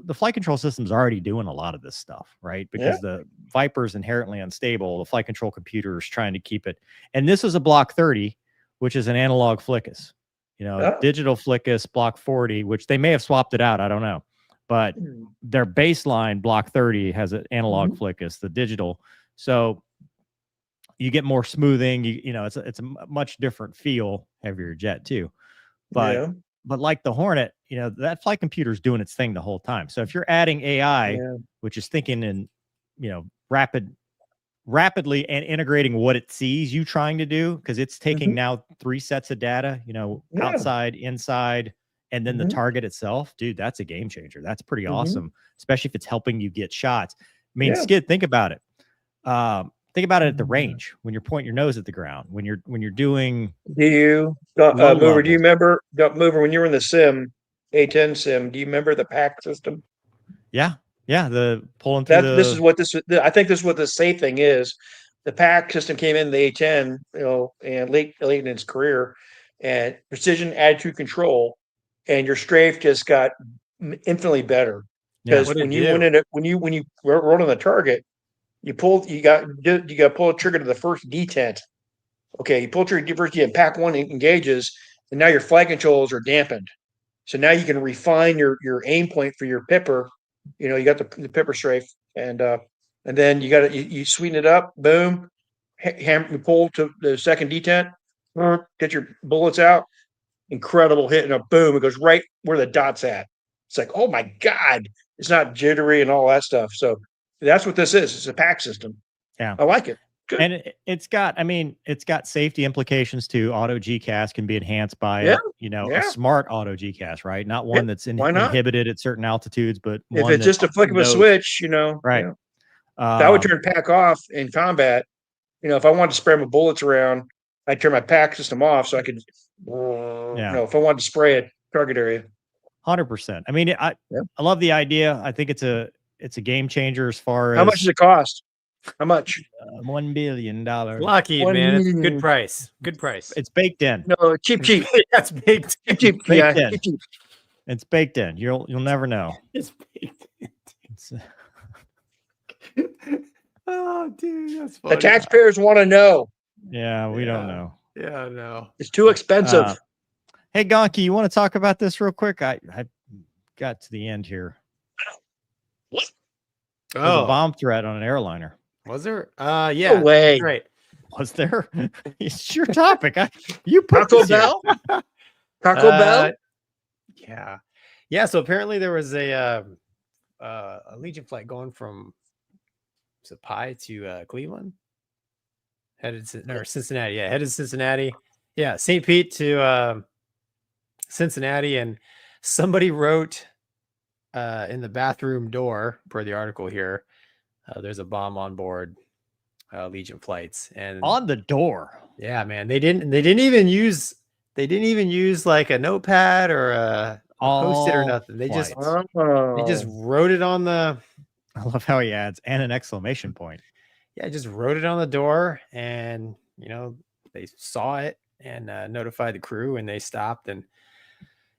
the flight control system's already doing a lot of this stuff, right? Because the Viper's inherently unstable. The flight control computer is trying to keep it. And this is a Block 30, which is an analog flickus. Digital flickus, Block 40, which they may have swapped it out. I don't know. But their baseline Block 30 has an analog flickus, the digital. So you get more smoothing. It's a much different feel, heavier jet too. But like the Hornet, that flight computer is doing its thing the whole time. So if you're adding AI, which is thinking in, rapidly and integrating what it sees you trying to do, because it's taking now 3 sets of data, outside, inside, and then the target itself, dude, that's a game changer. That's pretty awesome, especially if it's helping you get shots. I mean, Skid, think about it. Think about it at the range when you're pointing your nose at the ground, when you're doing. Do you, Mover? Do you remember, Mover, when you were in the sim, A10 sim? Do you remember the pack system? Yeah, the pulling through. This is what I think this is what the safe thing is. The pack system came in the A10, and late in its career, and precision attitude control, and your strafe just got infinitely better because when you roll on the target. You got to pull a trigger to the first detent. Okay, you pull trigger to the first detent, pack 1 engages, and now your flight controls are dampened. So now you can refine your aim point for your pipper. You got the pipper strafe, and then you sweeten it up. Boom, you pull to the second detent, get your bullets out. Incredible hit, and a boom, it goes right where the dot's at. It's like, oh my god, it's not jittery and all that stuff. So. That's what this is. It's a pack system. Yeah. I like it. Good. And it's got safety implications too. Auto GCAS can be enhanced by a smart auto GCAS, right? Not one that's inhibited at certain altitudes, but if it's just a flick of a switch, right. I would turn pack off in combat. If I wanted to spray my bullets around, I'd turn my pack system off so I could, if I wanted to spray a target area. 100%. I mean, I love the idea. I think it's a game changer as far as how much does it cost? How much? $1 billion. Lucky, man. It's a good price. Good price. It's baked in. No, cheap. That's baked. Cheap. Baked in. Cheap. It's baked in. You'll never know. It's baked in. Oh, dude, that's funny. The taxpayers want to know. Yeah, we don't know. Yeah, no. It's too expensive. Hey, Gonky, you want to talk about this real quick? I got to the end here. What? There's a bomb threat on an airliner. Was there? Yeah. No way. Right. Was there? It's your topic. You put Taco Bell? Taco Bell? Yeah. So apparently there was a Legion flight going from Pi to Cleveland. Cincinnati. Yeah, headed to Cincinnati. Yeah, St. Pete to Cincinnati, and somebody wrote in the bathroom door, per the article here, there's a bomb on board Legion flights, and on the door. Yeah, man, they didn't even use like a notepad or post it or nothing. They just wrote it on the. I love how he adds and an exclamation point. Yeah, just wrote it on the door, and they saw it and notified the crew, and they stopped and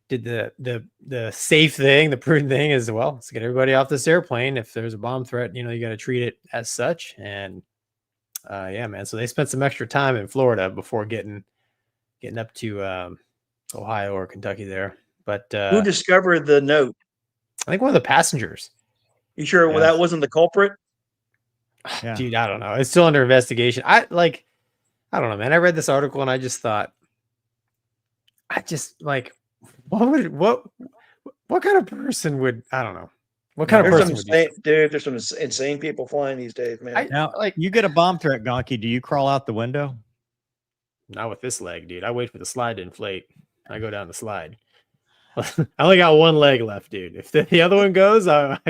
did the safe thing, the prudent thing as well. Let's get everybody off this airplane. If there's a bomb threat, you got to treat it as such. And yeah, man. So they spent some extra time in Florida before getting up to Ohio or Kentucky there. But who discovered the note? I think one of the passengers. You sure that wasn't the culprit? Yeah. Dude, I don't know. It's still under investigation. I don't know, man. I read this article and I just thought, what kind of person would, I don't know. What kind of person would you? Dude, there's some insane people flying these days, man. Now, you get a bomb threat, Gonky. Do you crawl out the window? Not with this leg, dude. I wait for the slide to inflate. I go down the slide. I only got one leg left, dude. If the other one goes,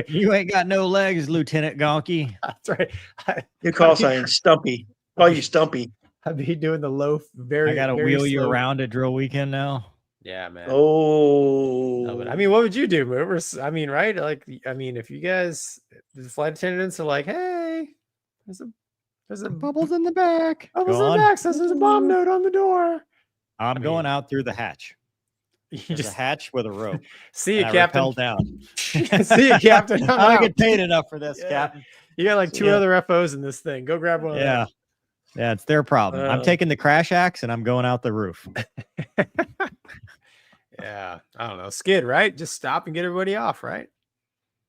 you ain't got no legs, Lieutenant Gonky. That's right. Your call sign Stumpy. Call you Stumpy. I'll be doing the low. I gotta wheel you around at drill weekend now. Yeah, man. Oh, no, but I mean, what would you do, movers? I mean, right? If you guys, the flight attendants are like, "Hey, there's a bubbles in the back. Bubbles in the back says there's a bomb note on the door." I'm going out through the hatch. There's a hatch with a rope. See you, Captain. Rappel down. See you, Captain. I don't get paid enough for this, Captain. You got like two other FOs in this thing. Go grab one. Yeah. Yeah, it's their problem. I'm taking the crash axe and I'm going out the roof. Yeah, I don't know. Skid, right? Just stop and get everybody off, right?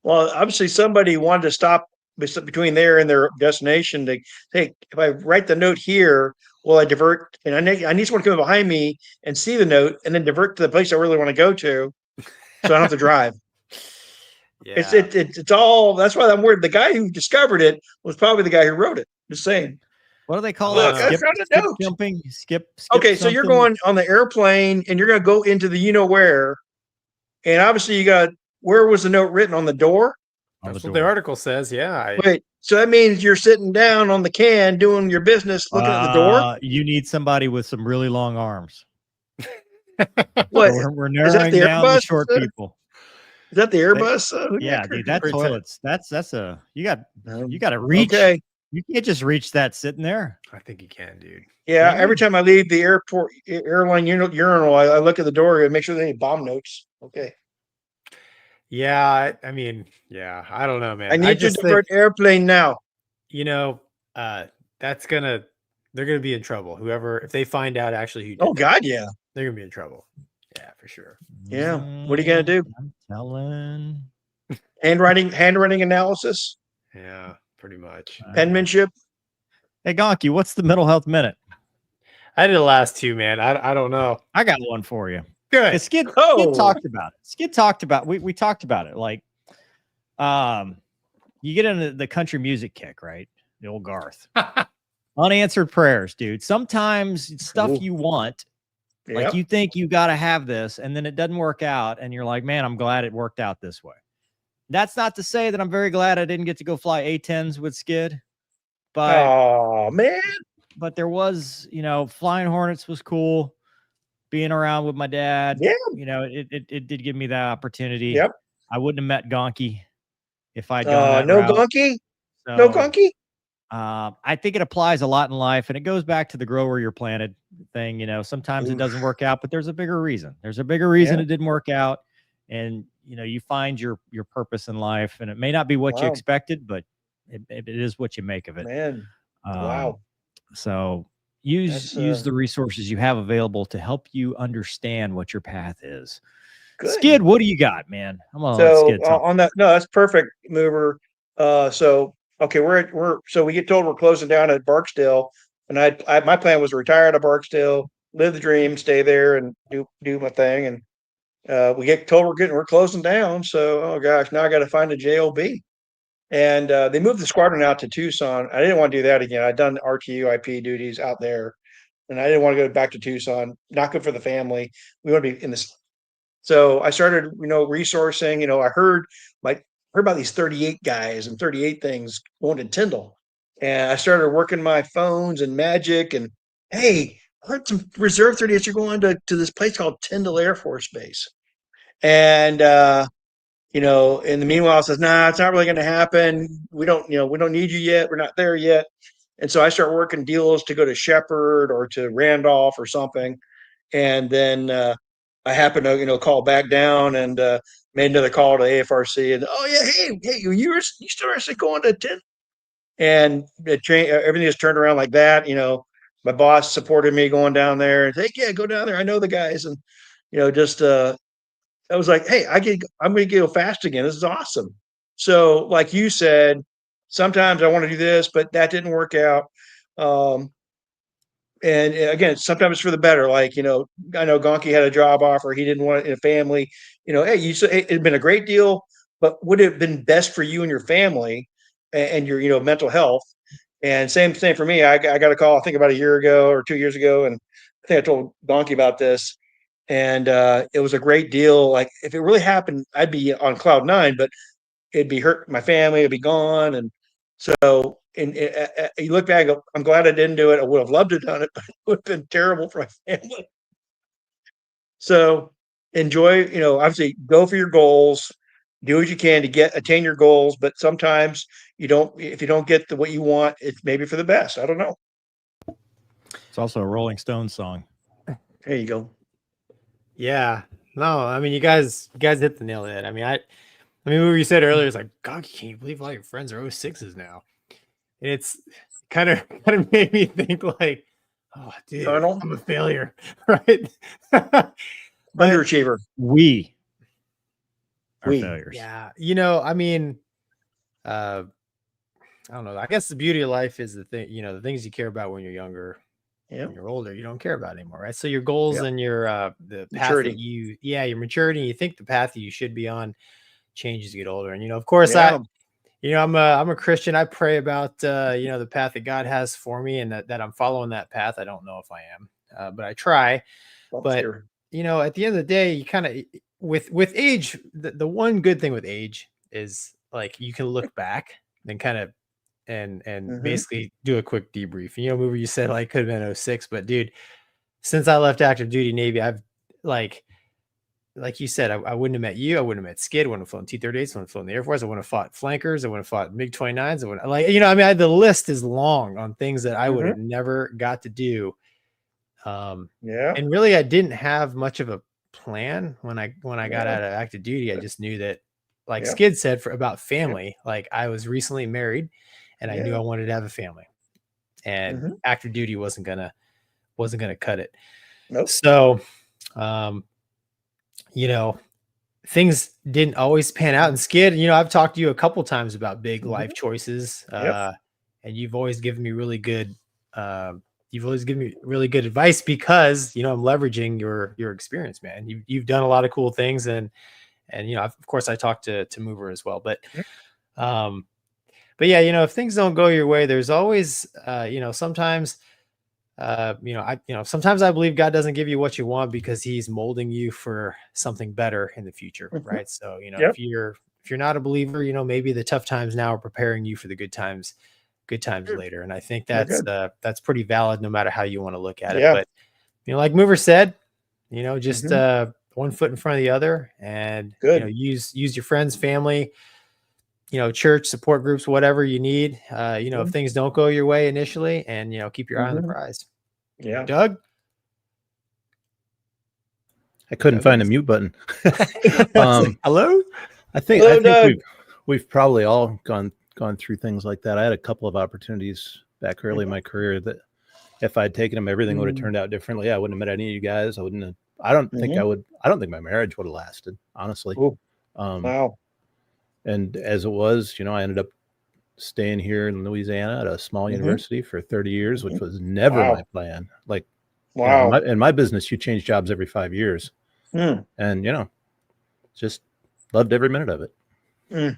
Well, obviously somebody wanted to stop between there and their destination. To hey, if I write the note here, will I divert? And I need someone to come behind me and see the note, and then divert to the place I really want to go to, so I don't have to drive. Yeah. It's all. That's why I'm worried. The guy who discovered it was probably the guy who wrote it. Just saying. What do they call that? Skip jumping? Skip okay, so you're going on the airplane and you're going to go into the where, and obviously you got where was the note written on the door? That's what the article says. Yeah. Wait, so that means you're sitting down on the can doing your business, looking at the door. You need somebody with some really long arms. What? We're narrowing down the short people. Is that the Airbus? Yeah, dude, that toilet's that's a you got to reach. Okay. You can't just reach that sitting there. I think you can, dude. Yeah, every time I leave the airline urinal, I look at the door and make sure there ain't bomb notes. Okay. Yeah, I mean, yeah, I don't know, man. I need to divert airplane now. They're gonna be in trouble. If they find out actually who did Oh God, yeah. They're gonna be in trouble. Yeah, for sure. Yeah. What are you gonna do? I'm telling. Handwriting analysis. Yeah. Pretty much. Penmanship. Hey, Gonky, what's the mental health minute? I did the last two, man. I don't know. I got one for you. Good. Skid talked about it. We talked about it. Like, you get into the country music kick, right? The old Garth. Unanswered prayers, dude. Sometimes stuff you want, like you think you got to have this, and then it doesn't work out, and you're like, man, I'm glad it worked out this way. That's not to say that I'm very glad I didn't get to go fly A-10s with Skid. But oh man. But there was, flying Hornets was cool. Being around with my dad. Yeah. It did give me that opportunity. Yep. I wouldn't have met Gonky if I'd gone that no route. Gonky? So, no Gonky? I think it applies a lot in life, and it goes back to the grow where you're planted thing. Sometimes it doesn't work out, but there's a bigger reason. There's a bigger reason it didn't work out. And you find your purpose in life, and it may not be what you expected, but it is what you make of it. Man, wow. So use the resources you have available to help you understand what your path is. Good. Skid, what do you got, man? I'm on Skid on that. No, that's perfect, mover. Okay, we get told we're closing down at Barksdale, and my plan was to retire at Barksdale, live the dream, stay there, and do my thing, and. We get told we're closing down. So, oh gosh, now I got to find a JOB. And they moved the squadron out to Tucson. I didn't want to do that again. I'd done RTU IP duties out there, and I didn't want to go back to Tucson. Not good for the family. We want to be in this. So I started, resourcing. I heard about these 38 guys and 38 things going to Tyndall, and I started working my phones and magic. And hey, I heard some reserve 38s are going to this place called Tyndall Air Force Base. And, in the meanwhile, says, nah, it's not really going to happen. We don't need you yet. We're not there yet. And so I start working deals to go to Shepherd or to Randolph or something. And then I happened to, call back down and made another call to AFRC. And, oh, yeah, hey, you still actually going to 10? And everything is turned around like that. My boss supported me going down there and say, yeah, go down there. I know the guys. And, just I was like, hey, I'm going to go fast again. This is awesome. So like you said, sometimes I want to do this, but that didn't work out. And again, sometimes it's for the better. Like, I know Gonky had a job offer. He didn't want it in a family. Hey, you said it'd been a great deal, but would it have been best for you and your family and your, mental health? And same thing for me. I got a call, I think about a year ago or 2 years ago. And I think I told Gonky about this. And it was a great deal. Like if it really happened, I'd be on cloud 9, but it'd be hurt my family, it'd be gone. And so you look back and go, I'm glad I didn't do it. I would have loved to have done it, but it would have been terrible for my family. So enjoy, obviously go for your goals, do what you can to attain your goals. But sometimes if you don't get what you want, it's maybe for the best. I don't know. It's also a Rolling Stones song. There you go. Yeah. No, I mean, you guys hit the nail on it. I mean, what you said earlier is like, God, can you believe all your friends are 06s now? And it's kind of made me think like, oh, dude, I'm a failure, right? Underachiever. We are failures. Yeah. I mean, I don't know. I guess the beauty of life is the thing, the things you care about when you're younger. Yeah. When you're older, you don't care about it anymore, right? So your goals and your the path maturity. that your maturity, you think the path that you should be on changes as you get older. And of course, I'm a Christian. I pray about the path that God has for me, and that I'm following that path. I don't know if I am, but I try. But at the end of the day, you kind of with age. The one good thing with age is like you can look back and kind of and basically do a quick debrief. Mover, you said like could have been 06, but dude, since I left active duty Navy, I've like you said, I wouldn't have met you. I wouldn't have met Skid. I wouldn't have flown T-38s. I wouldn't have flown the Air Force. I wouldn't have fought flankers. I wouldn't have fought MiG-29s. I mean, the list is long on things that I would have never got to do. And really, I didn't have much of a plan when I got out of active duty. I just knew that, like Skid said, about family. Like I was recently married, and I knew I wanted to have a family, and active duty wasn't gonna cut it. Nope. So, things didn't always pan out. And Skid, I've talked to you a couple times about big life choices, and you've always given me really good. You've always given me really good advice because I'm leveraging your experience, man. You've done a lot of cool things, and of course I talked to Mover as well, but yeah, if things don't go your way, there's always sometimes sometimes I believe God doesn't give you what you want because he's molding you for something better in the future, right? So if you're not a believer, maybe the tough times now are preparing you for the good times later. And I think that's pretty valid no matter how you want to look at it. But like Mover said, just one foot in front of the other, and use your friends, family, church, support groups, whatever you need. If things don't go your way initially, and keep your eye on the prize. Yeah. Doug? I couldn't find a mute button. Hello? I think we've probably all gone through things like that. I had a couple of opportunities back early in my career that if I'd taken them, everything would have turned out differently. I wouldn't have met any of you guys. I don't think my marriage would have lasted, honestly. Wow. And as it was, I ended up staying here in Louisiana at a small university for 30 years, which was never my plan. Like, in my business, you change jobs every 5 years. And, just loved every minute of it.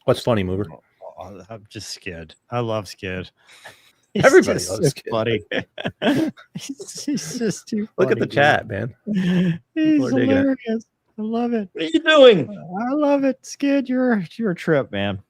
What's funny, Mover? I'm just Skid. I love Skid. Everybody loves Skid. Funny. he's just too funny. Look at the chat, man. He's hilarious. I love it. What are you doing? I love it. Skid, you're a trip, man.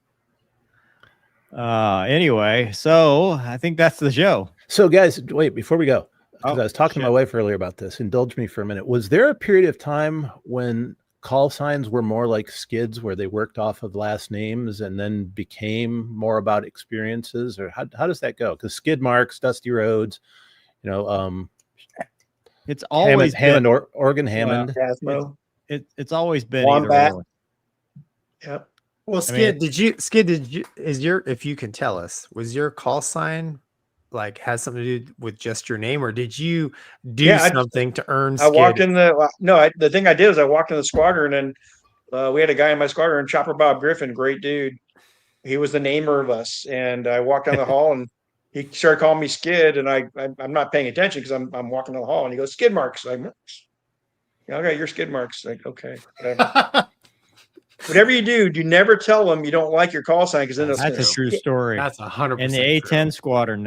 Anyway, so I think that's the show. So guys, wait, before we go, because I was talking to my wife earlier about this. Indulge me for a minute. Was there a period of time when call signs were more like skids, where they worked off of last names and then became more about experiences, or how does that go? Because skid marks, dusty roads, it's always Hammond, Oregon Hammond. It's always been Wombat. either or. Yep. Well, Skid, if you can tell us, was your call sign has something to do with just your name, or did you do something to earn Skid? I walked in the thing I did is I walked in the squadron, and we had a guy in my squadron, Chopper Bob Griffin, great dude. He was the namer of us, and I walked down the hall, and he started calling me Skid, and I'm not paying attention because I'm walking down the hall, and he goes, "Skid marks." Like, okay, you're Skid marks. Like, okay, whatever. Whatever you do never tell them you don't like your call sign, because then that's a true story. That's 100%. In the A-10 squadron,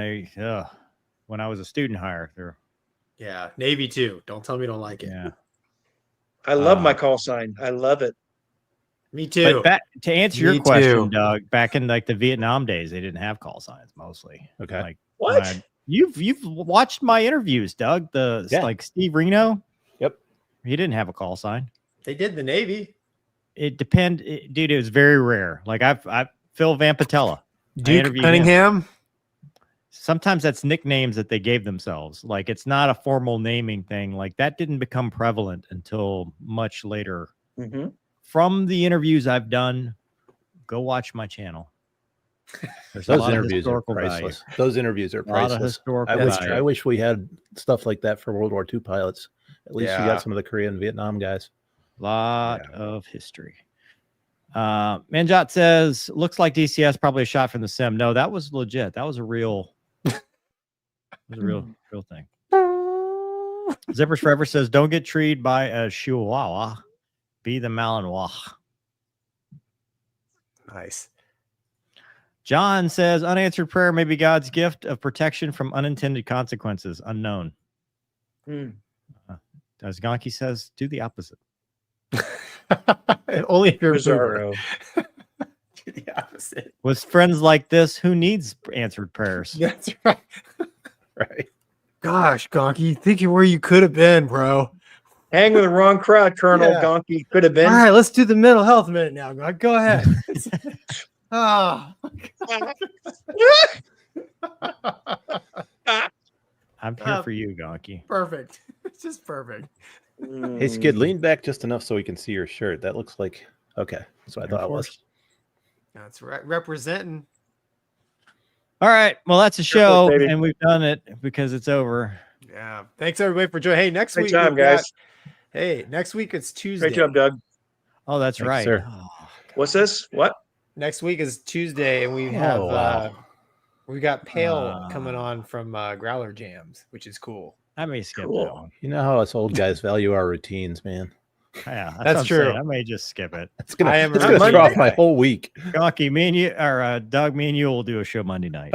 when I was a student hire, Navy too. Don't tell me you don't like it. Yeah, I love my call sign. I love it. Me too. But to answer your question, Doug, back in the Vietnam days, they didn't have call signs mostly. Okay, what? You've watched my interviews, Doug. Like Steve Reno. Yep, he didn't have a call sign. They did the Navy. It dude. It was very rare. Like I Phil Vampatella, Duke Cunningham. Sometimes that's nicknames that they gave themselves. Like it's not a formal naming thing. Like that didn't become prevalent until much later. Mm-hmm. From the interviews I've done, go watch my channel. Those interviews are priceless. Those interviews are priceless. I wish we had stuff like that for World War II pilots. At least you got some of the Korean and Vietnam guys. Lot of history. Manjot says, looks like DCS probably a shot from the sim. No, that was legit. That was a real real thing. Zippers Forever says, don't get treed by a Chihuahua. Be the Malinois. Nice. John says, unanswered prayer may be God's gift of protection from unintended consequences. Unknown. As Gonky says, do the opposite. Only if you're Bizarro. Do the opposite. With friends like this, who needs answered prayers? That's right. Right. Gosh, Gonky, think of where you could have been, bro. Hang with the wrong crowd, Colonel. Gonky could have been. All right, let's do the mental health minute now. Go ahead. I'm here for you, Gonky. Perfect. It's just perfect. Hey, Skid, lean back just enough so we can see your shirt. That looks like that's what I thought it was. That's right. Representing. All right. Well, that's a show, and we've done it because it's over. Yeah. Thanks everybody for joining. Hey, next week, guys. Next week it's Tuesday. Great job, Doug. Oh, that's right. Sir. Oh, what's this? What? Next week is Tuesday, and we have we got Pale coming on from Growler Jams, which is cool. I may skip that one. You know how us old guys value our routines, man. Yeah, that's true. I may just skip it. It's gonna throw off my whole week. Gonky, me and you, or Doug, me and you will do a show Monday night.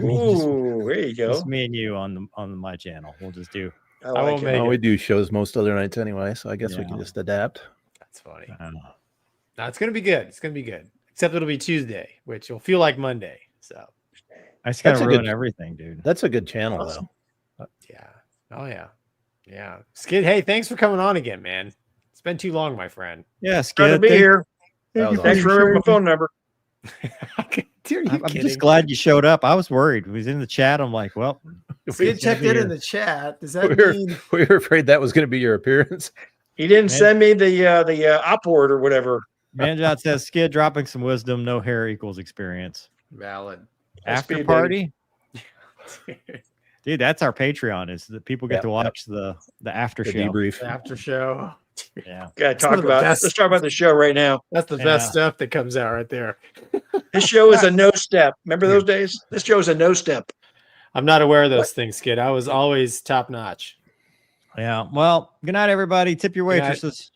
Ooh, there you go. Just me and you on my channel. We'll just do. We do shows most other nights anyway, so I guess we can just adapt. That's funny. No, it's gonna be good. It's gonna be good. Except it'll be Tuesday, which will feel like Monday. So I just gotta ruin everything, dude. That's a good channel, though. Yeah. Oh yeah. Yeah. Skid, hey, thanks for coming on again, man. It's been too long, my friend. Yeah, Good Skid. to be here. Thanks for remembering my phone number. I'm just glad you showed up. I was worried. He was in the chat. I'm like, well, Skid checked it in the chat. Does that mean we were afraid that was going to be your appearance? He didn't send me the upward or whatever. Manjot says, Skid dropping some wisdom. No hair equals experience. Valid. After party. Dude, that's our Patreon. Is that people get to watch the after show. Debrief. After show. Yeah. Let's talk about the show right now. That's the best stuff that comes out right there. This show is a no step. Remember those days? This show is a no step. I'm not aware of those things, Skid. I was always top notch. Yeah. Well, good night, everybody. Tip your waitresses.